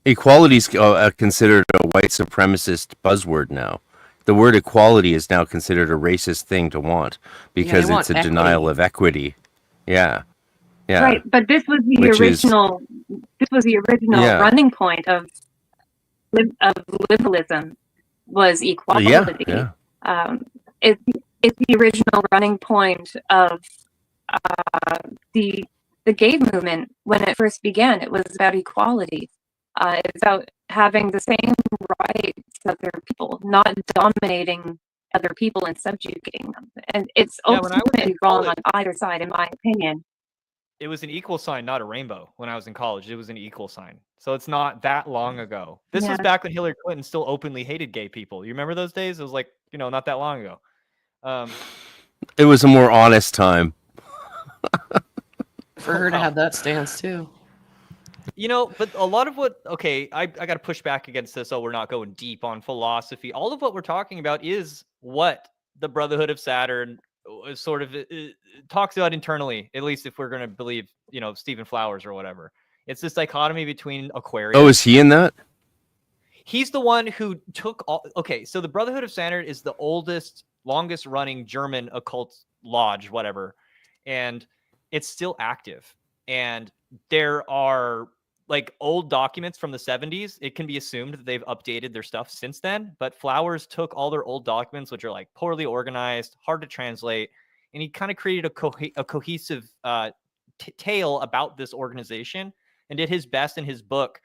Equality is considered a white supremacist buzzword now. The word equality is now considered a racist thing to want because it's a denial of equity. Yeah. Yeah. Right, but this was the original. This was the original running point of liberalism, was equality. Yeah. It's the original running point of the gay movement when it first began. It was about equality. It's about having the same rights as other people, not dominating other people and subjugating them. And it's ultimately wrong on either side, in my opinion. It was an equal sign, not a rainbow. When I was in college, it was an equal sign. So it's not that long ago. This was back when Hillary Clinton still openly hated gay people. You remember those days? It was like, not that long ago. It was a more honest time. For her to have that stance too. But a lot of what, I got to push back against this. So we're not going deep on philosophy. All of what we're talking about is what the Brotherhood of Saturn sort of talks about internally, at least if we're going to believe, Stephen Flowers or whatever. It's this dichotomy between Aquarius. Oh, is he in that? He's the one who took all. Okay, so the Brotherhood of Saturn is the oldest, longest running German occult lodge, whatever. And it's still active. And there are old documents from the 70s. It can be assumed that they've updated their stuff since then, but Flowers took all their old documents, which are poorly organized, hard to translate, and he kind of created a cohesive tale about this organization and did his best in his book,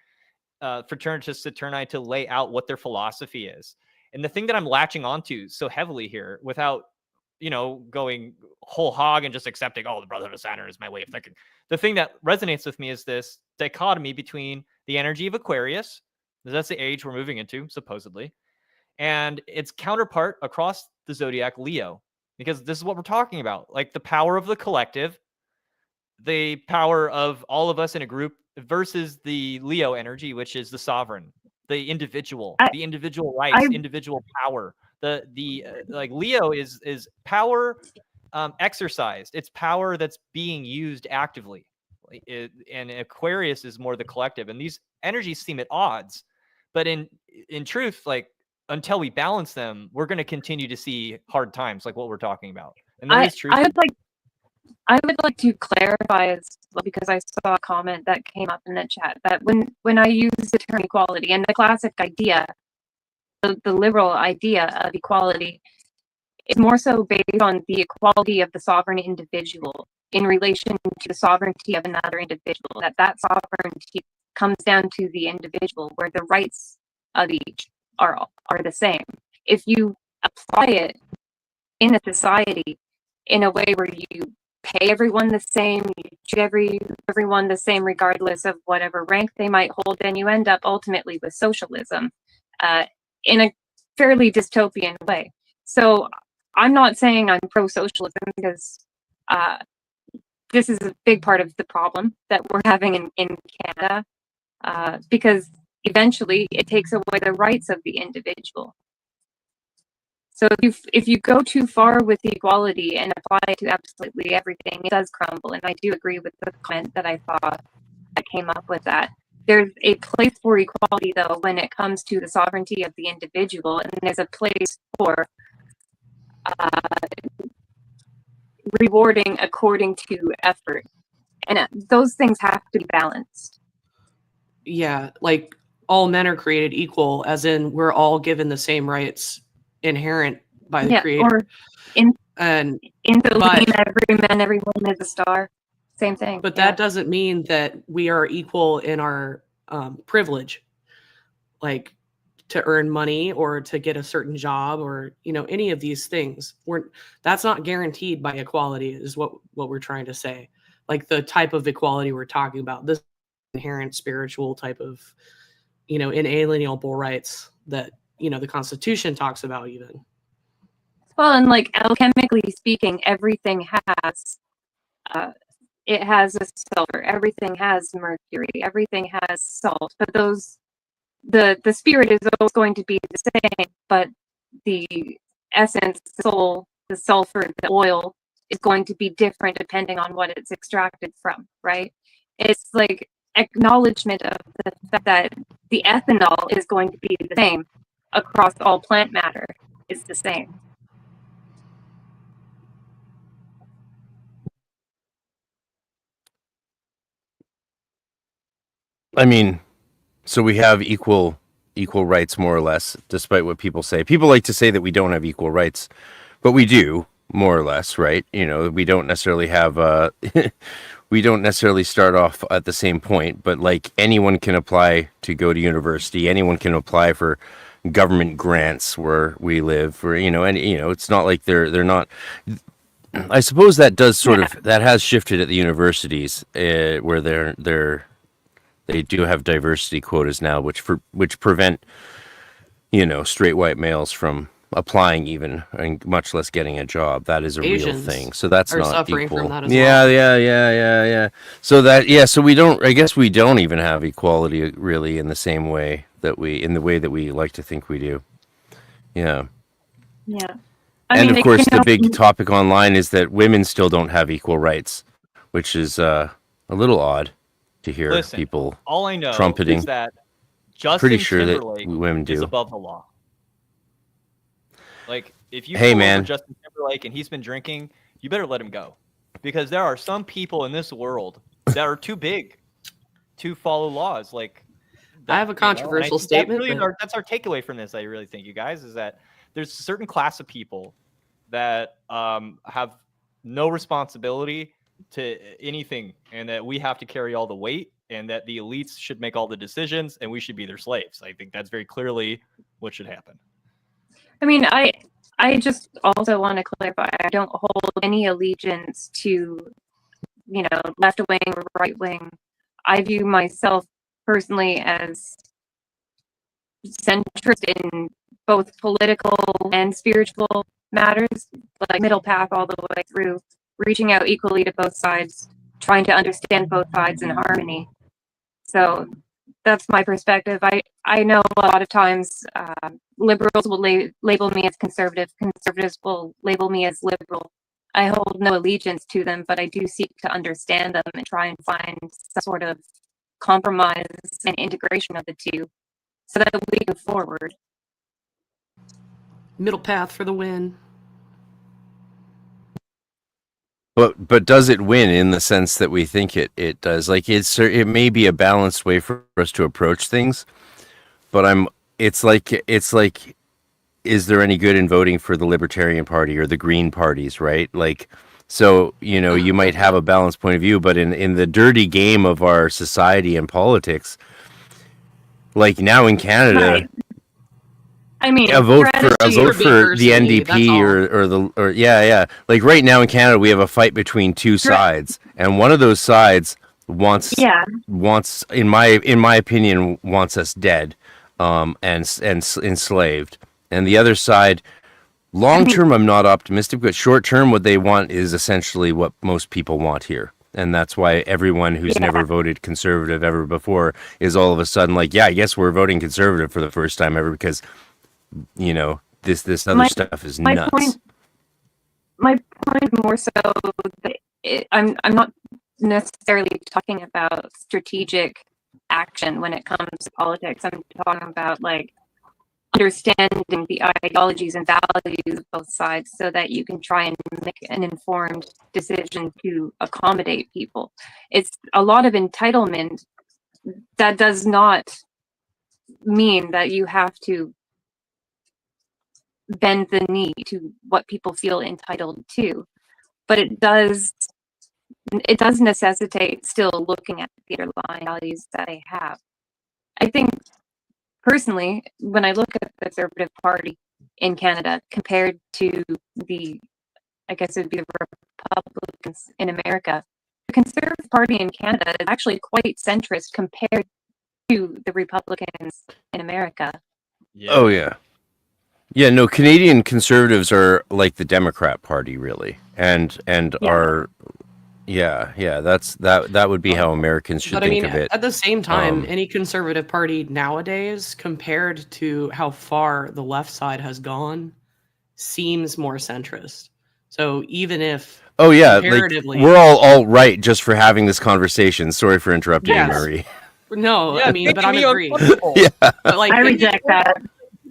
Fraternitas Saturni, to lay out what their philosophy is. And the thing that I'm latching onto so heavily here, without going whole hog and just accepting, the Brotherhood of Saturn is my way of thinking. The thing that resonates with me is this dichotomy between the energy of Aquarius, because that's the age we're moving into, supposedly, and its counterpart across the zodiac, Leo, because this is what we're talking about, the power of the collective, the power of all of us in a group versus the Leo energy, which is the sovereign, the individual, the individual rights, individual power. The Leo is power exercised. It's power that's being used actively. And Aquarius is more the collective. And these energies seem at odds. But in truth, until we balance them, we're going to continue to see hard times like what we're talking about. And there is truth. I would like to clarify as well, because I saw a comment that came up in the chat that when I use the term equality and the classic idea, the liberal idea of equality is more so based on the equality of the sovereign individual in relation to the sovereignty of another individual, that sovereignty comes down to the individual, where the rights of each are the same. If you apply it in a society in a way where you pay everyone the same, you treat everyone the same regardless of whatever rank they might hold, then you end up ultimately with socialism in a fairly dystopian way. So I'm not saying I'm pro-socialism, because this is a big part of the problem that we're having in Canada, because eventually it takes away the rights of the individual. So if you go too far with the equality and apply it to absolutely everything, it does crumble. And I do agree with the comment that I saw that came up with that. There's a place for equality, though, when it comes to the sovereignty of the individual, and there's a place for rewarding according to effort. And those things have to be balanced. Yeah, all men are created equal, as in we're all given the same rights inherent by the creator. Or in the lean, every man, every woman is a star. Same thing. But that doesn't mean that we are equal in our privilege, like to earn money or to get a certain job or, you know, any of these things. That's not guaranteed by equality is what we're trying to say. Like the type of equality we're talking about, this inherent spiritual type of, you know, inalienable rights that, you know, the Constitution talks about even. Well, and like alchemically speaking, everything has it has a sulfur, everything has mercury, everything has salt, but those the spirit is always going to be the same, but the essence, the soul, the sulfur, the oil is going to be different depending on what it's extracted from, right? It's like acknowledgement of the fact that the ethanol is going to be the same across all plant matter, is the same. I mean, so we have equal rights, more or less, despite what people say. People like to say that we don't have equal rights, but we do, more or less, right? You know, we don't necessarily have we don't necessarily start off at the same point, but like anyone can apply to go to university, anyone can apply for government grants where we live, or you know, and you know, it's not like they're not. I suppose that does sort of that has shifted at the universities where they do have diversity quotas now, which prevent, you know, straight white males from applying even, and much less getting a job. That is a Asians real thing. So that's are not suffering equal. from that as well. Yeah. So so we don't. I guess we don't even have equality really in the same way in the way that we like to think we do. Yeah. Yeah. And of course, the big topic online is that women still don't have equal rights, which is a little odd to hear people all I know trumpeting. is that Justin Pretty sure Timberlake that women do. is above the law. Like, if you Hey, pull man. over Justin Timberlake and he's been drinking, you better let him go. Because there are some people in this world that are too big to follow laws. Like, I have a controversial statement. That's our takeaway from this, I really think, you guys, is that there's a certain class of people that have no responsibility to anything, and that we have to carry all the weight, and that the elites should make all the decisions, and we should be their slaves. I think that's very clearly what should happen. I mean, I just also want to clarify, I don't hold any allegiance to, you know, left wing or right wing. I view myself personally as centrist in both political and spiritual matters, like middle path all the way through, reaching out equally to both sides, trying to understand both sides in harmony. So that's my perspective. I know a lot of times liberals will label me as conservative. Conservatives will label me as liberal. I hold no allegiance to them, but I do seek to understand them and try and find some sort of compromise and integration of the two so that we move forward. Middle path for the win. But does it win in the sense that we think it does? Like it may be a balanced way for us to approach things, but it's like is there any good in voting for the Libertarian Party or the Green parties, right? Like, so you know, you might have a balanced point of view, but in the dirty game of our society and politics, like now in Canada. Right. I mean, a vote for the NDP or yeah. Like right now in Canada, we have a fight between two sides, and one of those sides wants in my opinion wants us dead, and enslaved, and the other side, long term, I'm not optimistic, but short term, what they want is essentially what most people want here. And that's why everyone who's never voted conservative ever before is all of a sudden like, yeah, I guess we're voting conservative for the first time ever because, you know, this other stuff is nuts. My point more so that I'm not necessarily talking about strategic action when it comes to politics. I'm talking about like understanding the ideologies and values of both sides so that you can try and make an informed decision to accommodate people. It's a lot of entitlement. That does not mean that you have to bend the knee to what people feel entitled to, but it does it does necessitate still looking at the underlying values that they have. I think personally, when I look at the Conservative Party in Canada compared to the, I guess it would be the Republicans in America, the Conservative Party in Canada is actually quite centrist compared to the Republicans in America. Yeah. Oh yeah. Yeah, no, Canadian Conservatives are like the Democrat Party, really, and are, that would be how Americans should think of it. At the same time, any Conservative Party nowadays, compared to how far the left side has gone, seems more centrist. So even if comparatively, like, we're all right just for having this conversation. Sorry for interrupting you, Marie. No, Yeah, but I'm agreeing. Yeah. But like, I reject that.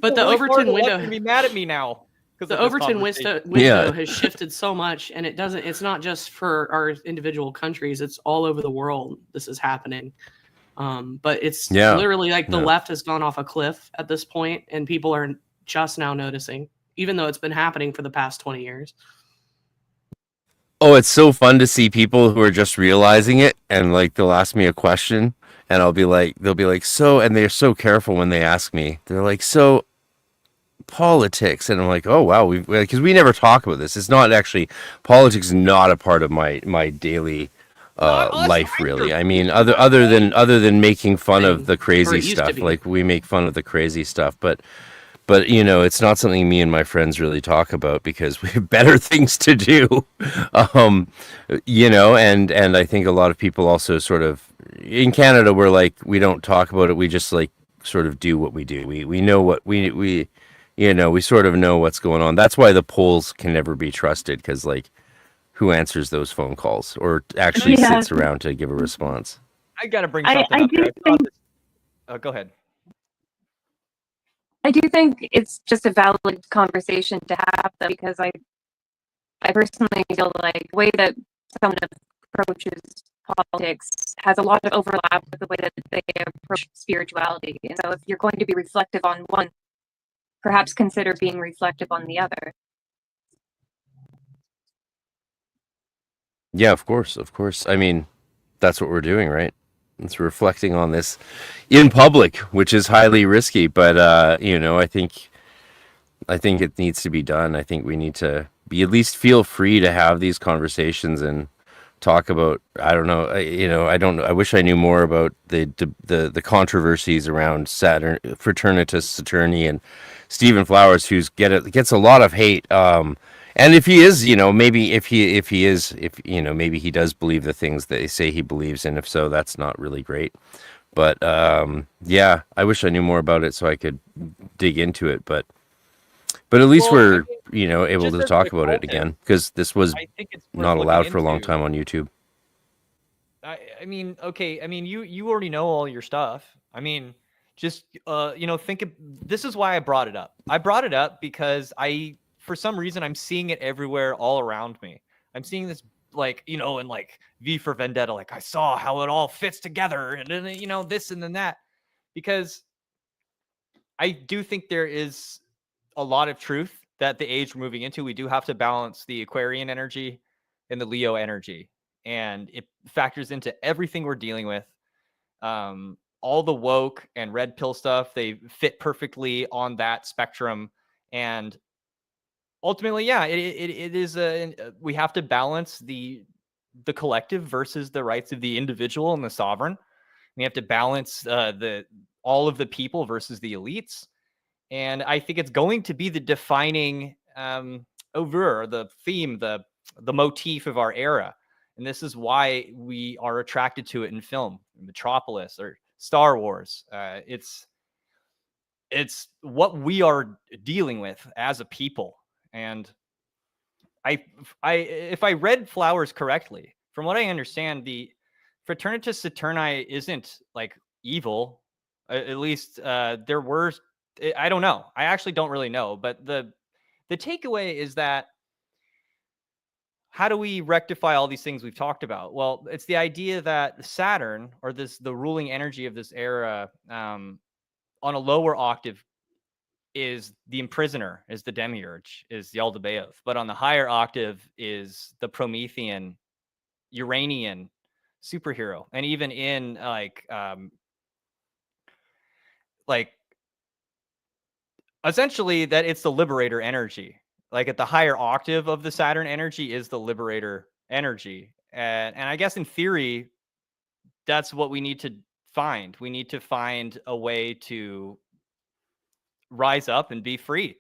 But the Overton window be mad at me now. The Overton window has shifted so much, and it's not just for our individual countries, it's all over the world this is happening. But it's literally like the left has gone off a cliff at this point, and people are just now noticing, even though it's been happening for the past 20 years. Oh, it's so fun to see people who are just realizing it, and like they'll ask me a question, and they'll be like, so, and they're so careful when they ask me. They're like, so, politics, and I'm like, oh wow, because we never talk about this. It's not actually, politics is not a part of my daily life, really. I mean, other than making fun of the crazy stuff, like we make fun of the crazy stuff, but you know, it's not something me and my friends really talk about because we have better things to do. You know, and I think a lot of people also sort of in Canada, we're like, we don't talk about it. We just like sort of do what we do. We know what we you know, we sort of know what's going on. That's why the polls can never be trusted, because like, who answers those phone calls or actually sits around to give a response? I gotta bring something up here. Go ahead. I do think it's just a valid conversation to have, though, because I personally feel like the way that someone approaches politics has a lot of overlap with the way that they approach spirituality. And so if you're going to be reflective on one, perhaps consider being reflective on the other. Yeah, of course. I mean, that's what we're doing, right? It's reflecting on this in public, which is highly risky, but you know, I think it needs to be done. I think we need to be, at least feel free to have these conversations and talk about, I don't know, I wish I knew more about the controversies around Saturn, Fraternitas Saturni, and Stephen Flowers, gets a lot of hate. And if he is, you know, maybe if you know, maybe he does believe the things that they say he believes, and if so, that's not really great. But yeah, I wish I knew more about it so I could dig into it. But at least we're, you know, able to talk about it again, because this was not allowed for a long time on YouTube. I mean, okay. I mean, you already know all your stuff. I mean, just you know, this is why I brought it up. I brought it up because for some reason, I'm seeing it everywhere all around me. I'm seeing this, like, you know, in like V for Vendetta, like I saw how it all fits together, and then, you know, this and then that, because I do think there is a lot of truth that the age we're moving into, we do have to balance the Aquarian energy and the Leo energy, and it factors into everything we're dealing with. All the woke and red pill stuff, they fit perfectly on that spectrum, and ultimately, yeah, it is we have to balance the collective versus the rights of the individual and the sovereign. We have to balance all of the people versus the elites, and I think it's going to be the defining oeuvre, the theme, the motif of our era. And this is why we are attracted to it in film, Metropolis or Star Wars. It's what we are dealing with as a people. And if I read Flowers correctly, from what I understand, the Fraternitas Saturni isn't like evil. At least there were. I don't know. I actually don't really know. But the takeaway is that, how do we rectify all these things we've talked about? Well, it's the idea that Saturn, or the ruling energy of this era, on a lower octave, is the imprisoner, is the demiurge, is the Yaldabaoth. But on the higher octave is the Promethean Uranian superhero, and even in like essentially that it's the liberator energy. Like at the higher octave of the Saturn energy is the liberator energy, and I guess in theory, that's what we need to find. We need to find a way to rise up and be free,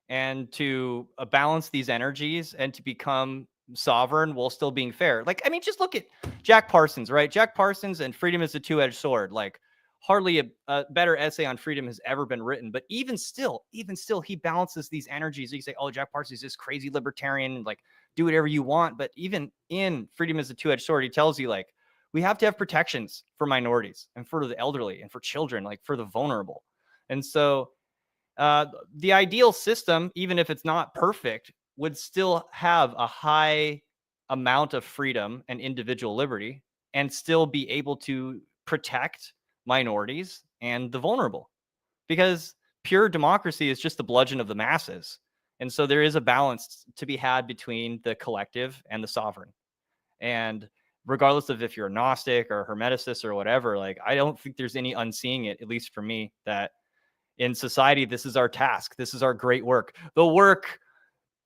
and to balance these energies, and to become sovereign while still being fair. Like, I mean, just look at Jack Parsons, right? Jack Parsons and Freedom is a Two-Edged Sword. Like, hardly a better essay on freedom has ever been written. But even still, he balances these energies. You say, oh, Jack Parsons is this crazy libertarian, like, do whatever you want. But even in Freedom is a Two-Edged Sword, he tells you, like, we have to have protections for minorities and for the elderly and for children, like for the vulnerable. And so the ideal system, even if it's not perfect, would still have a high amount of freedom and individual liberty, and still be able to protect minorities and the vulnerable, because pure democracy is just the bludgeon of the masses. And so there is a balance to be had between the collective and the sovereign. And regardless of if you're a Gnostic or a Hermeticist or whatever, like, I don't think there's any unseeing it, at least for me, that in society, this is our task. This is our great work. The work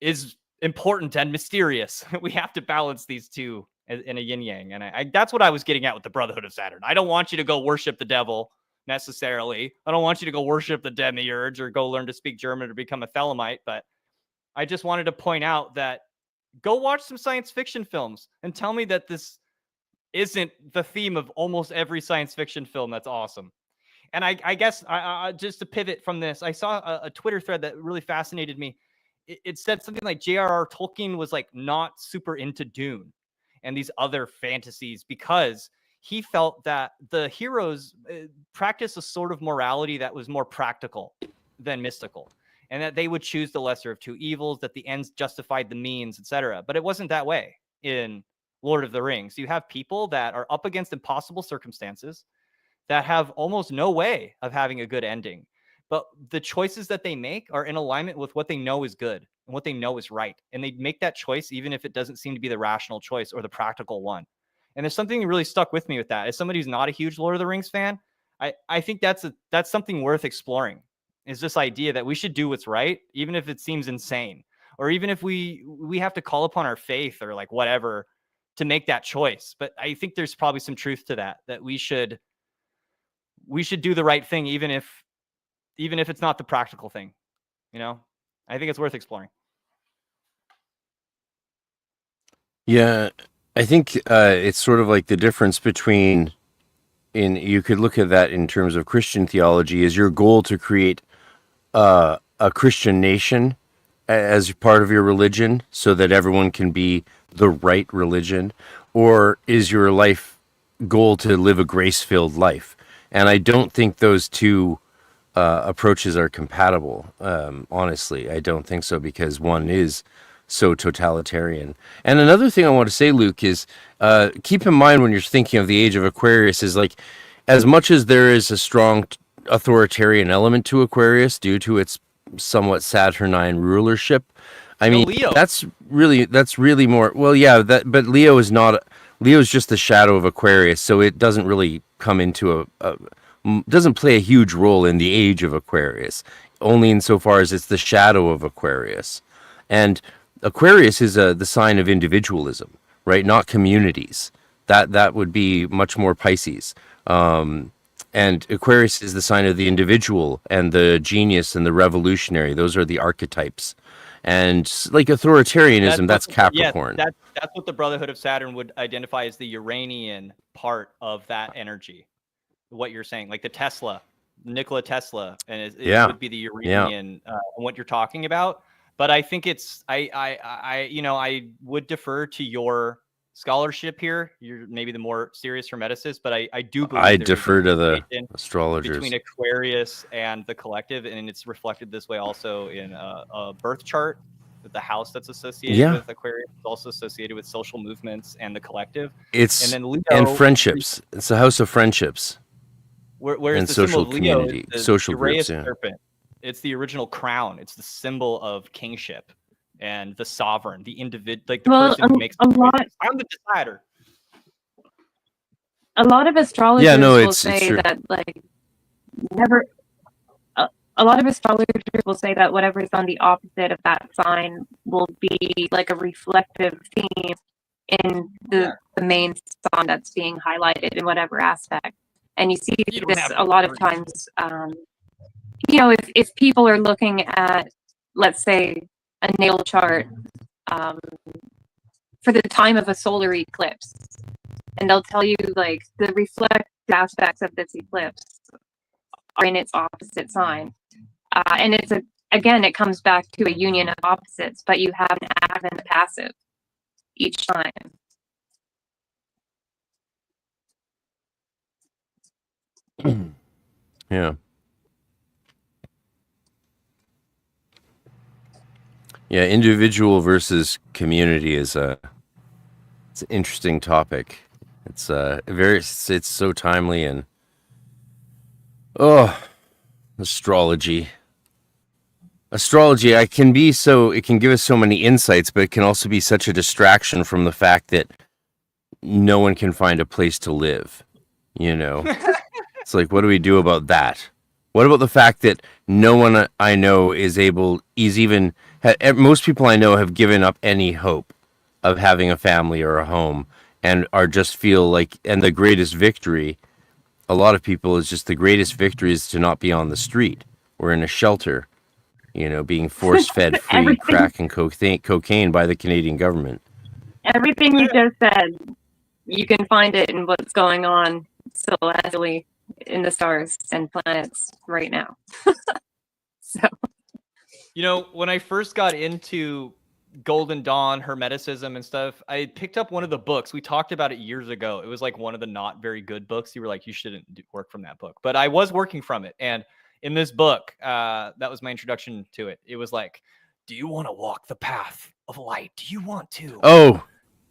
is important and mysterious. We have to balance these two in a yin yang. And that's what I was getting at with the Brotherhood of Saturn. I don't want you to go worship the devil necessarily. I don't want you to go worship the demiurge or go learn to speak German or become a Thelemite. But I just wanted to point out that go watch some science fiction films and tell me that this isn't the theme of almost every science fiction film that's awesome. And I guess just to pivot from this, I saw a Twitter thread that really fascinated me. It said something like J.R.R. Tolkien was like not super into Dune and these other fantasies because he felt that the heroes practiced a sort of morality that was more practical than mystical, and that they would choose the lesser of two evils, that the ends justified the means, etc. But it wasn't that way in Lord of the Rings. You have people that are up against impossible circumstances, that have almost no way of having a good ending. But the choices that they make are in alignment with what they know is good and what they know is right. And they make that choice even if it doesn't seem to be the rational choice or the practical one. And there's something that really stuck with me with that. As somebody who's not a huge Lord of the Rings fan, I think that's something worth exploring, is this idea that we should do what's right, even if it seems insane, or even if we have to call upon our faith or like whatever to make that choice. But I think there's probably some truth to that we should do the right thing, even if it's not the practical thing. You know, I think it's worth exploring. Yeah, I think it's sort of like the difference between, you could look at that in terms of Christian theology. Is your goal to create a Christian nation as part of your religion so that everyone can be the right religion? Or is your life goal to live a grace-filled life? And I don't think those two approaches are compatible. Honestly, I don't think so, because one is so totalitarian. And another thing I want to say, Luke, is keep in mind when you're thinking of the age of Aquarius is like, as much as there is a strong authoritarian element to Aquarius due to its somewhat Saturnine rulership, I mean, Leo. that's really more, well, yeah, but Leo's just the shadow of Aquarius, so it doesn't really come into doesn't play a huge role in the age of Aquarius, only insofar as it's the shadow of Aquarius. And Aquarius is the sign of individualism, right? Not communities. That would be much more Pisces. And Aquarius is the sign of the individual and the genius and the revolutionary. Those are the archetypes. And like authoritarianism, that's Capricorn. Yes, that's what the Brotherhood of Saturn would identify as the Uranian part of that energy. What you're saying, like the Nikola Tesla, and it would be the Uranian, what you're talking about. But I think it's, I would defer to your scholarship here. You're maybe the more serious hermeticist, but I do believe I defer to the astrologers between Aquarius and the collective, and it's reflected this way also in a birth chart. That the house that's associated with Aquarius is also associated with social movements and the collective. It's and then Leo, and friendships. It's a house of friendships. Whereas and the social symbol of Leo community, is the social Uraeus groups. serpent. It's the original crown. It's the symbol of kingship and the sovereign, the individual, like the person who makes the choices. I'm the decider. a lot of astrologers Yeah, no, will it's say true. that like never. A lot of astrologers will say that whatever's on the opposite of that sign will be like a reflective theme in the main sign that's being highlighted in whatever aspect. And you see You don't this have a lot of times. You know, if people are looking at, let's say, a natal chart for the time of a solar eclipse, and they'll tell you like the reflective aspects of this eclipse are in its opposite sign. And it's again, it comes back to a union of opposites, but you have an active and a passive each time. Yeah. Yeah, individual versus community is it's an interesting topic. It's it's so timely, and astrology. Astrology, it can give us so many insights, but it can also be such a distraction from the fact that no one can find a place to live. You know, it's like, what do we do about that? What about the fact that no one I know most people I know have given up any hope of having a family or a home, and are just feel like, and the greatest victory, a lot of people, is just the greatest victory is to not be on the street or in a shelter, you know, being force-fed free crack and cocaine by the Canadian government. Everything you just said, you can find it in what's going on celestially in the stars and planets right now. So, you know, when I first got into Golden Dawn, Hermeticism and stuff, I picked up one of the books. We talked about it years ago. It was like one of the not very good books. You were like, you shouldn't work from that book. But I was working from it. And in this book, that was my introduction to it. It was like, do you want to walk the path of light? Do you want to? Oh,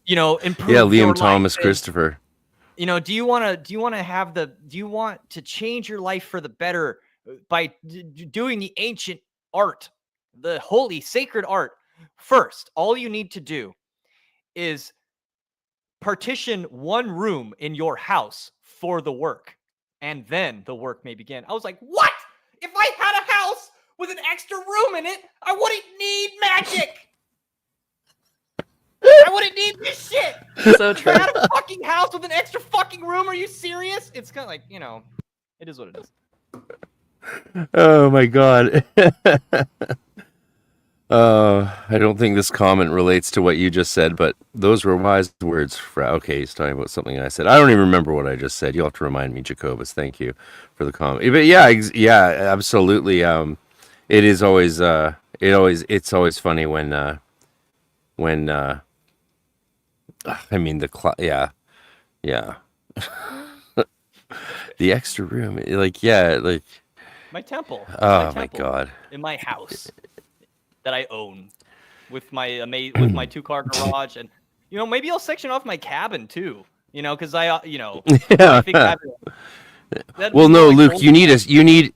you know, improve Liam Thomas Christopher. You know, do you want to change your life for the better by doing the ancient art, the holy, sacred art? First, all you need to do is partition one room in your house for the work, and then the work may begin. I was like, what? If I had a house with an extra room in it, I wouldn't need magic. I wouldn't need this shit. So true. If I had a fucking house with an extra fucking room, are you serious? It's kind of like, you know, it is what it is. Oh my god. I don't think this comment relates to what you just said, but those were wise words. Okay, he's talking about something I said. I don't even remember what I just said. You'll have to remind me, Jacobus. Thank you for the comment. But yeah, absolutely. It is always it's always funny when I mean yeah. The extra room, like my temple. My god. In my house that I own with my 2-car garage, and you know, maybe I'll section off my cabin too. You know, because I think well, no, Luke, you need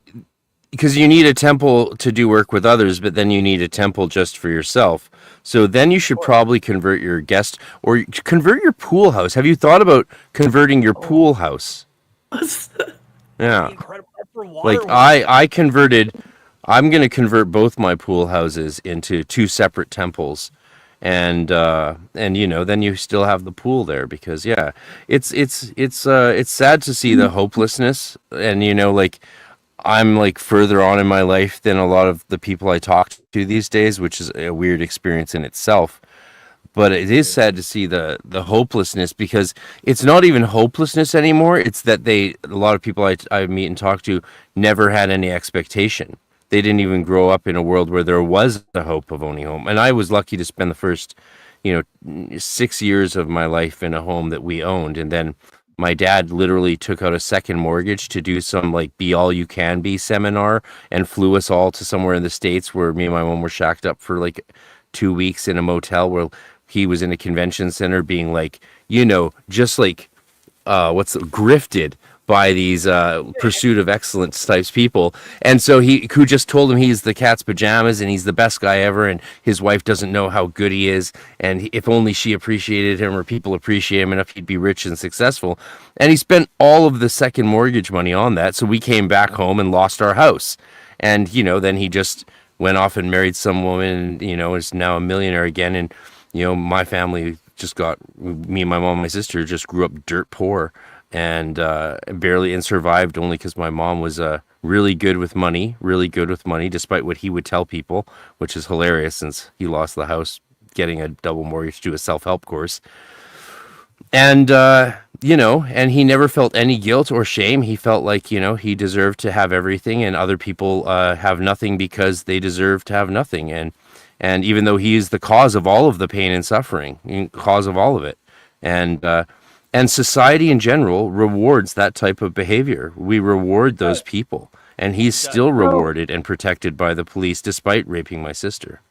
because you need a temple to do work with others, but then you need a temple just for yourself. So then you should probably convert your guest or convert your pool house. Have you thought about converting your pool house? Yeah. Like I converted, I'm going to convert both my pool houses into 2 separate temples. And you know, then you still have the pool there, because it's sad to see the hopelessness. And you know, like, I'm like further on in my life than a lot of the people I talk to these days, which is a weird experience in itself. But it is sad to see the hopelessness, because it's not even hopelessness anymore. It's that a lot of people I meet and talk to never had any expectation. They didn't even grow up in a world where there was the hope of owning a home. And I was lucky to spend the first, 6 years of my life in a home that we owned. And then my dad literally took out a second mortgage to do some like Be All You Can Be seminar, and flew us all to somewhere in the States where me and my mom were shacked up for like 2 weeks in a motel, where he was in a convention center being like, just like, grifted by these pursuit of excellence types people. And so who just told him he's the cat's pajamas and he's the best guy ever, and his wife doesn't know how good he is, and if only she appreciated him or people appreciate him enough, he'd be rich and successful. And he spent all of the second mortgage money on that. So we came back home and lost our house. And, then he just went off and married some woman, is now a millionaire again. And, my family me and my mom and my sister just grew up dirt poor and barely survived only because my mom was really good with money, despite what he would tell people, which is hilarious since he lost the house getting a double mortgage to a self-help course. And, and he never felt any guilt or shame. He felt like, he deserved to have everything, and other people have nothing because they deserve to have nothing. And even though he is the cause of all of the pain and suffering, cause of all of it. And society in general rewards that type of behavior. We reward those people. And he's still rewarded and protected by the police despite raping my sister.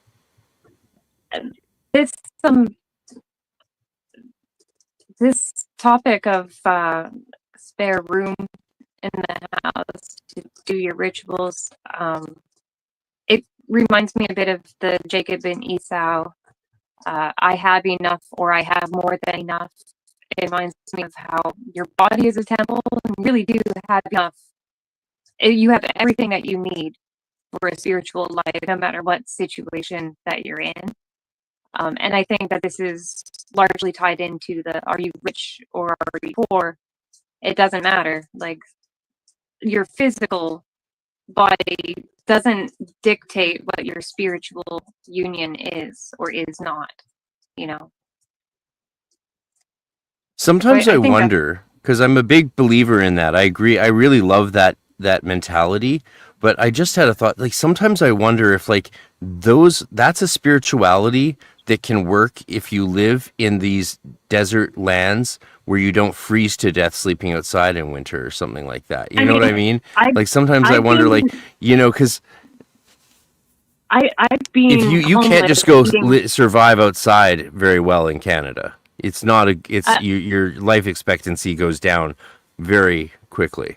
This topic of spare room in the house to do your rituals, it reminds me a bit of the Jacob and Esau. I have enough, or I have more than enough. It reminds me of how your body is a temple, and you really do have enough. You have everything that you need for a spiritual life, no matter what situation that you're in. And I think that this is largely tied into are you rich or are you poor? It doesn't matter. Like, your physical body doesn't dictate what your spiritual union is or is not, Sometimes I wonder, because I'm a big believer in that. I agree. I really love that mentality. But I just had a thought, like, sometimes I wonder if, like, that's a spirituality that can work if you live in these desert lands where you don't freeze to death sleeping outside in winter or something like that. You know what I mean? Sometimes I wonder, because I've been if you can't just go survive outside very well in Canada. It's not your life expectancy goes down very quickly.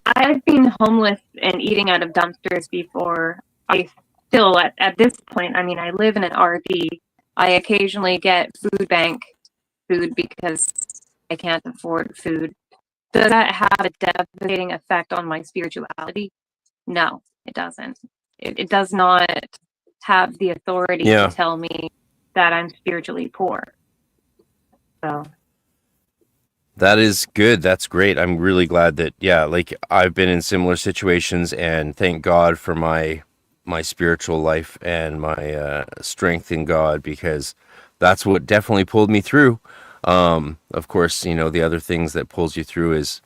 I've been homeless and eating out of dumpsters before. I still, at this point, I live in an RV. I occasionally get food bank food because I can't afford food. Does that have a devastating effect on my spirituality? No, it doesn't. It does not have the authority to tell me that I'm spiritually poor. So that is good. That's great. I'm really glad that, I've been in similar situations, and thank God for my spiritual life and my strength in God, because that's what definitely pulled me through. Of course, the other things that pulls you through is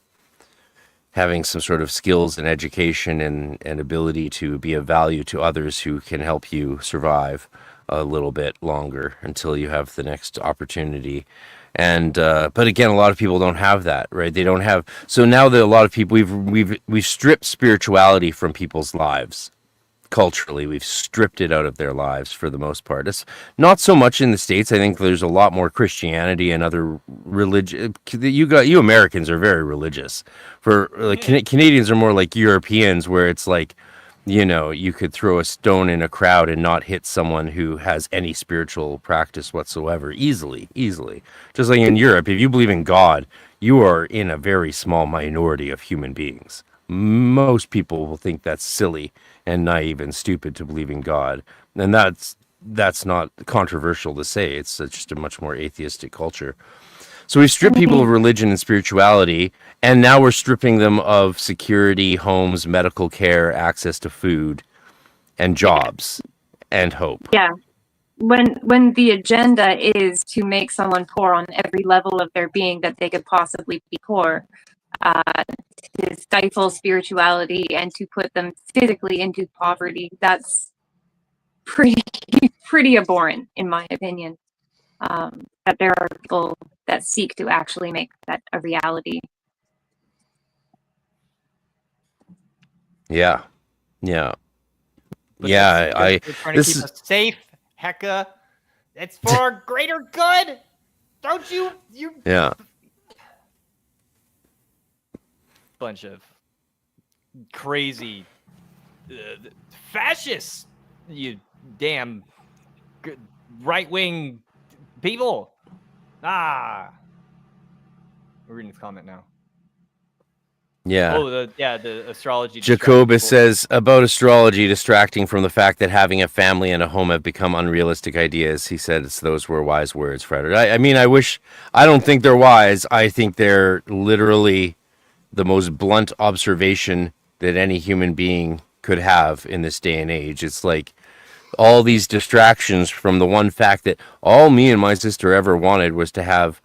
having some sort of skills and education and ability to be of value to others who can help you survive a little bit longer until you have the next opportunity. And but again, a lot of people don't have that, right? They don't have. So now that a lot of people, we've stripped spirituality from people's lives. Culturally, we've stripped it out of their lives for the most part. It's not so much in the States. I think there's a lot more Christianity and other religion. You Americans are very religious. For like Canadians are more like Europeans, where it's like, you could throw a stone in a crowd and not hit someone who has any spiritual practice whatsoever easily. Just like in Europe, if you believe in God, you are in a very small minority of human beings. Most people will think that's silly and naive and stupid to believe in God. And that's not controversial to say. It's just a much more atheistic culture. So we strip people of religion and spirituality, and now we're stripping them of security, homes, medical care, access to food, and jobs, and hope. Yeah. When the agenda is to make someone poor on every level of their being that they could possibly be poor, to stifle spirituality and to put them physically into poverty, that's pretty abhorrent, in my opinion. That there are people that seek to actually make that a reality. Yeah. But they're trying to keep us safe, Hecka. It's for our greater good. Don't you? Yeah. bunch of crazy fascists, you damn right-wing people. We're reading this comment now. Yeah. Oh, the astrology. Jacobus says about astrology distracting from the fact that having a family and a home have become unrealistic ideas. He said those were wise words, Frederick. I mean, I don't think they're wise. I think they're literally the most blunt observation that any human being could have in this day and age. It's like all these distractions from the one fact that all me and my sister ever wanted was to have,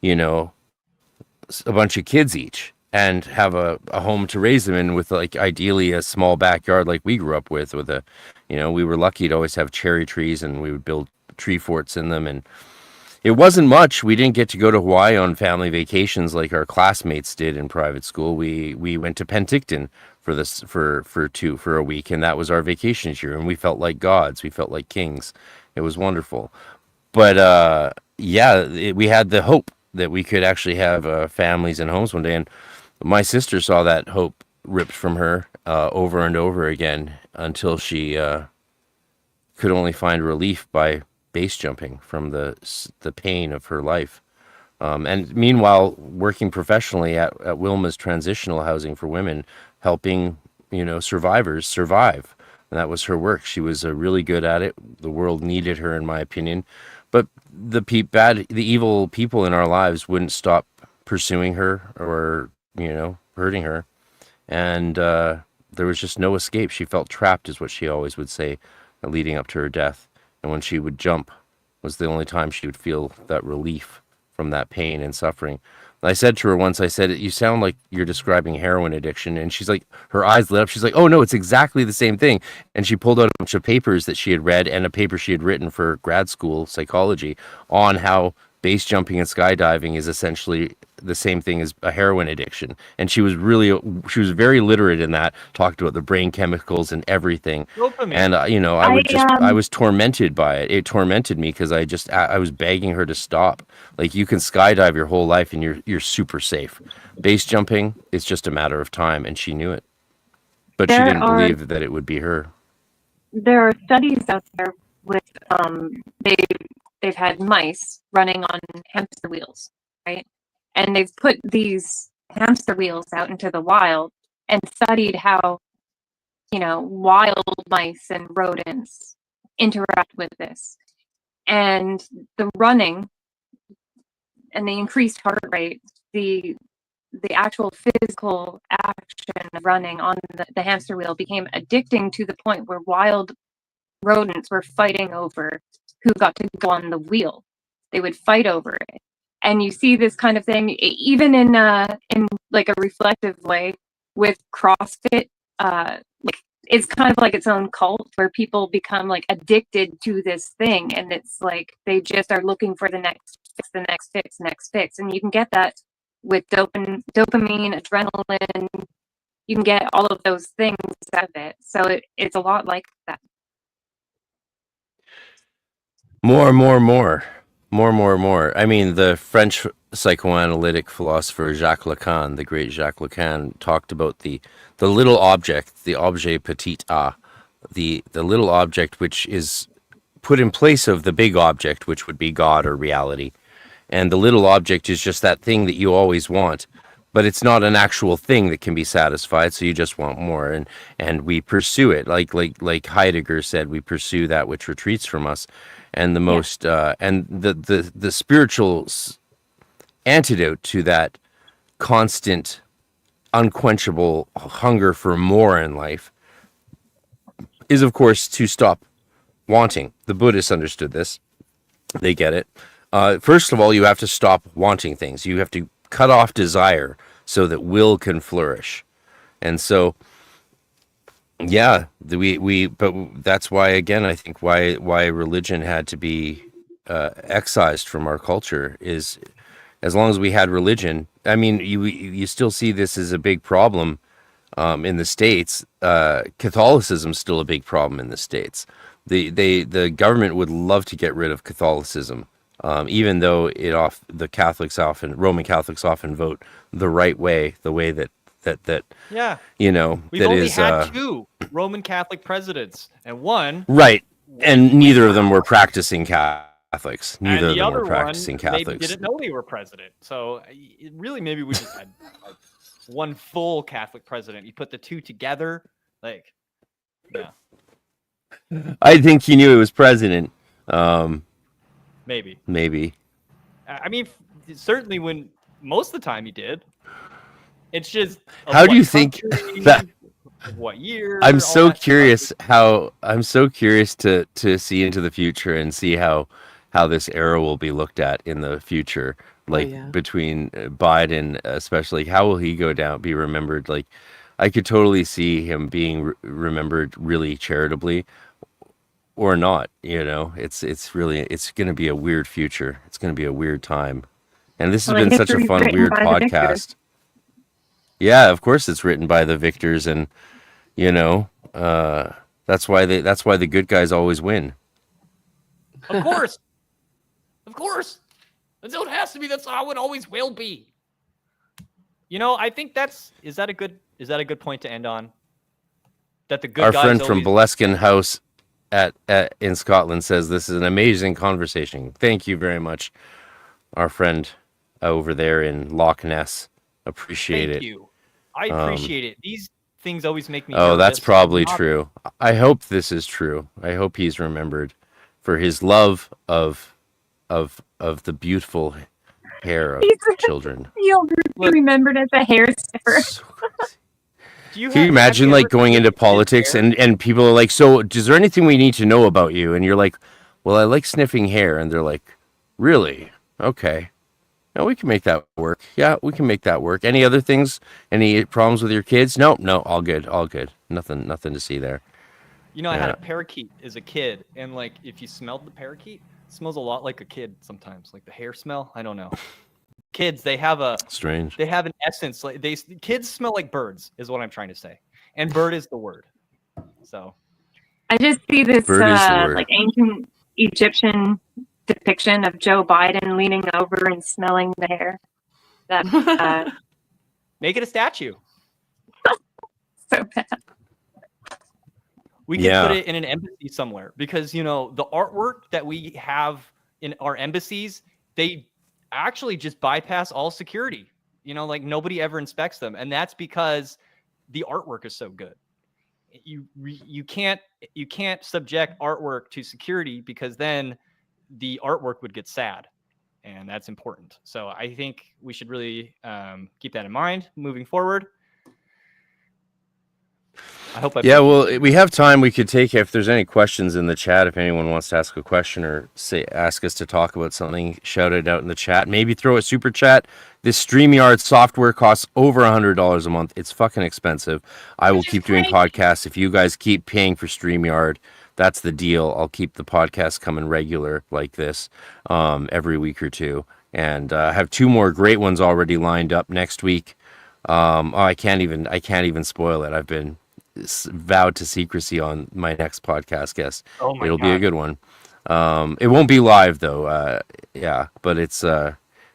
a bunch of kids each and have a home to raise them in with, like, ideally a small backyard like we grew up with we were lucky to always have cherry trees and we would build tree forts in them. And it wasn't much. We didn't get to go to Hawaii on family vacations like our classmates did in private school. We went to Penticton for a week, and that was our vacation year, and we felt like gods. We felt like kings. It was wonderful. But we had the hope that we could actually have families and homes one day, and my sister saw that hope ripped from her over and over again until she could only find relief by base jumping from the pain of her life. And meanwhile, working professionally at Wilma's transitional housing for women, helping survivors survive. And that was her work. She was really good at it. The world needed her, in my opinion. But the evil people in our lives wouldn't stop pursuing her or hurting her. And there was just no escape. She felt trapped, is what she always would say, leading up to her death. And when she would jump was the only time she would feel that relief from that pain and suffering. I said to her once, you sound like you're describing heroin addiction. And she's like, her eyes lit up. She's like, oh no, it's exactly the same thing. And she pulled out a bunch of papers that she had read and a paper she had written for grad school psychology on how base jumping and skydiving is essentially the same thing as a heroin addiction. And she was very literate in that, talked about the brain chemicals and everything. Dopamine. And I was tormented by it. It tormented me because I was begging her to stop. Like, you can skydive your whole life and you're super safe. Base jumping is just a matter of time, and she knew it. But she didn't believe that it would be her. There are studies out there with they've had mice running on hamster wheels, right? And they've put these hamster wheels out into the wild and studied how, wild mice and rodents interact with this. And the running and the increased heart rate, the actual physical action of running on the hamster wheel became addicting to the point where wild rodents were fighting over who got to go on the wheel. They would fight over it. And you see this kind of thing even in like a reflective way with CrossFit. It's kind of like its own cult where people become like addicted to this thing, and it's like they just are looking for the next fix. And you can get that with dopamine, adrenaline. You can get all of those things out of it. So it's a lot like that. More. I mean, the French psychoanalytic philosopher Jacques Lacan, the great Jacques Lacan, talked about the little object, the objet petit a, the little object which is put in place of the big object, which would be God or reality. And the little object is just that thing that you always want, but it's not an actual thing that can be satisfied, so you just want more. And we pursue it, like Heidegger said, we pursue that which retreats from us. And the most and the spiritual antidote to that constant, unquenchable hunger for more in life is, of course, to stop wanting. The Buddhists understood this; they get it. First of all, you have to stop wanting things. You have to cut off desire so that will can flourish. And so, yeah, but that's why, again, I think why religion had to be excised from our culture is, as long as we had religion, I mean, you still see this as a big problem in the States. Catholicism's still a big problem in the States. The government would love to get rid of Catholicism, even though Roman Catholics often vote the right way, the way that Yeah. you know, We've that only is had 2 Roman Catholic presidents, and one right, and neither of them were practicing Catholics. Neither and of the them were other practicing one maybe Catholics. didn't know they were president. So really, maybe we just had like, one full Catholic president. You put the 2 together, like, yeah, I think he knew he was president. maybe. Maybe. I mean, certainly when most of the time he did. It's just How do you think that? What year? I'm all so that curious stuff. to see into the future and see how this era will be looked at in the future, like between Biden, especially. How will he go down, be remembered? Like, I could totally see him being remembered really charitably, or not. You know, it's going to be a weird future. It's going to be a weird time, and this has been such a fun, weird podcast. Yeah, of course it's written by the victors, and you know, that's why the good guys always win. Of course. That's how it has to be. That's how it always will be. You know, I think is that a good point to end on? That the good Our guys friend from always... Boleskine House in Scotland says this is an amazing conversation. Thank you very much, our friend over there in Loch Ness. Appreciate it. Thank you. I appreciate it. These things always make me. Oh, that's probably true. I hope this is true. I hope he's remembered for his love of the beautiful hair of children. You'll be remembered as a hair sniffer. So can you imagine like going into politics and people are like, so is there anything we need to know about you? And you're like, well, I like sniffing hair. And they're like, really? Okay. No, we can make that work. Yeah, we can make that work. Any other things? Any problems with your kids? No, all good. Nothing to see there. You know, I had a parakeet as a kid, and like if you smelled the parakeet, it smells a lot like a kid sometimes, like the hair smell. I don't know. Kids, they have an essence. Like kids smell like birds, is what I'm trying to say. And bird is the word. So I just see this like ancient Egyptian depiction of Joe Biden leaning over and smelling the hair. That make it a statue. So bad. We could put it in an embassy somewhere, because you know the artwork that we have in our embassies, they actually just bypass all security. You know, like nobody ever inspects them, and that's because the artwork is so good. You can't subject artwork to security, because then the artwork would get sad, and that's important. So I think we should really keep that in mind moving forward. I hope. Well, we have time. We could take if there's any questions in the chat. If anyone wants to ask a question or ask us to talk about something, shout it out in the chat. Maybe throw a super chat. This StreamYard software costs over $100 a month. It's fucking expensive. I will keep doing podcasts if you guys keep paying for StreamYard. That's the deal. I'll keep the podcast coming regular like this every week or two, and I have 2 more great ones already lined up next week. I can't even spoil it. I've been vowed to secrecy on my next podcast guest. It'll be a good one. It won't be live though. But it's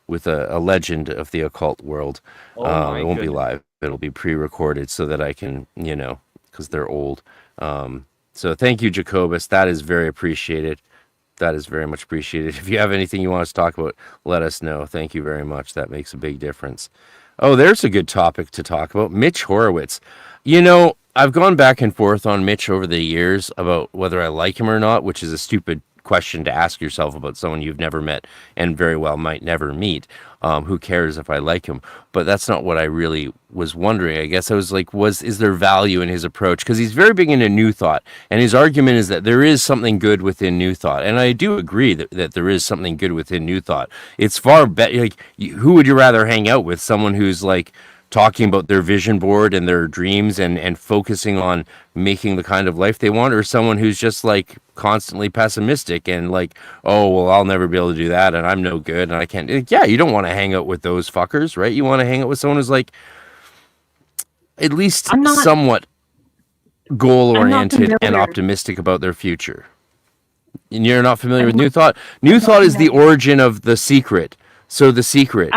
with a legend of the occult world. It won't be live. It'll be pre-recorded so that I can, because they're old. So thank you, Jacobus. That is very appreciated. That is very much appreciated. If you have anything you want us to talk about, let us know. Thank you very much. That makes a big difference. Oh, there's a good topic to talk about. Mitch Horowitz. I've gone back and forth on Mitch over the years about whether I like him or not, which is a stupid question to ask yourself about someone you've never met and very well might never meet. Who cares if I like him? But that's not what I really was wondering. I guess I was like, is there value in his approach? Because he's very big into New Thought, and his argument is that there is something good within New Thought, and I do agree that there is something good within New Thought. It's far better. Like, who would you rather hang out with? Someone who's like talking about their vision board and their dreams and focusing on making the kind of life they want, or someone who's just like constantly pessimistic and like, oh, well, I'll never be able to do that and I'm no good and I can't. Yeah, you don't want to hang out with those fuckers, right? You want to hang out with someone who's like at least somewhat goal-oriented and optimistic about their future. And you're not familiar with New Thought? New Thought is the origin of The Secret. So the secret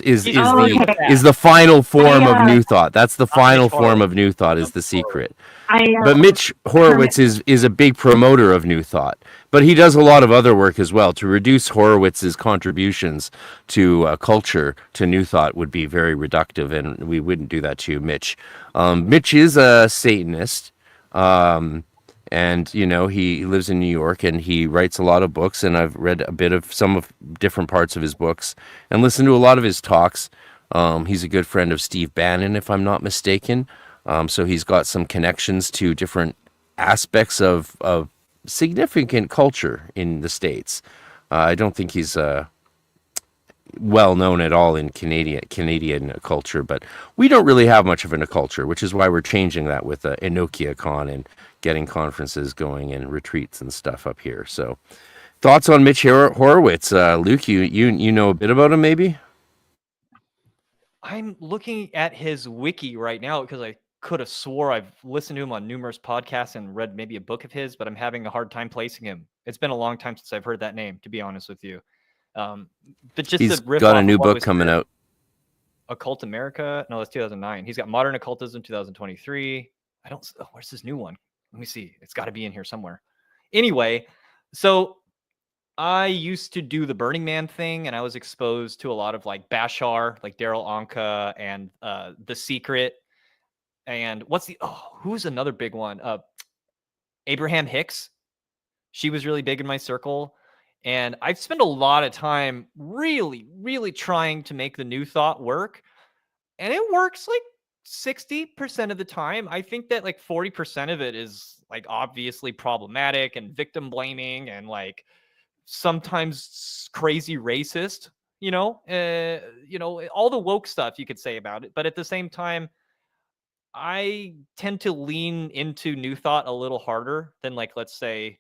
is the final form of New Thought. That's the final form of New Thought is the secret. But Mitch Horowitz is a big promoter of New Thought, but he does a lot of other work as well. To reduce Horowitz's contributions to culture to New Thought would be very reductive, and we wouldn't do that to you, Mitch. Mitch is a Satanist, and he lives in New York, and he writes a lot of books, and I've read a bit of some of different parts of his books and listened to a lot of his talks. He's a good friend of Steve Bannon, if I'm not mistaken. So he's got some connections to different aspects of significant culture in the States. I don't think he's well known at all in Canadian culture, but we don't really have much of a culture, which is why we're changing that with EnokiaCon and getting conferences going and retreats and stuff up here. So thoughts on Mitch Horowitz? Luke, you know a bit about him, maybe? I'm looking at his wiki right now because I could have swore I've listened to him on numerous podcasts and read maybe a book of his, but I'm having a hard time placing him. It's been a long time since I've heard that name, to be honest with you. But just he's got a new book coming out. Occult America? No, that's 2009. He's got Modern Occultism 2023. Where's his new one? Let me see. It's got to be in here somewhere. Anyway, so I used to do the Burning Man thing, and I was exposed to a lot of like Bashar, like Daryl Anka, and The Secret. And who's another big one? Abraham Hicks. She was really big in my circle. And I've spent a lot of time really, really trying to make the New Thought work. And it works like 60% of the time. I think that like 40% of it is like obviously problematic and victim blaming and like sometimes crazy racist, all the woke stuff you could say about it. But at the same time, I tend to lean into New Thought a little harder than like, let's say,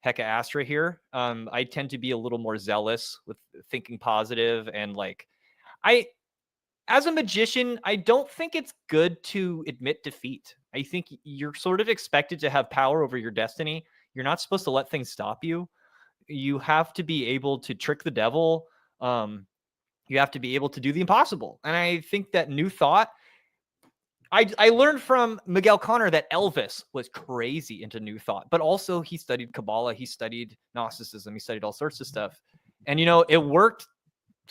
Hecka Astra here. I tend to be a little more zealous with thinking positive, and like as a magician, I don't think it's good to admit defeat. I think you're sort of expected to have power over your destiny. You're not supposed to let things stop you. You have to be able to trick the devil. You have to be able to do the impossible. And I think that New Thought, I learned from Miguel Conner that Elvis was crazy into New Thought, but also he studied Kabbalah, he studied Gnosticism, he studied all sorts of stuff. And, it worked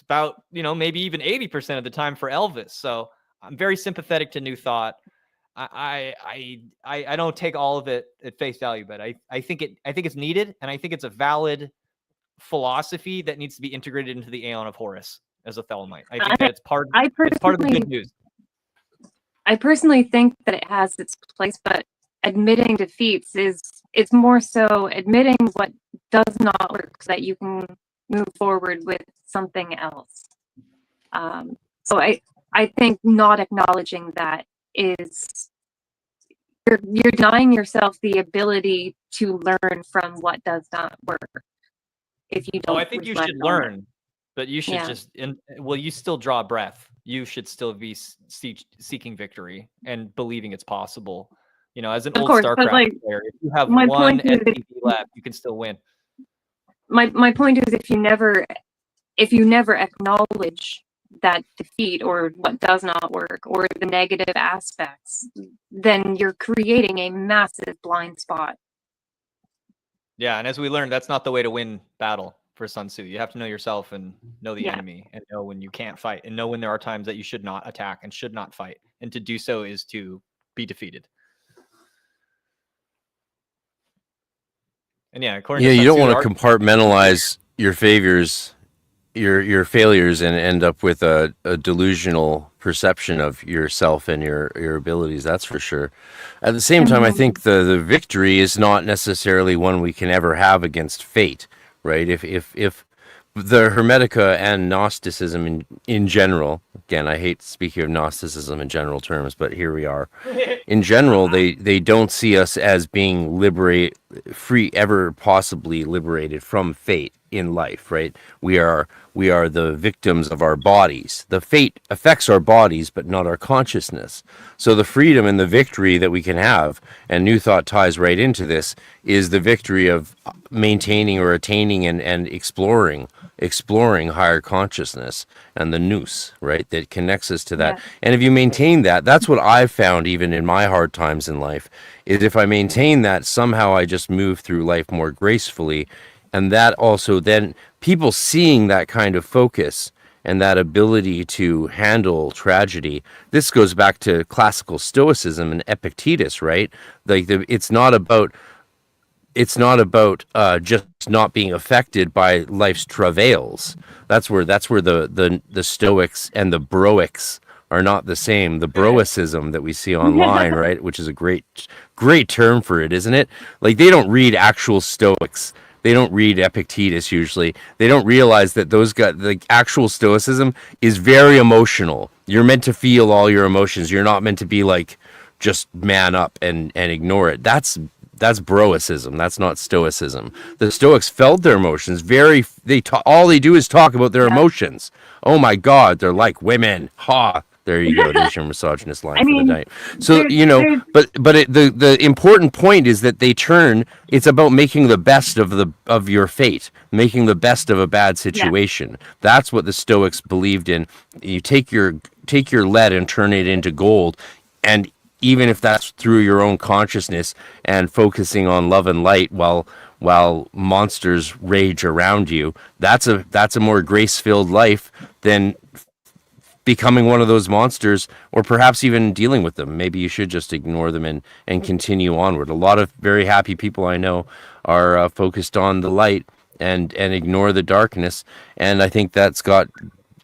about, maybe even 80% of the time for Elvis. So I'm very sympathetic to New Thought. I don't take all of it at face value, but I think it's needed, and I think it's a valid philosophy that needs to be integrated into the Aeon of Horus as a Thelemite. I think that it's part of the good news. I personally think that it has its place, but admitting defeats it's more so admitting what does not work so that you can move forward with something else. So I think not acknowledging that is you're denying yourself the ability to learn from what does not work. If you don't, I think you should learn, but you should you still draw breath. You should still be seeking victory and believing it's possible. As an old StarCraft player, if you have one SPV left, you can still win. My point is, if you never acknowledge that defeat or what does not work or the negative aspects, then you're creating a massive blind spot. Yeah, and as we learned, that's not the way to win battle for Sun Tzu. You have to know yourself and know the enemy, and know when you can't fight, and know when there are times that you should not attack and should not fight. And to do so is to be defeated. And according to you Sun don't Tzu, want to compartmentalize your failures and end up with a delusional perception of yourself and your abilities. That's for sure. At the same time, I think the victory is not necessarily one we can ever have against fate. Right? If the Hermetica and Gnosticism in general, again, I hate speaking of Gnosticism in general terms, but here we are. In general, they don't see us as being possibly liberated from fate. in life, right? We are the victims of our bodies. The fate affects our bodies, but not our consciousness. So the freedom and the victory that we can have, and New Thought ties right into this, is the victory of maintaining or attaining and exploring higher consciousness and the nous, right, that connects us to that. Yeah. And if you maintain that, that's what I've found even in my hard times in life, is if I maintain that, somehow I just move through life more gracefully. And that also then people seeing that kind of focus and that ability to handle tragedy. This goes back to classical Stoicism and Epictetus, right? Like it's not about just not being affected by life's travails. That's where the Stoics and the Broics are not the same. The Broicism that we see online, right, which is a great term for it, isn't it? Like they don't read actual Stoics. They don't read Epictetus usually. They don't realize that those guys, the actual Stoicism is very emotional. You're meant to feel all your emotions. You're not meant to be like just man up and ignore it. That's Broicism. That's not Stoicism. The Stoics felt their emotions. All they do is talk about their emotions. Oh my God, they're like women. Ha! There you go. There's your misogynist line for the night. So the important point is that it's about making the best of your fate, making the best of a bad situation. Yeah. That's what the Stoics believed in. You take your lead and turn it into gold, and even if that's through your own consciousness and focusing on love and light while monsters rage around you, that's a more grace-filled life than becoming one of those monsters, or perhaps even dealing with them. Maybe you should just ignore them and continue onward. A lot of very happy people I know are focused on the light and ignore the darkness, and I think that's got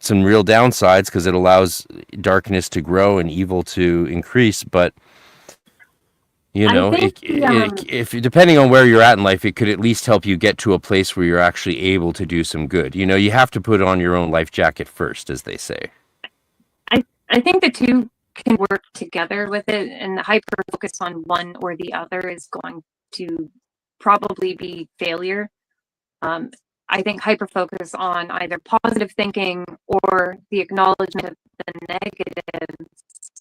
some real downsides because it allows darkness to grow and evil to increase. But if depending on where you're at in life, it could at least help you get to a place where you're actually able to do some good. You have to put on your own life jacket first, as they say. I think the two can work together with it, and the hyper focus on one or the other is going to probably be failure. I think hyper focus on either positive thinking or the acknowledgement of the negatives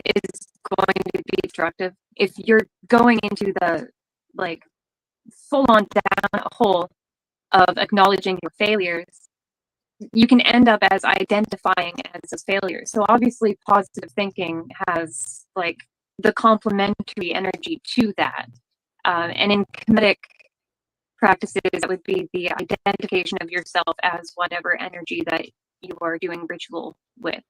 is going to be destructive. If you're going into the full on down hole of acknowledging your failures, you can end up as identifying as those failures. So obviously positive thinking has the complementary energy to that. And in Kemetic practices, that would be the identification of yourself as whatever energy that you are doing ritual with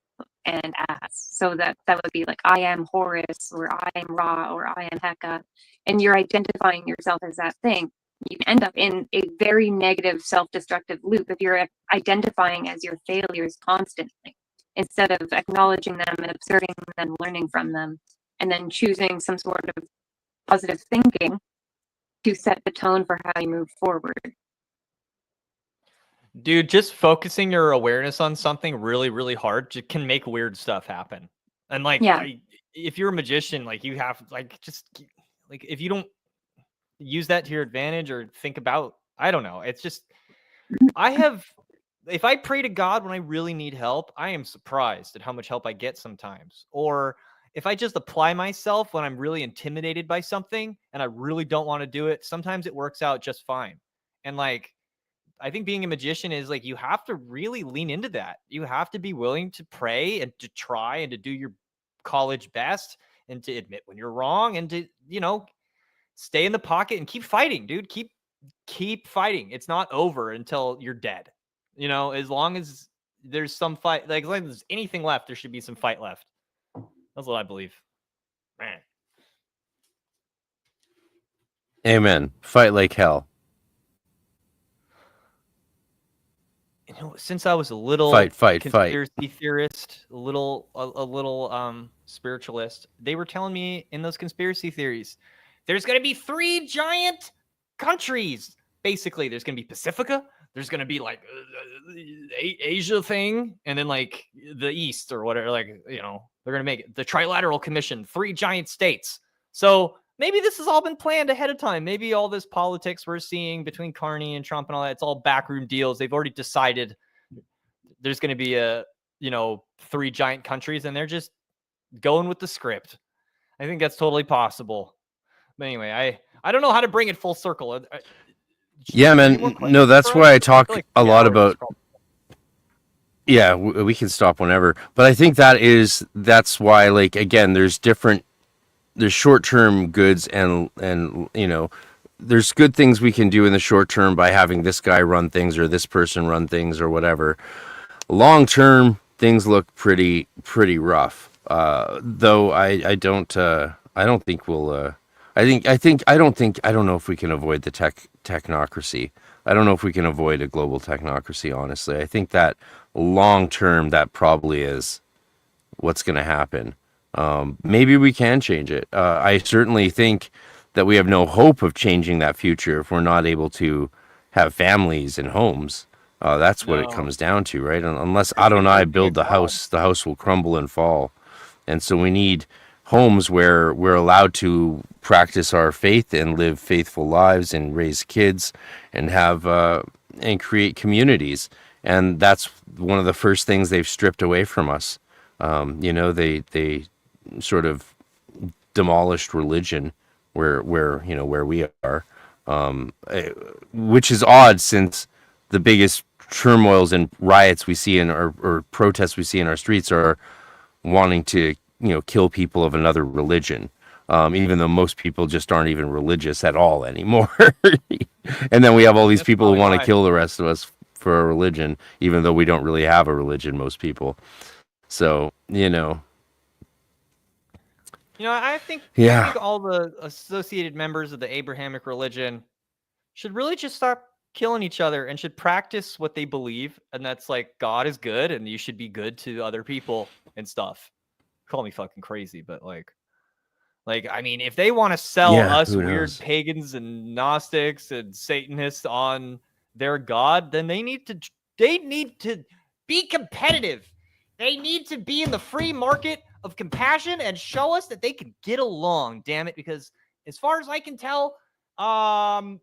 and as. So that would be I am Horus, or I am Ra, or I am Heka, and you're identifying yourself as that thing. You end up in a very negative self-destructive loop if you're identifying as your failures constantly, instead of acknowledging them and observing them, learning from them, and then choosing some sort of positive thinking to set the tone for how you move forward. Dude, just focusing your awareness on something really, really hard can make weird stuff happen. And if you're a magician, you have if you don't use that to your advantage or think about, I don't know. It's just, if I pray to God when I really need help, I am surprised at how much help I get sometimes. Or if I just apply myself when I'm really intimidated by something and I really don't want to do it, sometimes it works out just fine. And I think being a magician is you have to really lean into that. You have to be willing to pray and to try and to do your college best and to admit when you're wrong and to, stay in the pocket and keep fighting, dude. Keep fighting. It's not over until you're dead. As long as there's some fight, as long as there's anything left, there should be some fight left. That's what I believe. Man. Amen. Fight like hell. Since I was a little conspiracy theorist, a little spiritualist, they were telling me in those conspiracy theories, there's going to be 3 giant countries. Basically, there's going to be Pacifica. There's going to be Asia thing. And then the East or whatever, they're going to make it the Trilateral Commission, 3 giant states. So maybe this has all been planned ahead of time. Maybe all this politics we're seeing between Carney and Trump and all that, it's all backroom deals. They've already decided there's going to be 3 giant countries, and they're just going with the script. I think that's totally possible. But anyway, I don't know how to bring it full circle. Yeah, man. No, that's why I talk a lot about. Yeah, we can stop whenever. But I think that's why, like, again, there's short-term goods and there's good things we can do in the short term by having this guy run things or this person run things or whatever. Long term, things look pretty rough. Though I don't think we'll. I don't know if we can avoid the technocracy. I don't know if we can avoid a global technocracy, honestly. I think that long term, that probably is what's going to happen. Maybe we can change it. I certainly think that we have no hope of changing that future if we're not able to have families and homes. That's what it comes down to, right? Unless Adonai build the house will crumble and fall. And so we need homes where we're allowed to practice our faith and live faithful lives and raise kids and have and create communities. And that's one of the first things they've stripped away from us. They sort of demolished religion where we are, which is odd since the biggest turmoils and riots we see or protests we see in our streets are wanting to kill people of another religion, even though most people just aren't even religious at all anymore. And then we have all these people who want to kill the rest of us for a religion, even though we don't really have a religion, most people. So I think all the associated members of the Abrahamic religion should really just stop killing each other and should practice what they believe, and that's like God is good and you should be good to other people and stuff. Call me fucking crazy, but like I mean, if they want to sell us weird pagans and Gnostics and Satanists on their God, then they need to be competitive. They need to be in the free market of compassion and show us that they can get along, damn it. Because as far as I can tell, those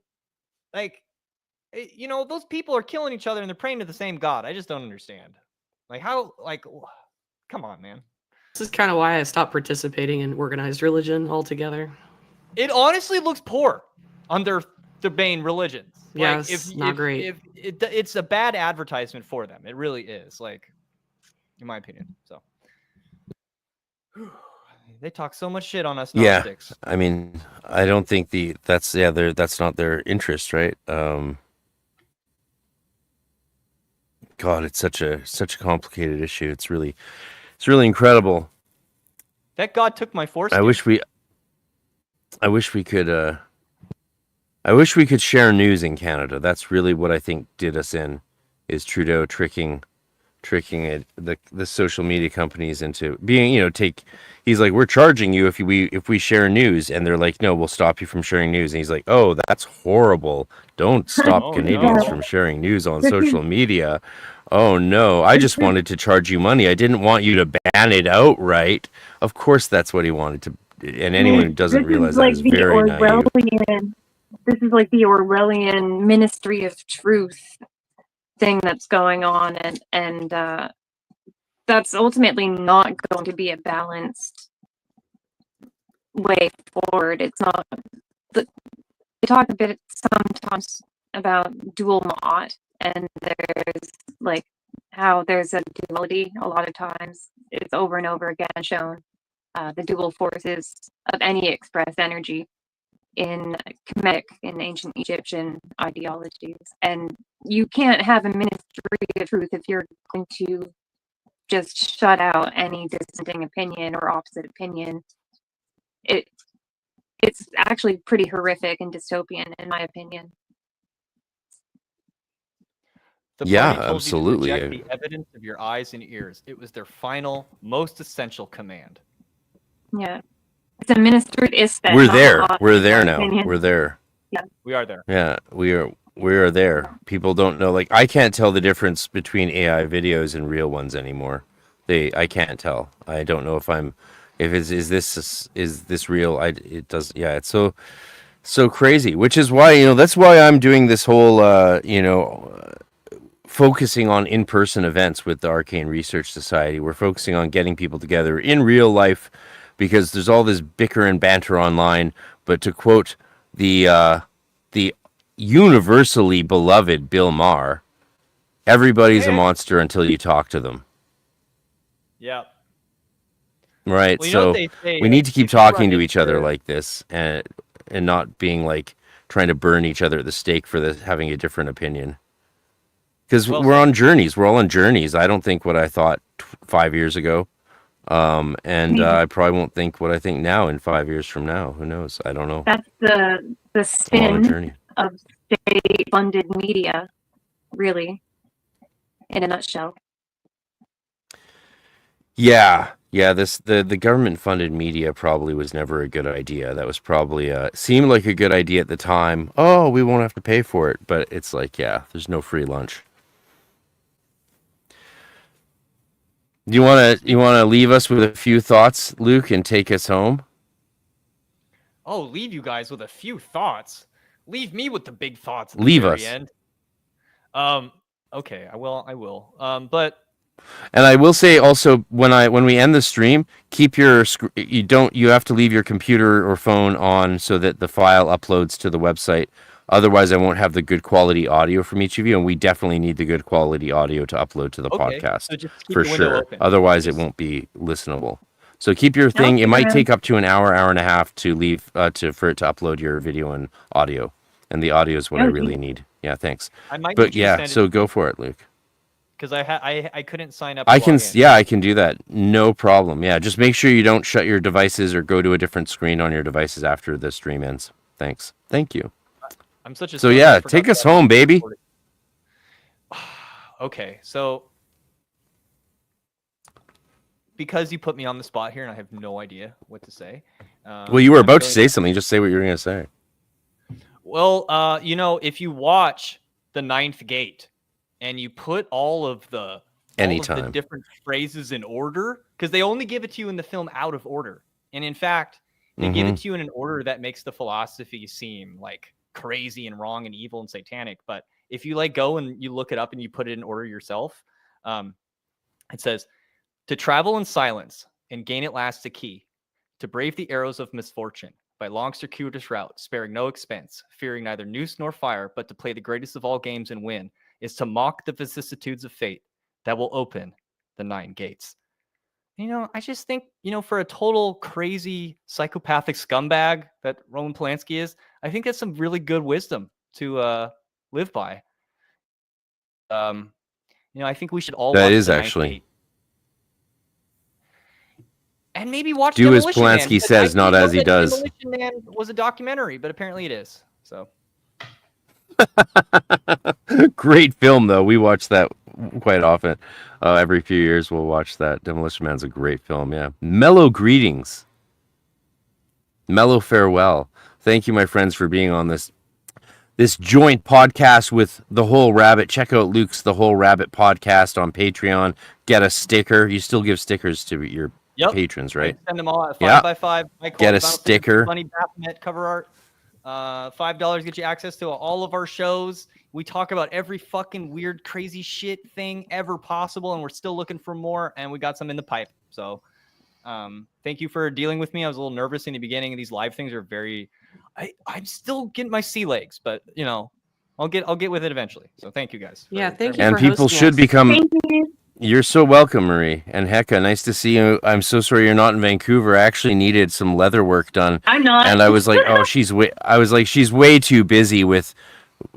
people are killing each other and they're praying to the same God. I just don't understand. Come on, man. This is kind of why I stopped participating in organized religion altogether. It honestly looks poor under the main religions. Yeah, it's not great. It's a bad advertisement for them. It really is, in my opinion. So they talk so much shit on us Gnostics. Yeah, I mean, I don't think that's not their interest, right? God, it's such a complicated issue. It's really incredible. That God took my force. I wish we could share news in Canada. That's really what I think did us in, is Trudeau tricking the social media companies into being, he's like, we're charging you if we share news, and they're like, no, we'll stop you from sharing news. And he's like, oh, that's horrible. Don't stop Canadians from sharing news on social media. Oh no, I just wanted to charge you money. I didn't want you to ban it outright. Of course that's what he wanted to, and anyone who doesn't realize that is very naive. This is like the Orwellian Ministry of Truth thing that's going on, and that's ultimately not going to be a balanced way forward. It's not. They talk a bit sometimes about dual mot, and there's how there's a duality a lot of times. It's over and over again shown the dual forces of any expressed energy in Kemetic, in ancient Egyptian ideologies. And you can't have a ministry of truth if you're going to just shut out any dissenting opinion or opposite opinion. It's actually pretty horrific and dystopian, in my opinion. Absolutely. You to reject the evidence of your eyes and ears. It was their final, most essential command. Yeah. It's a ministry of Isfet. We're there. We're there now. We're there. Yeah. We are there. Yeah, we are there. People don't know. I can't tell the difference between AI videos and real ones anymore. I can't tell. I don't know if I'm If it's is this real? It does. Yeah, it's so crazy. Which is why that's why I'm doing this whole focusing on in-person events with the Arcane Research Society. We're focusing on getting people together in real life because there's all this bicker and banter online. But to quote the universally beloved Bill Maher, everybody's a monster until you talk to them. Yeah. Right. Well, so we need to keep talking to each other like this and not being like trying to burn each other at the stake for having a different opinion. Because we're on journeys. We're all on journeys. I don't think what I thought 5 years ago. I probably won't think what I think now in 5 years from now. Who knows? I don't know. That's the spin of state-funded media, really, in a nutshell. Yeah. The government-funded media probably was never a good idea. That was probably seemed like a good idea at the time. Oh, we won't have to pay for it, but it's like, yeah, there's no free lunch. You want to leave us with a few thoughts, Luke, and take us home? Oh, leave you guys with a few thoughts. Leave me with the big thoughts at the very end. Okay, I will. And I will say also when we end the stream, keep you have to leave your computer or phone on so that the file uploads to the website. Otherwise, I won't have the good quality audio from each of you, and we definitely need the good quality audio to upload to the podcast so just keep for sure. Otherwise, it won't be listenable. So keep your thing. It might take up to an hour and a half to leave for it to upload your video and audio, and the audio is what I really need. Yeah, thanks. So go for it, Luke. Because I couldn't sign up. I can do that. No problem. Yeah, just make sure you don't shut your devices or go to a different screen on your devices after the stream ends. Thanks. Thank you. I'm such a take us home, baby. Okay, so because you put me on the spot here and I have no idea what to say. Well, you were about to say something. Just say what you were going to say. Well, if you watch The Ninth Gate and you put all of the different phrases in order, because they only give it to you in the film out of order, and in fact, they give it to you in an order that makes the philosophy seem like crazy and wrong and evil and satanic. But if you go and you look it up and you put it in order yourself, it says, to travel in silence and gain at last a key, to brave the arrows of misfortune by long circuitous route, sparing no expense, fearing neither noose nor fire, but to play the greatest of all games and win, is to mock the vicissitudes of fate that will open the 9 gates. I just think, for a total crazy psychopathic scumbag that Roman Polanski is, I think that's some really good wisdom to live by. I think we should all that watch is the actually. Gate. And maybe watch do as Demolition Polanski Man, says, not as he does. Demolition Man was a documentary, but apparently it is. So. Great film, though. We watch that quite often. Every few years, we'll watch that. Demolition Man's a great film, yeah. Mellow greetings. Mellow farewell. Thank you, my friends, for being on this joint podcast with The Whole Rabbit. Check out Luke's The Whole Rabbit podcast on Patreon. Get a sticker. You still give stickers to your patrons, right? I send them all at 5x5. Get a sticker. Funny Baphomet cover art. $5 get you access to all of our shows. We talk about every fucking weird, crazy shit thing ever possible, and we're still looking for more, and we got some in the pipe. So thank you for dealing with me. I was a little nervous in the beginning, and these live things are very... I'm still getting my sea legs, but, I'll get with it eventually. So thank you, guys. Thank you and for people should us. become... You're so welcome, Marie. And Hecka, nice to see you. I'm so sorry you're not in Vancouver. I actually needed some leather work done. I'm not. And I was like, she's way too busy with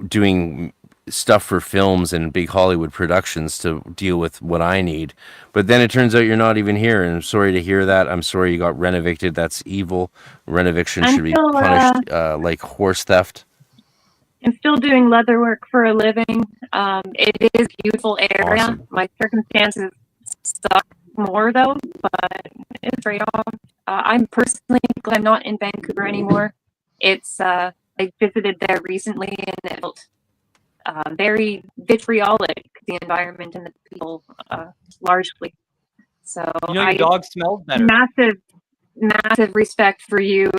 doing stuff for films and big Hollywood productions to deal with what I need. But then it turns out you're not even here, and I'm sorry to hear that. I'm sorry you got renovicted. That's evil. Renoviction should be punished like horse theft. I'm still doing leather work for a living. It is a beautiful area. Awesome. My circumstances suck more though, but it's right on. I'm personally glad I'm not in Vancouver anymore. It's I visited there recently and it felt very vitriolic, the environment and the people largely. So your dog smells better. Massive massive respect for you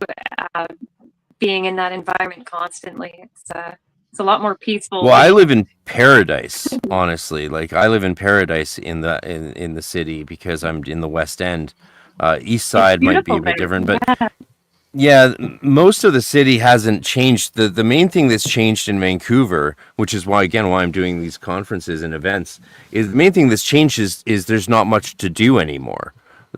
being in that environment constantly. It's a lot more peaceful. Well, I live in paradise, honestly. Like I live in paradise in the city because I'm in the West End. East side might be a bit different, but yeah, most of the city hasn't changed. The main thing that's changed in Vancouver, which is why I'm doing these conferences and events, is the main thing that's changed is there's not much to do anymore.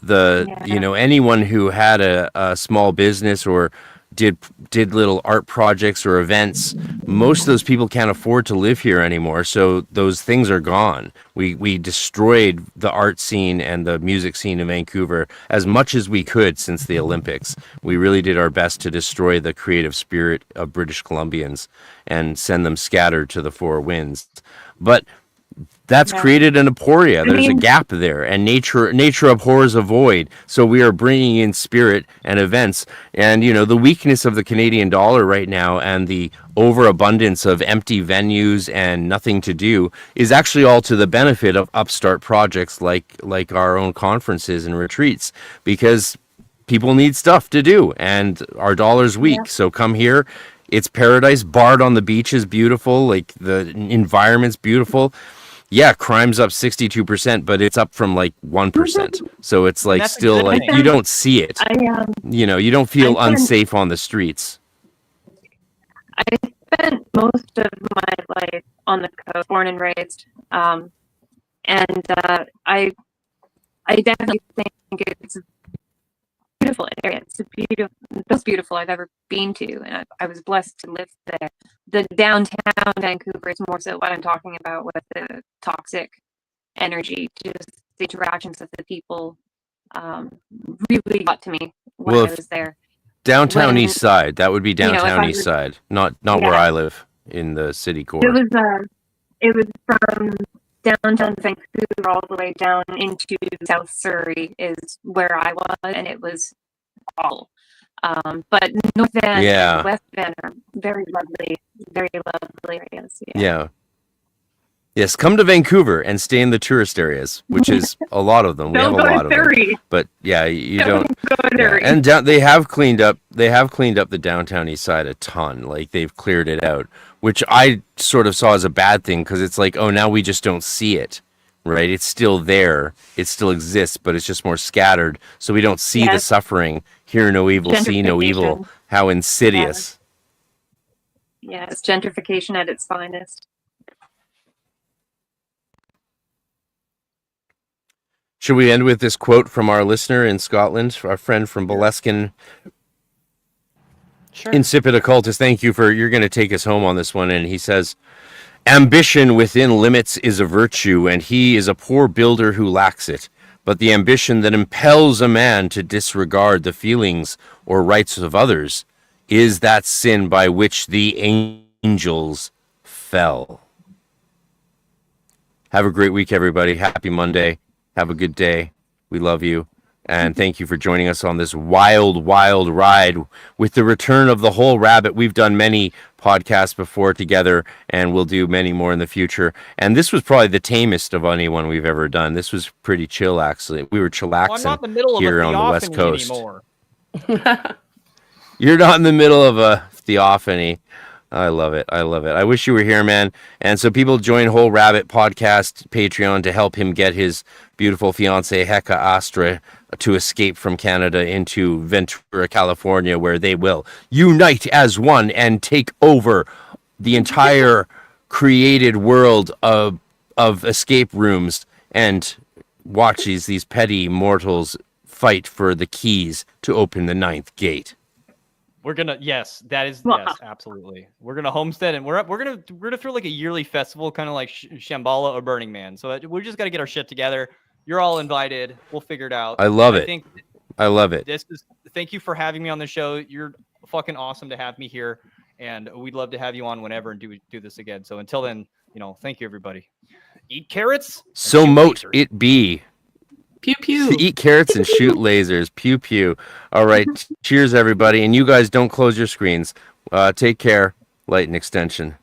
Anyone who had a small business or did little art projects or events, most of those people can't afford to live here anymore, so those things are gone. We destroyed the art scene and the music scene in Vancouver as much as we could since the Olympics. We really did our best to destroy the creative spirit of British Columbians and send them scattered to the four winds. But that's created an aporia. There's a gap there, and nature abhors a void. So we are bringing in spirit and events, and the weakness of the Canadian dollar right now, and the overabundance of empty venues and nothing to do, is actually all to the benefit of upstart projects like our own conferences and retreats, because people need stuff to do, and our dollar's weak. Yeah. So come here. It's paradise. Bard on the beach is beautiful. Like the environment's beautiful. Yeah, crime's up 62%, but it's up from like 1%. So it's like still like you don't see it. You don't feel unsafe on the streets. I spent most of my life on the coast, born and raised, and I definitely think it's a beautiful area. It's the most beautiful I've ever been to, and I was blessed to live there. The downtown Vancouver is more so what I'm talking about with the toxic energy. Just the interactions with the people really got to me when I was there. Downtown East Side, that would be downtown East Side, not where I live in the city core. It was from downtown Vancouver all the way down into South Surrey is where I was, and it was awful. But North Van and West Van are very lovely areas. Yeah. Yes, come to Vancouver and stay in the tourist areas, which is a lot of them. We have a lot of them. But yeah, you don't. And they have cleaned up the downtown East Side a ton. Like they've cleared it out, which I sort of saw as a bad thing, because it's like, oh, now we just don't see it. Right? It's still there. It still exists, but it's just more scattered. So we don't see the suffering. Hear no evil, see no evil. How insidious. Yeah, it's gentrification at its finest. Should we end with this quote from our listener in Scotland, our friend from Boleskine? Sure. Insipid occultist, thank you you're going to take us home on this one. And he says, ambition within limits is a virtue, and he is a poor builder who lacks it. But the ambition that impels a man to disregard the feelings or rights of others is that sin by which the angels fell. Have a great week, everybody. Happy Monday. Have a good day. We love you. And thank you for joining us on this wild, wild ride with the return of the whole rabbit. We've done many podcasts before together, and we'll do many more in the future. And this was probably the tamest of anyone we've ever done. This was pretty chill, actually. We were chillaxing here on the West Coast. You're not in the middle of a theophany. I love it. I wish you were here, man. And so people join Whole Rabbit Podcast Patreon to help him get his beautiful fiancée, Heka Astra, to escape from Canada into Ventura, California, where they will unite as one and take over the entire created world of escape rooms and watch these petty mortals fight for the keys to open the ninth gate. We're gonna yes, absolutely. We're gonna homestead, and we're gonna throw like a yearly festival, kind of like Shambhala or Burning Man. So we just got to get our shit together. You're all invited. We'll figure it out. I love it. Thank you for having me on the show. You're fucking awesome to have me here, and we'd love to have you on whenever and do this again. So until then, thank you, everybody. Eat carrots. So mote it be. Pew pew. Eat carrots and shoot lasers. Pew pew. All right. Cheers, everybody. And you guys don't close your screens. Take care. Light and extension.